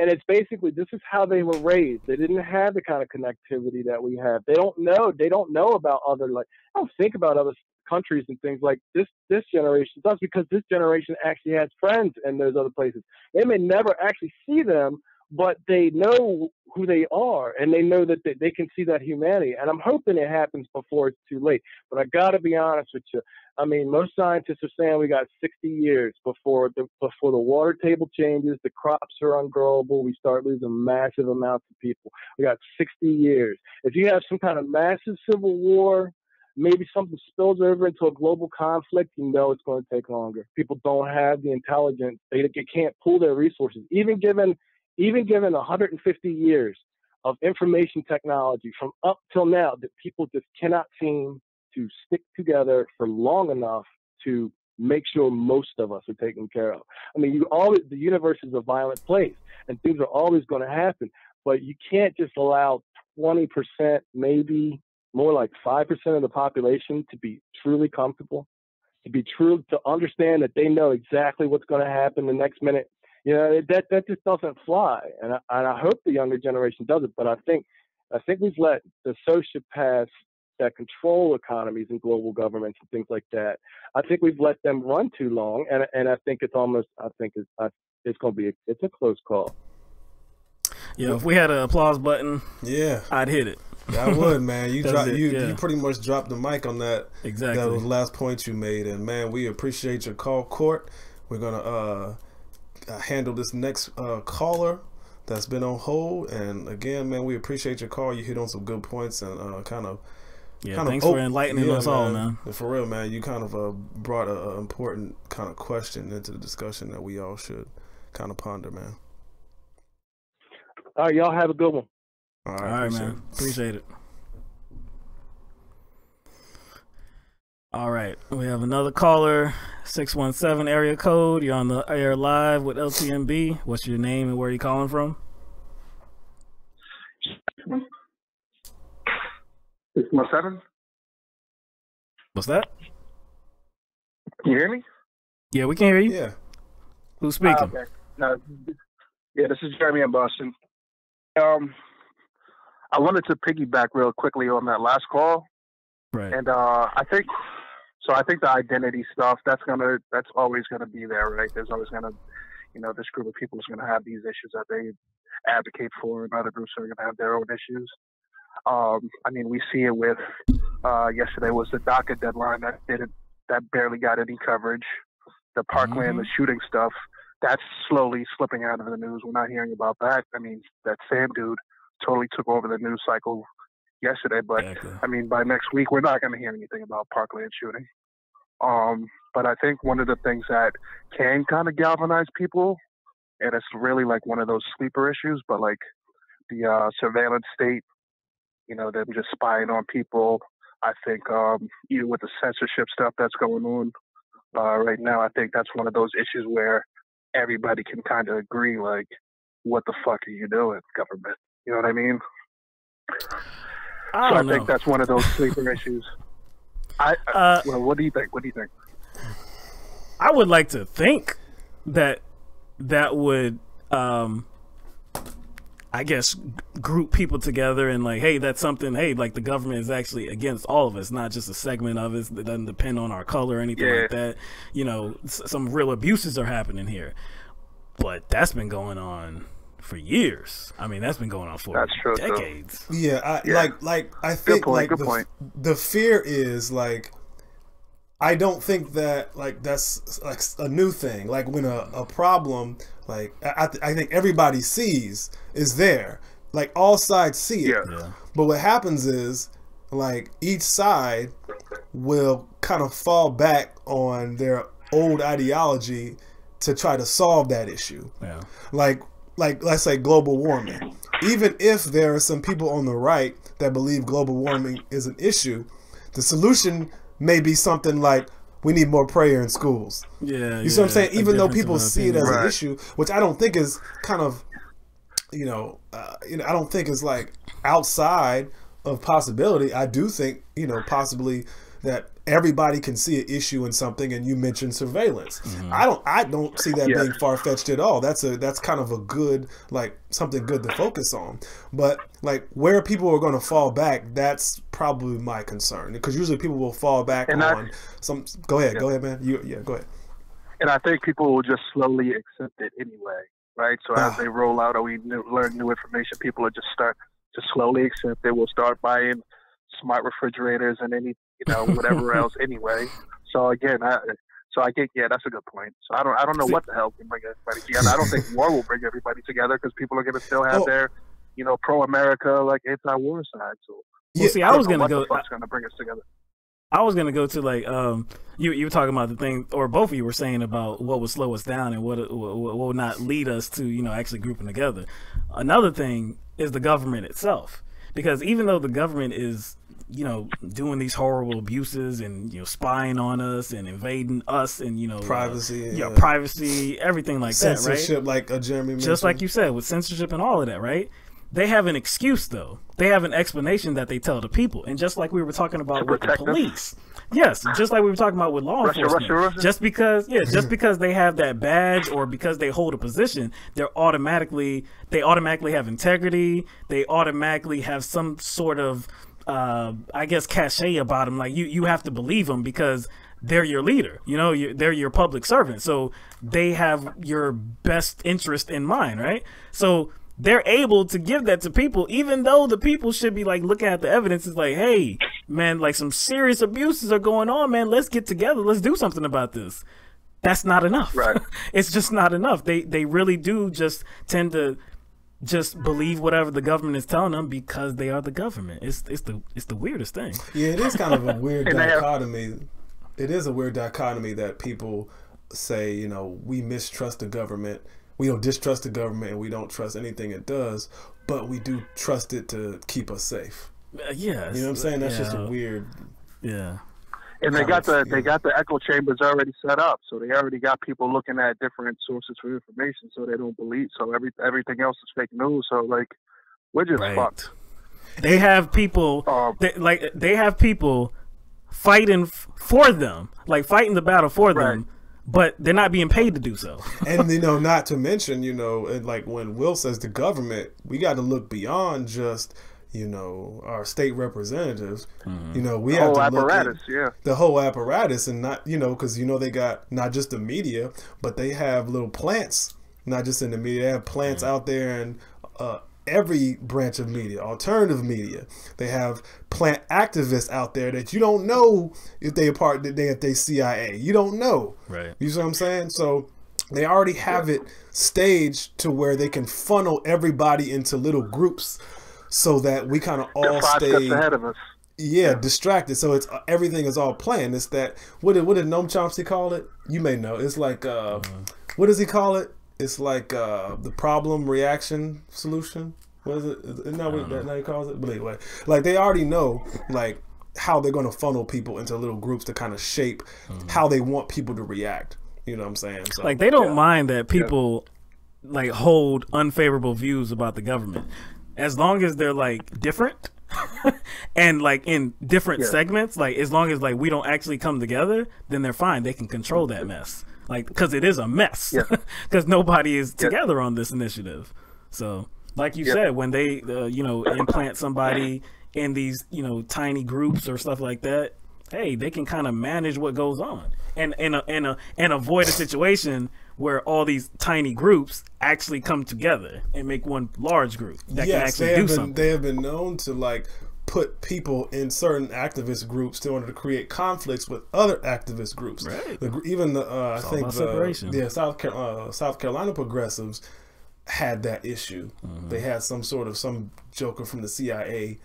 it's basically, this is how they were raised. They didn't have the kind of connectivity that we have. They don't know about other, I don't think about other countries and things like this generation does, because this generation actually has friends in those other places. They may never actually see them, but they know who they are, and they know that they can see that humanity. And I'm hoping it happens before it's too late. But I got to be honest with you. I mean, most scientists are saying we got 60 years before the water table changes, the crops are ungrowable, we start losing massive amounts of people. We got 60 years. If you have some kind of massive civil war, maybe something spills over into a global conflict, you know it's going to take longer. People don't have the intelligence. They can't pool their resources. Even given 150 years of information technology from up till now, that people just cannot seem to stick together for long enough to make sure most of us are taken care of. I mean, the universe is a violent place, and things are always going to happen, but you can't just allow 20%, maybe more like 5% of the population to be truly comfortable, to understand that they know exactly what's going to happen the next minute. You know, that just doesn't fly, and I hope the younger generation does it. But I think we've let the sociopaths that control economies and global governments and things like that, I think we've let them run too long, and I think it's going to be a close call. Yeah, if we had an applause button, I'd hit it. Yeah, I would, man. You pretty much dropped the mic on that. Exactly. That was the last point you made, and man, we appreciate your call, Court. We're gonna handle this next caller that's been on hold, and again, man, we appreciate your call. You hit on some good points and thanks for enlightening us all, man. For real, man, you kind of brought an important kind of question into the discussion that we all should kind of ponder, man. All right, y'all have a good one. All right, man. Appreciate it. All right, we have another caller, 617 area code. You're on the air live with LTMB. What's your name and where are you calling from? 617. What's that? Can you hear me? Yeah, we can hear you. Yeah. Who's speaking? Okay. No, Yeah, this is Jeremy in Boston. I wanted to piggyback real quickly on that last call. Right. And I think the identity stuff, that's always gonna be there, right? There's always gonna, this group of people is gonna have these issues that they advocate for, and other groups are gonna have their own issues. I mean, we see it with yesterday was the DACA deadline that barely got any coverage. The Parkland, the shooting stuff, that's slowly slipping out of the news. We're not hearing about that. I mean, that Sam dude totally took over the news cycle yesterday, but I mean, by next week, we're not going to hear anything about Parkland shooting. But I think one of the things that can kind of galvanize people, and it's really like one of those sleeper issues, but like the surveillance state, them just spying on people. I think even with the censorship stuff that's going on right now, I think that's one of those issues where everybody can kind of agree, like, what the fuck are you doing, government? You know what I mean? I think that's one of those sleeper issues. Well, what do you think? What do you think? I would like to think that would, I guess, group people together and like, hey, that's something, hey, like the government is actually against all of us, not just a segment of us that doesn't depend on our color or anything like that. Some real abuses are happening here. But that's been going on for years. I mean, that's been going on for decades. Yeah, I think the fear is like, I don't think that like that's like a new thing. Like when a problem, like I think everybody sees is there. Like all sides see it. Yeah. But what happens is like each side will kind of fall back on their old ideology to try to solve that issue. Yeah. Like let's say global warming. Even if there are some people on the right that believe global warming is an issue, the solution may be something like we need more prayer in schools. Yeah, you see what I'm saying? Even though people see it as an issue, which I don't think is kind of, I don't think is like outside of possibility. I do think, possibly that everybody can see an issue in something, and you mentioned surveillance. I don't see that being far-fetched at all. That's kind of a good, like something good to focus on. But like where people are going to fall back, that's probably my concern, because usually people will fall back on some. Go ahead, man. Go ahead. And I think people will just slowly accept it anyway, right? So as they roll out or we learn new information, people will just start to slowly accept it. We'll start buying smart refrigerators and any whatever else anyway. So again, I think that's a good point. So I don't know what the hell can bring everybody together. I don't think war will bring everybody together, because people are going to still have their pro-America, like anti-war side. So I was going to go. What's going to bring us together? I was going to go to like you were talking about the thing, or both of you were saying about what would slow us down and what would not lead us to actually grouping together. Another thing is the government itself, because even though the government is doing these horrible abuses and spying on us and invading us and privacy, everything like censorship, that, right? Censorship, like Jeremy mentioned. Just like you said, with censorship and all of that, right? They have an excuse, though. They have an explanation that they tell the people, and just like we were talking about with the police, yes, just like we were talking about with law enforcement, just because they have that badge or because they hold a position, they automatically have integrity. They automatically have some sort of I guess cachet about them. Like you have to believe them because they're your leader. They're your public servant, so they have your best interest in mind, right? So they're able to give that to people, even though the people should be like looking at the evidence. It's like, hey, man, like some serious abuses are going on, man. Let's get together. Let's do something about this. That's not enough. Right. It's just not enough. They really do just tend to just believe whatever the government is telling them because they are the government. It's the weirdest thing. Yeah, it is kind of a weird dichotomy. It is a weird dichotomy that people say, we mistrust the government. We don't distrust the government, and we don't trust anything it does, but we do trust it to keep us safe. Yeah, you know what I'm saying? That's just a weird. Yeah. And they got the echo chambers already set up, so they already got people looking at different sources for information, so they don't believe. So everything else is fake news. So like, we're just fucked. They have people. They have people fighting for them, like fighting the battle for them. but they're not being paid to do so. And not to mention, and like when Will says the government, we got to look beyond just our state representatives. We have to look at the whole apparatus, and not because they got not just the media, but they have little plants, not just in the media. They have plants out there in every branch of media, alternative media. They have plant activists out there that you don't know if they CIA. You don't know, right? You see what I'm saying? So they already have it staged to where they can funnel everybody into little groups, so that we kind of all stay ahead of us. Yeah, distracted. So it's everything is all planned. It's that what did Noam Chomsky call it? You may know. It's like what does he call it? It's like the problem, reaction, solution. What is it? Isn't that what he calls it? But anyway, like they already know like how they're going to funnel people into little groups to kind of shape how they want people to react. You know what I'm saying? So, like they don't mind that people like hold unfavorable views about the government, as long as they're like different and like in different segments. Like as long as like we don't actually come together, then they're fine. They can control that mess. Like, because it is a mess, because nobody is together on this initiative. So, like you said, when they, implant somebody in these, tiny groups or stuff like that, hey, they can kind of manage what goes on and avoid a situation where all these tiny groups actually come together and make one large group that can actually do something. They have been known to like put people in certain activist groups in order to create conflicts with other activist groups. Right. Even the South Carolina progressives had that issue. They had some joker from the CIA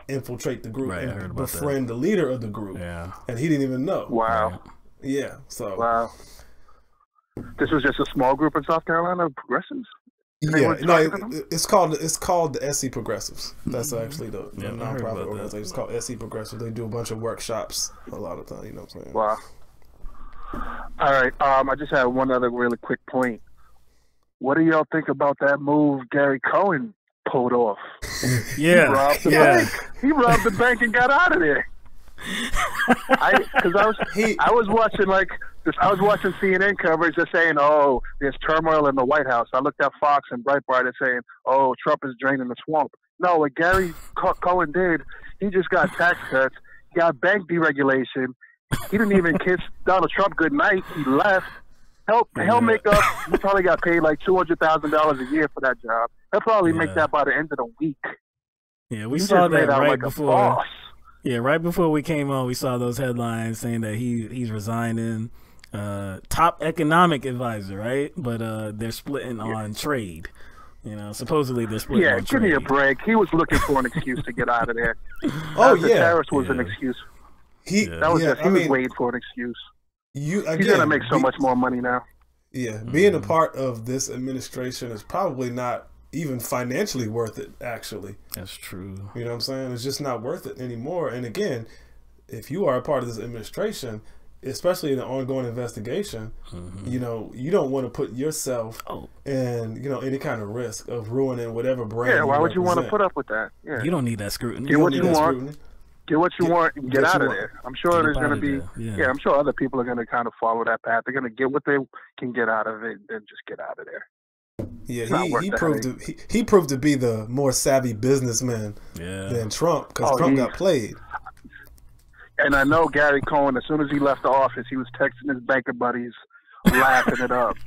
infiltrate the group and befriend the leader of the group. Yeah. And he didn't even know. Wow. Yeah. So. Wow. This was just a small group in South Carolina progressives. Yeah, no, it's called the SC Progressives. That's actually the nonprofit organization. It's called SC Progressives. They do a bunch of workshops a lot of time. You know what I'm saying? Wow. All right. I just have one other really quick point. What do y'all think about that move Gary Cohen pulled off? He robbed the bank. He robbed the bank and got out of there. I was watching CNN coverage. They're saying, "Oh, there's turmoil in the White House." I looked at Fox and Breitbart and saying, "Oh, Trump is draining the swamp." No, what Gary Cohen did, he just got tax cuts. He got bank deregulation. He didn't even kiss Donald Trump goodnight. He left. He'll make up. He probably got paid like $200,000 a year for that job. He'll probably make that by the end of the week. Yeah, we saw that right before. Yeah, right before we came on, we saw those headlines saying that he's resigning. Top economic advisor, right? But they're splitting on trade. Supposedly they're splitting on trade. Give me a break. He was looking for an excuse to get out of there. The terrorist was an excuse. He was waiting for an excuse. He's going to make so much more money now. Yeah, being a part of this administration is probably not even financially worth it, actually. That's true. You know what I'm saying? It's just not worth it anymore. And again, if you are a part of this administration, especially in an ongoing investigation, you don't want to put yourself in, any kind of risk of ruining whatever brand. Yeah, why would you want to put up with that? Yeah. You don't need that scrutiny. Get what you want. Get what you want and get out of there. I'm sure there's going to be, I'm sure other people are going to kind of follow that path. They're going to get what they can get out of it and then just get out of there. Yeah, he proved to be the more savvy businessman than Trump, because Trump got played. And I know Gary Cohen, as soon as he left the office, he was texting his banker buddies, laughing it up,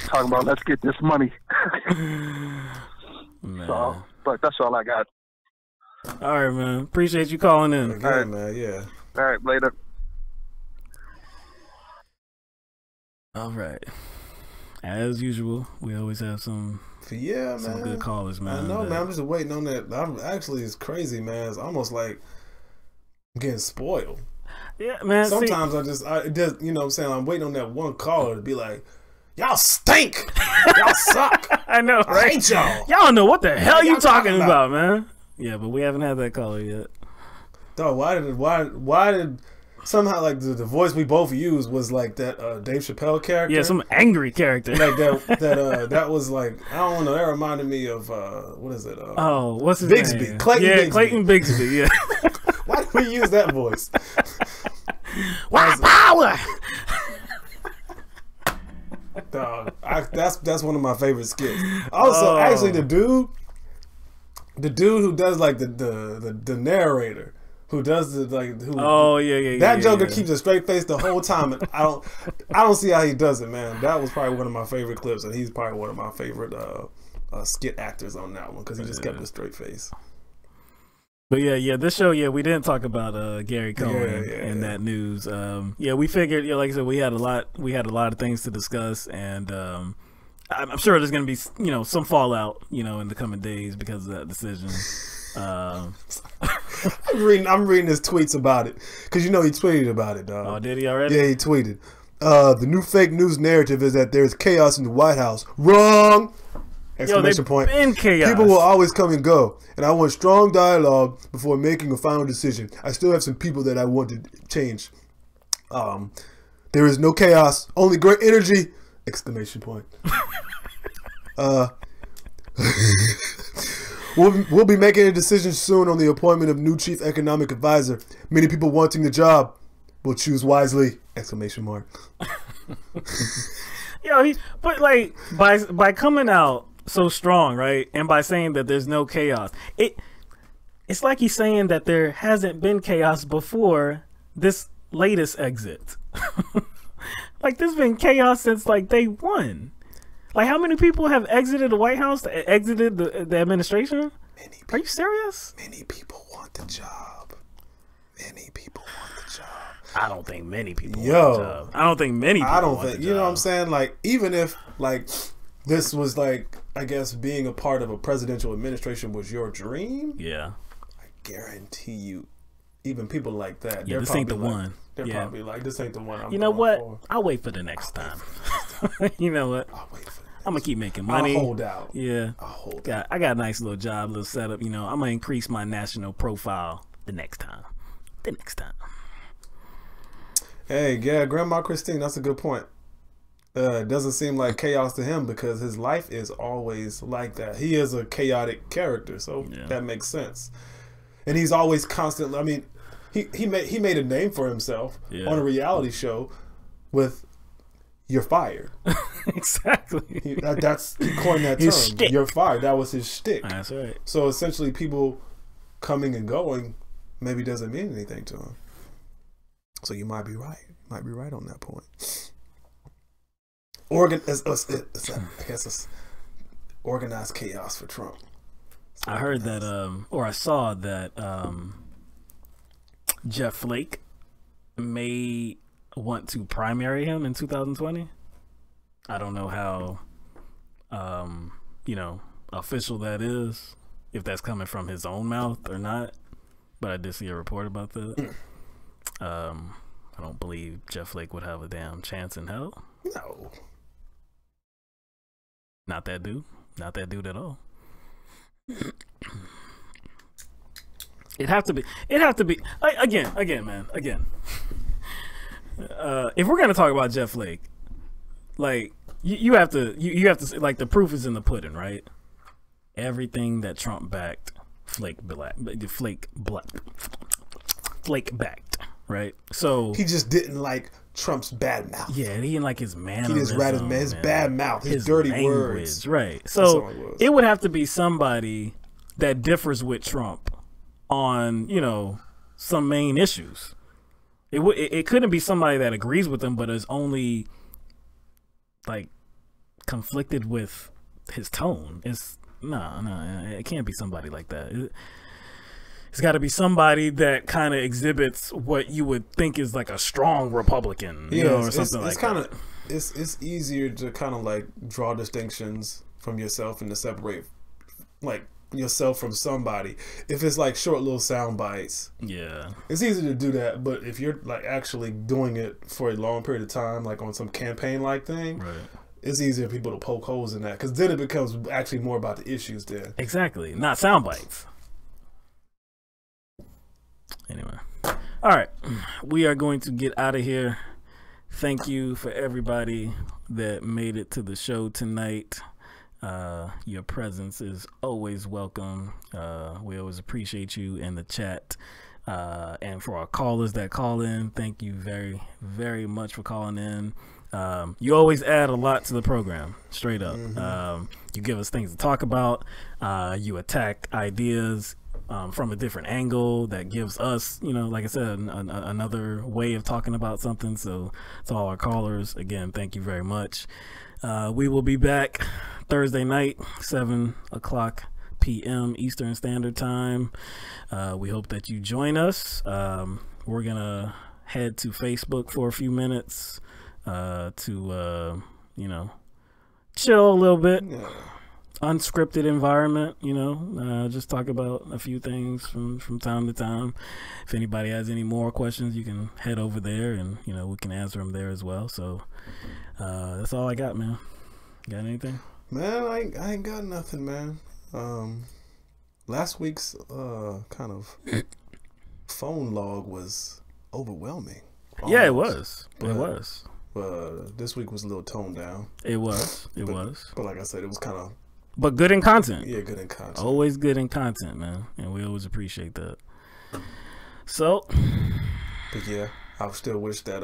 talking about, let's get this money. So, but that's all I got. All right, man. Appreciate you calling in. Again, all right, man. Yeah. All right, later. All right. As usual, we always have some good callers, man. I know, man. I'm just waiting on that. It's crazy, man. It's almost like I'm getting spoiled. Yeah, man. Sometimes I just, you know what I'm saying? I'm waiting on that one caller to be like, y'all stink. Y'all suck. I know, right? I hate y'all. Y'all don't know what the hell you talking about, man. Yeah, but we haven't had that caller yet. Dog, why did somehow like the voice we both used was like that Dave Chappelle character? Yeah, some angry character. Like that was like, I don't know, that reminded me of what is it? What's his Bigsby. name? Clayton Bigsby, yeah. Why did we use that voice? White power. Dog, that's one of my favorite skits. Also, actually, the dude who does like the narrator, who does the that Joker keeps a straight face the whole time, and I don't see how he does it, man. That was probably one of my favorite clips, and he's probably one of my favorite skit actors on that one because he just kept a straight face. But yeah, this show, we didn't talk about Gary Cohen and that news. We figured, like I said, we had a lot of things to discuss, and I'm sure there's going to be, some fallout, in the coming days because of that decision. I'm reading his tweets about it because he tweeted about it, dog. Oh, did he already? Yeah, he tweeted. The new fake news narrative is that there's chaos in the White House. Wrong! Exclamation point. Been chaos. People will always come and go, and I want strong dialogue before making a final decision. I still have some people that I want to change. There is no chaos, only great energy! Exclamation point. We'll be making a decision soon on the appointment of new chief economic advisor. Many people wanting the job will choose wisely! Exclamation mark. But like by coming out so strong, right, and by saying that there's no chaos, it's like he's saying that there hasn't been chaos before this latest exit. Like there's been chaos since like day one. Like how many people have exited the White House, exited the administration? Many people, are you serious? Many people want the job. Many people want the job. I don't think many people want the job. I don't think many people want the job. You know what I'm saying? Like even if like this was like, I guess being a part of a presidential administration was your dream. Yeah. I guarantee you, even people like that. Yeah, this ain't the one. They're probably like, this ain't the one. You know what? I'll wait for the next time. You know what? I'll wait for I'm gonna keep making money. I'll hold out. Yeah. I'll hold out. I got a nice little job, little setup. I'm gonna increase my national profile the next time. Hey, yeah, Grandma Christine, that's a good point. It doesn't seem like chaos to him because his life is always like that. He is a chaotic character, so that makes sense. And he's always constantly. I mean, he made a name for himself on a reality show with "You're fired." Exactly. He coined that term. You're fired. That was his shtick. That's right. So essentially, people coming and going maybe doesn't mean anything to him. So you might be right. You might be right on that point. I guess it's organized chaos for Trump. I heard that, or I saw that Jeff Flake may want to primary him in 2020. I don't know how, official that is, if that's coming from his own mouth or not. But I did see a report about that. I don't believe Jeff Flake would have a damn chance in hell. No. Not that dude. Not that dude at all. It'd have to be again. If we're gonna talk about Jeff Flake, like you have to like the proof is in the pudding, right? Everything that Trump backed, Flake backed, right? So he just didn't like Trump's bad mouth. Yeah, he didn't like his mannerism. He just ratted his bad mouth, his dirty language, words. Right. So it would have to be somebody that differs with Trump on, some main issues. It couldn't be somebody that agrees with him but is only like conflicted with his tone. It's no, it can't be somebody like that. It's got to be somebody that kind of exhibits what you would think is like a strong Republican, or something like that. It's easier to kind of like draw distinctions from yourself and to separate like yourself from somebody. If it's like short little sound bites, it's easy to do that. But if you're like actually doing it for a long period of time, like on some campaign like thing, right, it's easier for people to poke holes in that because then it becomes actually more about the issues then. Exactly, not sound bites. Anyway, all right, we are going to get out of here. Thank you for everybody that made it to the show tonight. Your presence is always welcome. We always appreciate you in the chat. And for our callers that call in, thank you very, very much for calling in. You always add a lot to the program, straight up. You give us things to talk about. You attack ideas from a different angle that gives us, you know, like I said, another way of talking about something. So to all our callers, again, thank you very much. We will be back Thursday night, 7 o'clock p.m. Eastern Standard Time. We hope that you join us. We're going to head to Facebook for a few minutes to, you know, chill a little bit. Unscripted environment, you know, just talk about a few things from time to time. If anybody has any more questions, you can head over there and, you know, we can answer them there as well. So that's all I got, man. Got anything? Man, I ain't got nothing, man. Last week's kind of phone log was overwhelming. Almost. Yeah, it was. It was. This week was a little toned down. It was. But like I said, it was kind of. But good in content. Yeah, good in content. Always good in content, man. And we always appreciate that. So. But yeah, I still wish that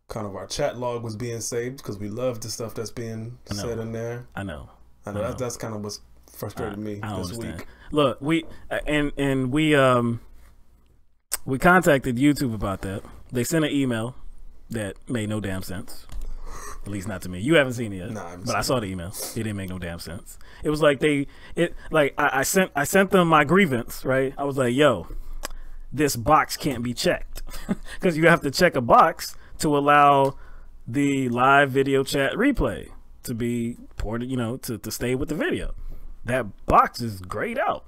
kind of our chat log was being saved because we love the stuff that's being said in there. I know. That's kind of what's frustrated me this week. Look, we contacted YouTube about that. They sent an email that made no damn sense. At least not to me. You haven't seen it yet. No, but I saw the email. It didn't make no damn sense. It was like I sent them my grievance, right? I was like, yo, this box can't be checked. Because you have to check a box to allow the live video chat replay to be ported, you know, to stay with the video. That box is grayed out.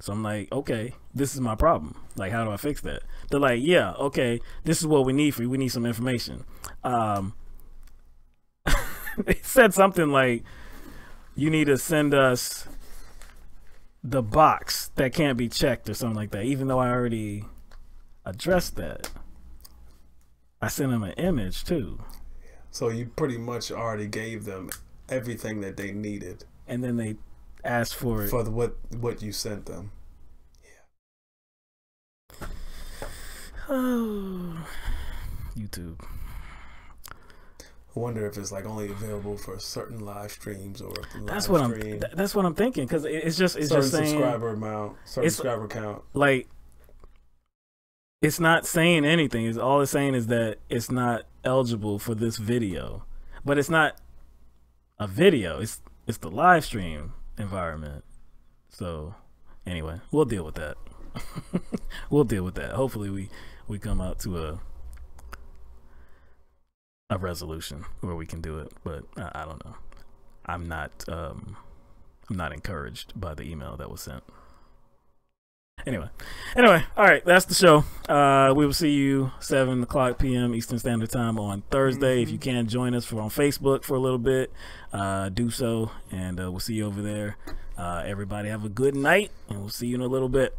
So I'm like, okay, this is my problem. Like, how do I fix that? They're like, yeah, okay, this is what we need for you. We need some information. They said something like, you need to send us the box that can't be checked or something like that, even though I already addressed that. I sent them an image too. So you pretty much already gave them everything that they needed. And then they asked for it. For what you sent them. Yeah. Oh, YouTube. I wonder if it's like only available for certain live streams or if the that's what I'm thinking, because it's just saying subscriber count. Like, it's not saying anything. It's all it's saying is that it's not eligible for this video, but it's not a video. It's the live stream environment. So anyway, we'll deal with that. We'll deal with that. Hopefully we come out to a resolution where we can do it, but I don't know. I'm not encouraged by the email that was sent. Anyway, all right, that's the show. We will see you 7 o'clock p.m. Eastern Standard Time on Thursday. If you can join us on Facebook for a little bit, do so, and we'll see you over there. Everybody have a good night, and we'll see you in a little bit.